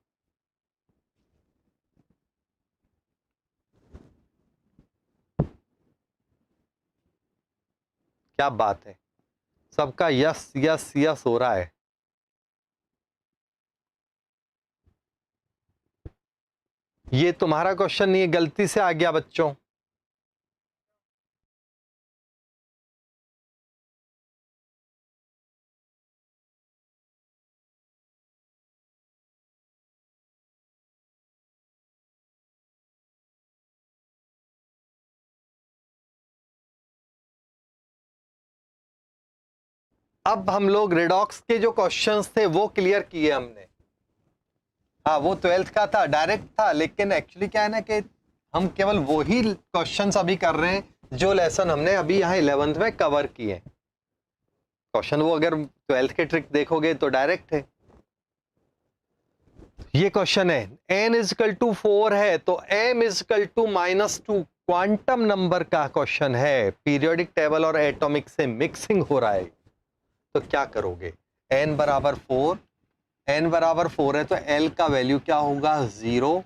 क्या बात है, सबका यस यस यस हो रहा है। ये तुम्हारा क्वेश्चन नहीं है, गलती से आ गया बच्चों। अब हम लोग रेडॉक्स के जो क्वेश्चंस थे वो क्लियर किए हमने। हाँ वो 12th का था, डायरेक्ट था, लेकिन एक्चुअली क्या है ना कि हम केवल वही क्वेश्चंस अभी कर रहे हैं जो लेसन हमने अभी यहाँ 11th में कवर किए। क्वेश्चन वो अगर 12th के ट्रिक देखोगे तो डायरेक्ट है। ये क्वेश्चन है n इजकल टू 4 है तो m equal to -2 quantum number का क्वेश्चन है, पीरियोडिक टेबल और एटॉमिक से मिक्सिंग हो रहा है, तो क्या करोगे? n बराबर 4, n बराबर 4 है तो l का वैल्यू क्या होगा? 0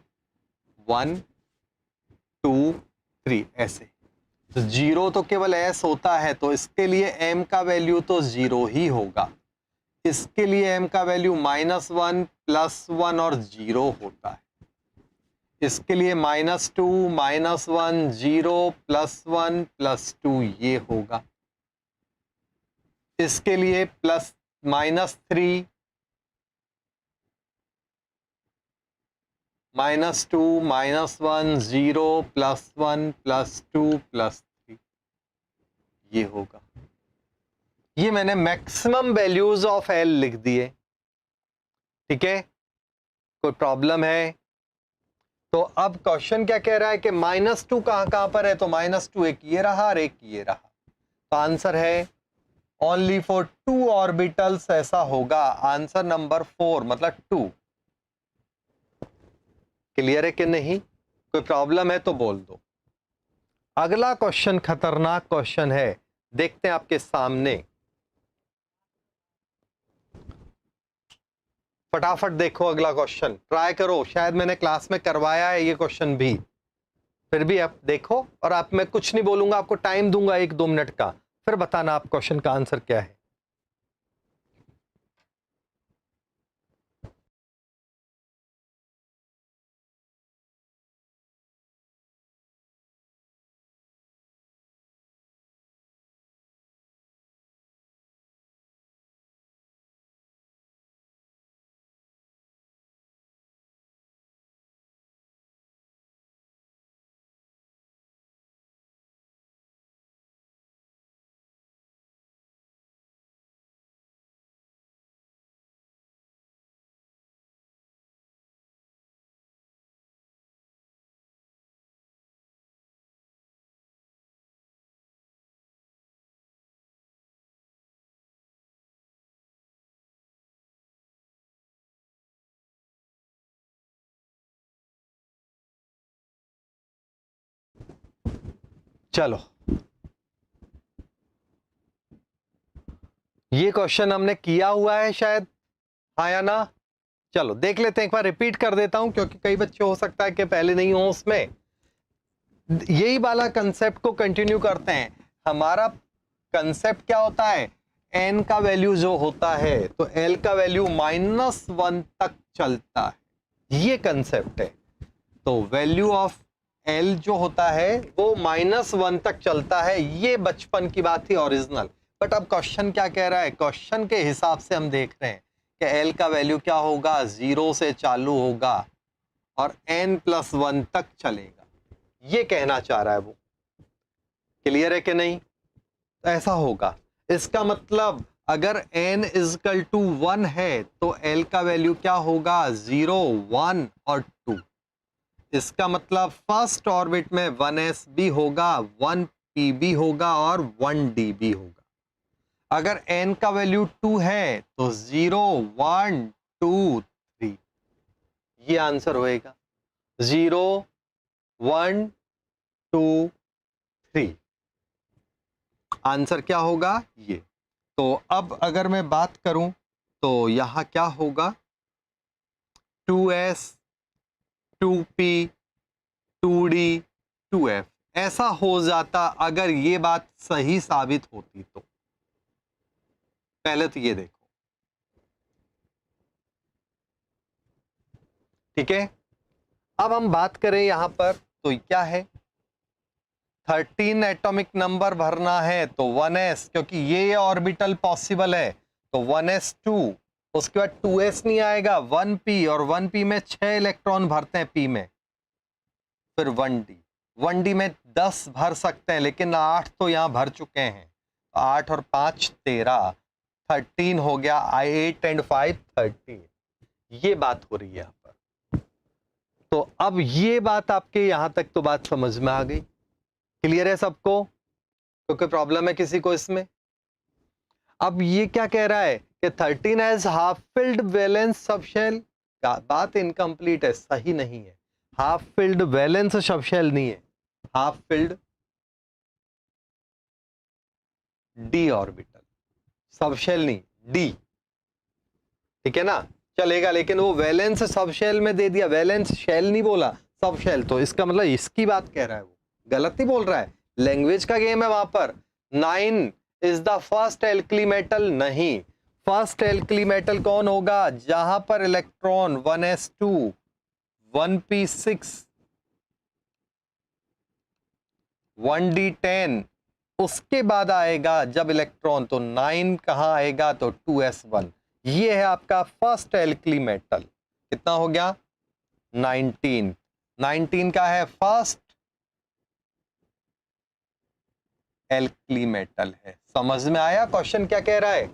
1 2 3 ऐसे। तो 0 तो केवल s होता है तो इसके लिए m का वैल्यू तो 0 ही होगा। इसके लिए m का वैल्यू -1 +1 और 0 होता है। इसके लिए -2 -1 0 +1 +2 ये होगा। इसके लिए -3 -2 -1 0 +1 +2 +3 ये होगा। ये मैंने मैक्सिमम वैल्यूज ऑफ एल लिख दिए। ठीक है, कोई प्रॉब्लम है? तो अब क्वेश्चन क्या कह रहा है कि -2 कहां पर है? तो -2 एक ये रहा और एक ये रहा। तो आंसर है ओनली फॉर 2 ऑर्बिटल्स ऐसा होगा। आंसर नंबर 4 मतलब 2। क्लियर है कि नहीं? कोई प्रॉब्लम है तो बोल दो। अगला क्वेश्चन खतरनाक क्वेश्चन है, देखते हैं आपके सामने। फटाफट देखो अगला क्वेश्चन, ट्राई करो। शायद मैंने क्लास में करवाया है ये क्वेश्चन भी, फिर भी आप देखो। और आप, मैं कुछ नहीं बोलूंगा, आपको टाइम दूंगा 1-2 मिनट का, फिर बताना आप क्वेश्चन का आंसर क्या है। चलो, ये क्वेश्चन हमने किया हुआ है शायद, हाँ या ना? चलो देख लेते हैं, एक बार रिपीट कर देता हूं क्योंकि कई बच्चे हो सकता है कि पहले नहीं हो उसमें। यही वाला कंसेप्ट को कंटिन्यू करते हैं। हमारा कंसेप्ट क्या होता है? n का वैल्यू जो होता है तो l का वैल्यू -1 तक चलता है, ये कंसेप्ट है। तो वैल्यू ऑफ l जो होता है वो -1 तक चलता है। ये बचपन की बात थी ओरिजिनल, बट अब क्वेश्चन क्या कह रहा है? क्वेश्चन के हिसाब से हम देख रहे हैं कि l का वैल्यू क्या होगा? 0 से चालू होगा और n+1 तक चलेगा, ये कहना चाह रहा है वो। क्लियर है कि नहीं? तो ऐसा होगा। इसका मतलब अगर n इजकल टू 1 है तो l का वैल्यू क्या होगा? 0 1 और 2। इसका मतलब फर्स्ट ऑर्बिट में 1s भी होगा, 1p भी होगा और 1d भी होगा। अगर n का वैल्यू 2 है तो 0 1 2 3 ये आंसर होएगा। 0 1 2 3 आंसर क्या होगा? ये। तो अब अगर मैं बात करूं तो यहां क्या होगा? 2s 2p 2d 2f ऐसा हो जाता अगर ये बात सही साबित होती तो। पहले तो ये देखो, ठीक है। अब हम बात करें यहां पर तो क्या है? 13 एटॉमिक नंबर भरना है तो 1s, क्योंकि ये ऑर्बिटल पॉसिबल है तो 1s2, उसके बाद 2s नहीं आएगा, 1p, और 1p में 6 इलेक्ट्रॉन भरते हैं p में, फिर 1d में 10 भर सकते हैं लेकिन 8 तो यहां भर चुके हैं। 8 और 5 13, 13 हो गया, 8 एंड 5 13। ये बात हो रही है यहां पर। तो अब ये बात आपके यहां तक तो बात समझ में आ गई? क्लियर है सबको? तो कोई प्रॉब्लम है किसी को इसमें? अब ये क्या कह रहा है कि 13 has half filled valence subshell, बात इनकम्प्लीट है, सही नहीं है। हाफ फिल्ड वैलेंस सबशेल नहीं है, half filled D orbital, subshell नहीं, डी, ठीक है ना, चलेगा। लेकिन वो वैलेंस सबशेल में दे दिया, वैलेंस शेल नहीं बोला, सबशेल, तो इसका मतलब इसकी बात कह रहा है, वो गलत ही बोल रहा है। लैंग्वेज का गेम है वहां पर। 9 is the first alkali metal, नहीं, फर्स्ट एल्कली मेटल कौन होगा? जहां पर इलेक्ट्रॉन 1s2 1p6 1d10, उसके बाद आएगा जब इलेक्ट्रॉन, तो 9 कहां आएगा? तो 2s1। ये है आपका फर्स्ट एल्कली मेटल। कितना हो गया? 19। 19 का है फर्स्ट एल्कली मेटल है। समझ में आया क्वेश्चन क्या कह रहा है?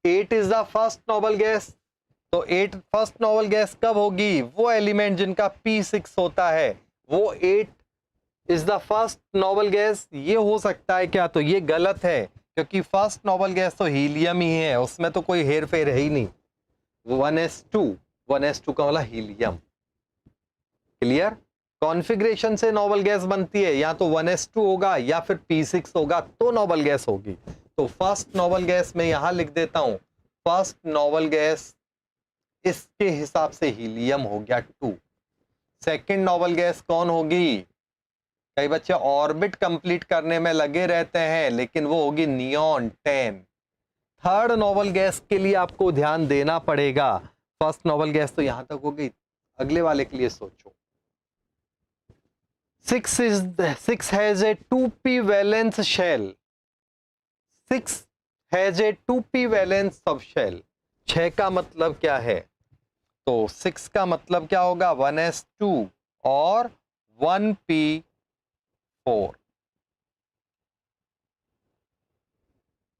8 is the first noble gas, तो 8 फर्स्ट नोबल गैस कब होगी? वो एलिमेंट जिनका p6 होता है, वो 8 is the first noble gas. ये हो सकता है क्या? तो ये गलत है, क्योंकि फर्स्ट नोबल गैस तो हीलियम ही है, उसमें तो कोई हेर फेर है ही नहीं। 1s2 का वाला हीलियम। क्लियर? कॉन्फ़िगरेशन से नोबल गैस बनती है, या तो 1s2 होगा या फिर p6 होगा तो नोबल गैस होगी। तो फर्स्ट नोबल गैस मैं यहां लिख देता हूं, फर्स्ट नोबल गैस इसके हिसाब से हीलियम हो गया 2। सेकंड नोबल गैस कौन होगी? कई बच्चे ऑर्बिट कंप्लीट करने में लगे रहते हैं, लेकिन वो होगी नियॉन 10। थर्ड नोबल गैस के लिए आपको ध्यान देना पड़ेगा। फर्स्ट नोबल गैस तो यहां तक हो गई, अगले वाले के लिए सोचो। 6 has a 2p valence shell, 6 has a 2p valence subshell. 6 का मतलब क्या है? तो 6 का मतलब क्या होगा? 1s2 और 1p4।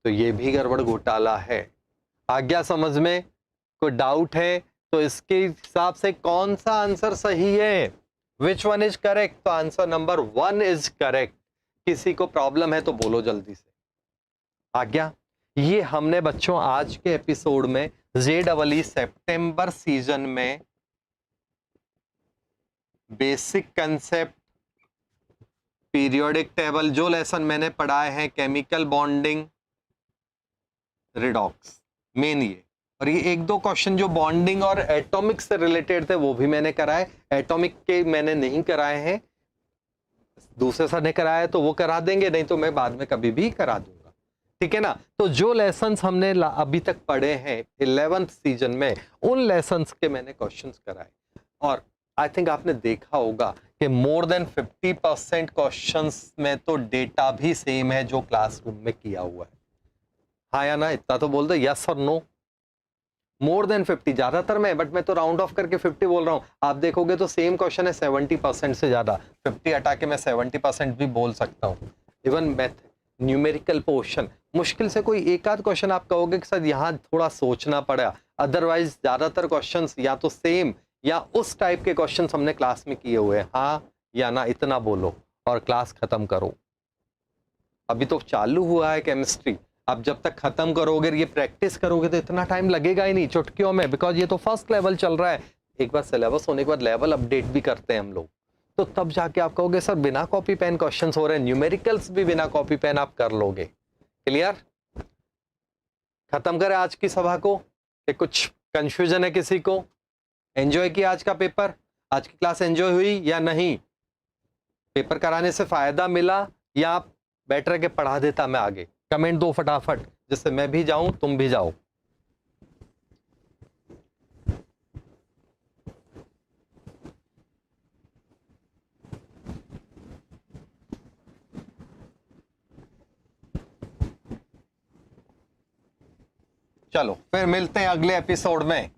तो ये भी गड़बड़ घोटाला है। आ गया समझ में? कोई डाउट है तो इसके हिसाब से कौन सा आंसर सही है? विच वन इज करेक्ट? तो आंसर नंबर 1 इज करेक्ट। किसी को प्रॉब्लम है तो बोलो जल्दी से। आ गया? ये हमने बच्चों आज के एपिसोड में JEE सितंबर सीजन में बेसिक कंसेप्ट, पीरियोडिक टेबल, जो लेसन मैंने पढ़ाए हैं, केमिकल बॉन्डिंग, रिडॉक्स, मेन ये, और ये एक दो क्वेश्चन जो बॉन्डिंग और एटॉमिक से रिलेटेड थे वो भी मैंने कराए। एटॉमिक के मैंने नहीं कराए हैं, दूसरे सर ने कराया तो वो करा देंगे, नहीं तो मैं बाद में कभी भी करा दूंगा, ठीक है ना। तो जो लेसन्स हमने अभी तक पढ़े हैं 11th सीजन में, उन लेसन्स के मैंने क्वेश्चंस कराए, और आई थिंक आपने देखा होगा कि मोर देन 50% क्वेश्चंस में तो डेटा भी सेम है जो क्लासरूम में किया हुआ है। हाँ या ना? इतना तो बोल दो, यस और नो। मोर देन 50 ज्यादातर में, बट मैं तो राउंड ऑफ करके 50 बोल रहा हूं। आप देखोगे तो सेम क्वेश्चन है 70% से ज्यादा, 50 हटा के मैं 70% भी बोल सकता हूं। इवन मैथ, न्यूमेरिकल पोर्शन, मुश्किल से कोई एक आध क्वेश्चन आप कहोगे कि सर यहाँ थोड़ा सोचना पड़ा, अदरवाइज ज्यादातर क्वेश्चंस या तो सेम या उस टाइप के क्वेश्चंस हमने क्लास में किए हुए हैं। हाँ या ना इतना बोलो और क्लास खत्म करो। अभी तो चालू हुआ है केमिस्ट्री, अब जब तक खत्म करोगे, ये प्रैक्टिस करोगे तो इतना टाइम लगेगा ही नहीं, चुटकियों में, बिकॉज ये तो फर्स्ट लेवल चल रहा है। एक बार सिलेबस होने के बाद लेवल अपडेट भी करते हैं हम लोग, तो तब जाके आप कहोगे सर बिना कॉपी पेन क्वेश्चंस हो रहे हैं, न्यूमेरिकल्स भी बिना कॉपी पेन आप कर लोगे। क्लियर? खत्म करें आज की सभा को, कि कुछ कंफ्यूजन है किसी को? एंजॉय किया आज का पेपर? आज की क्लास एंजॉय हुई या नहीं? पेपर कराने से फायदा मिला या आप बेटर के पढ़ा देता मैं आगे? कमेंट दो फटाफट, जिससे मैं भी जाऊं तुम भी जाओ। चलो फिर मिलते हैं अगले एपिसोड में।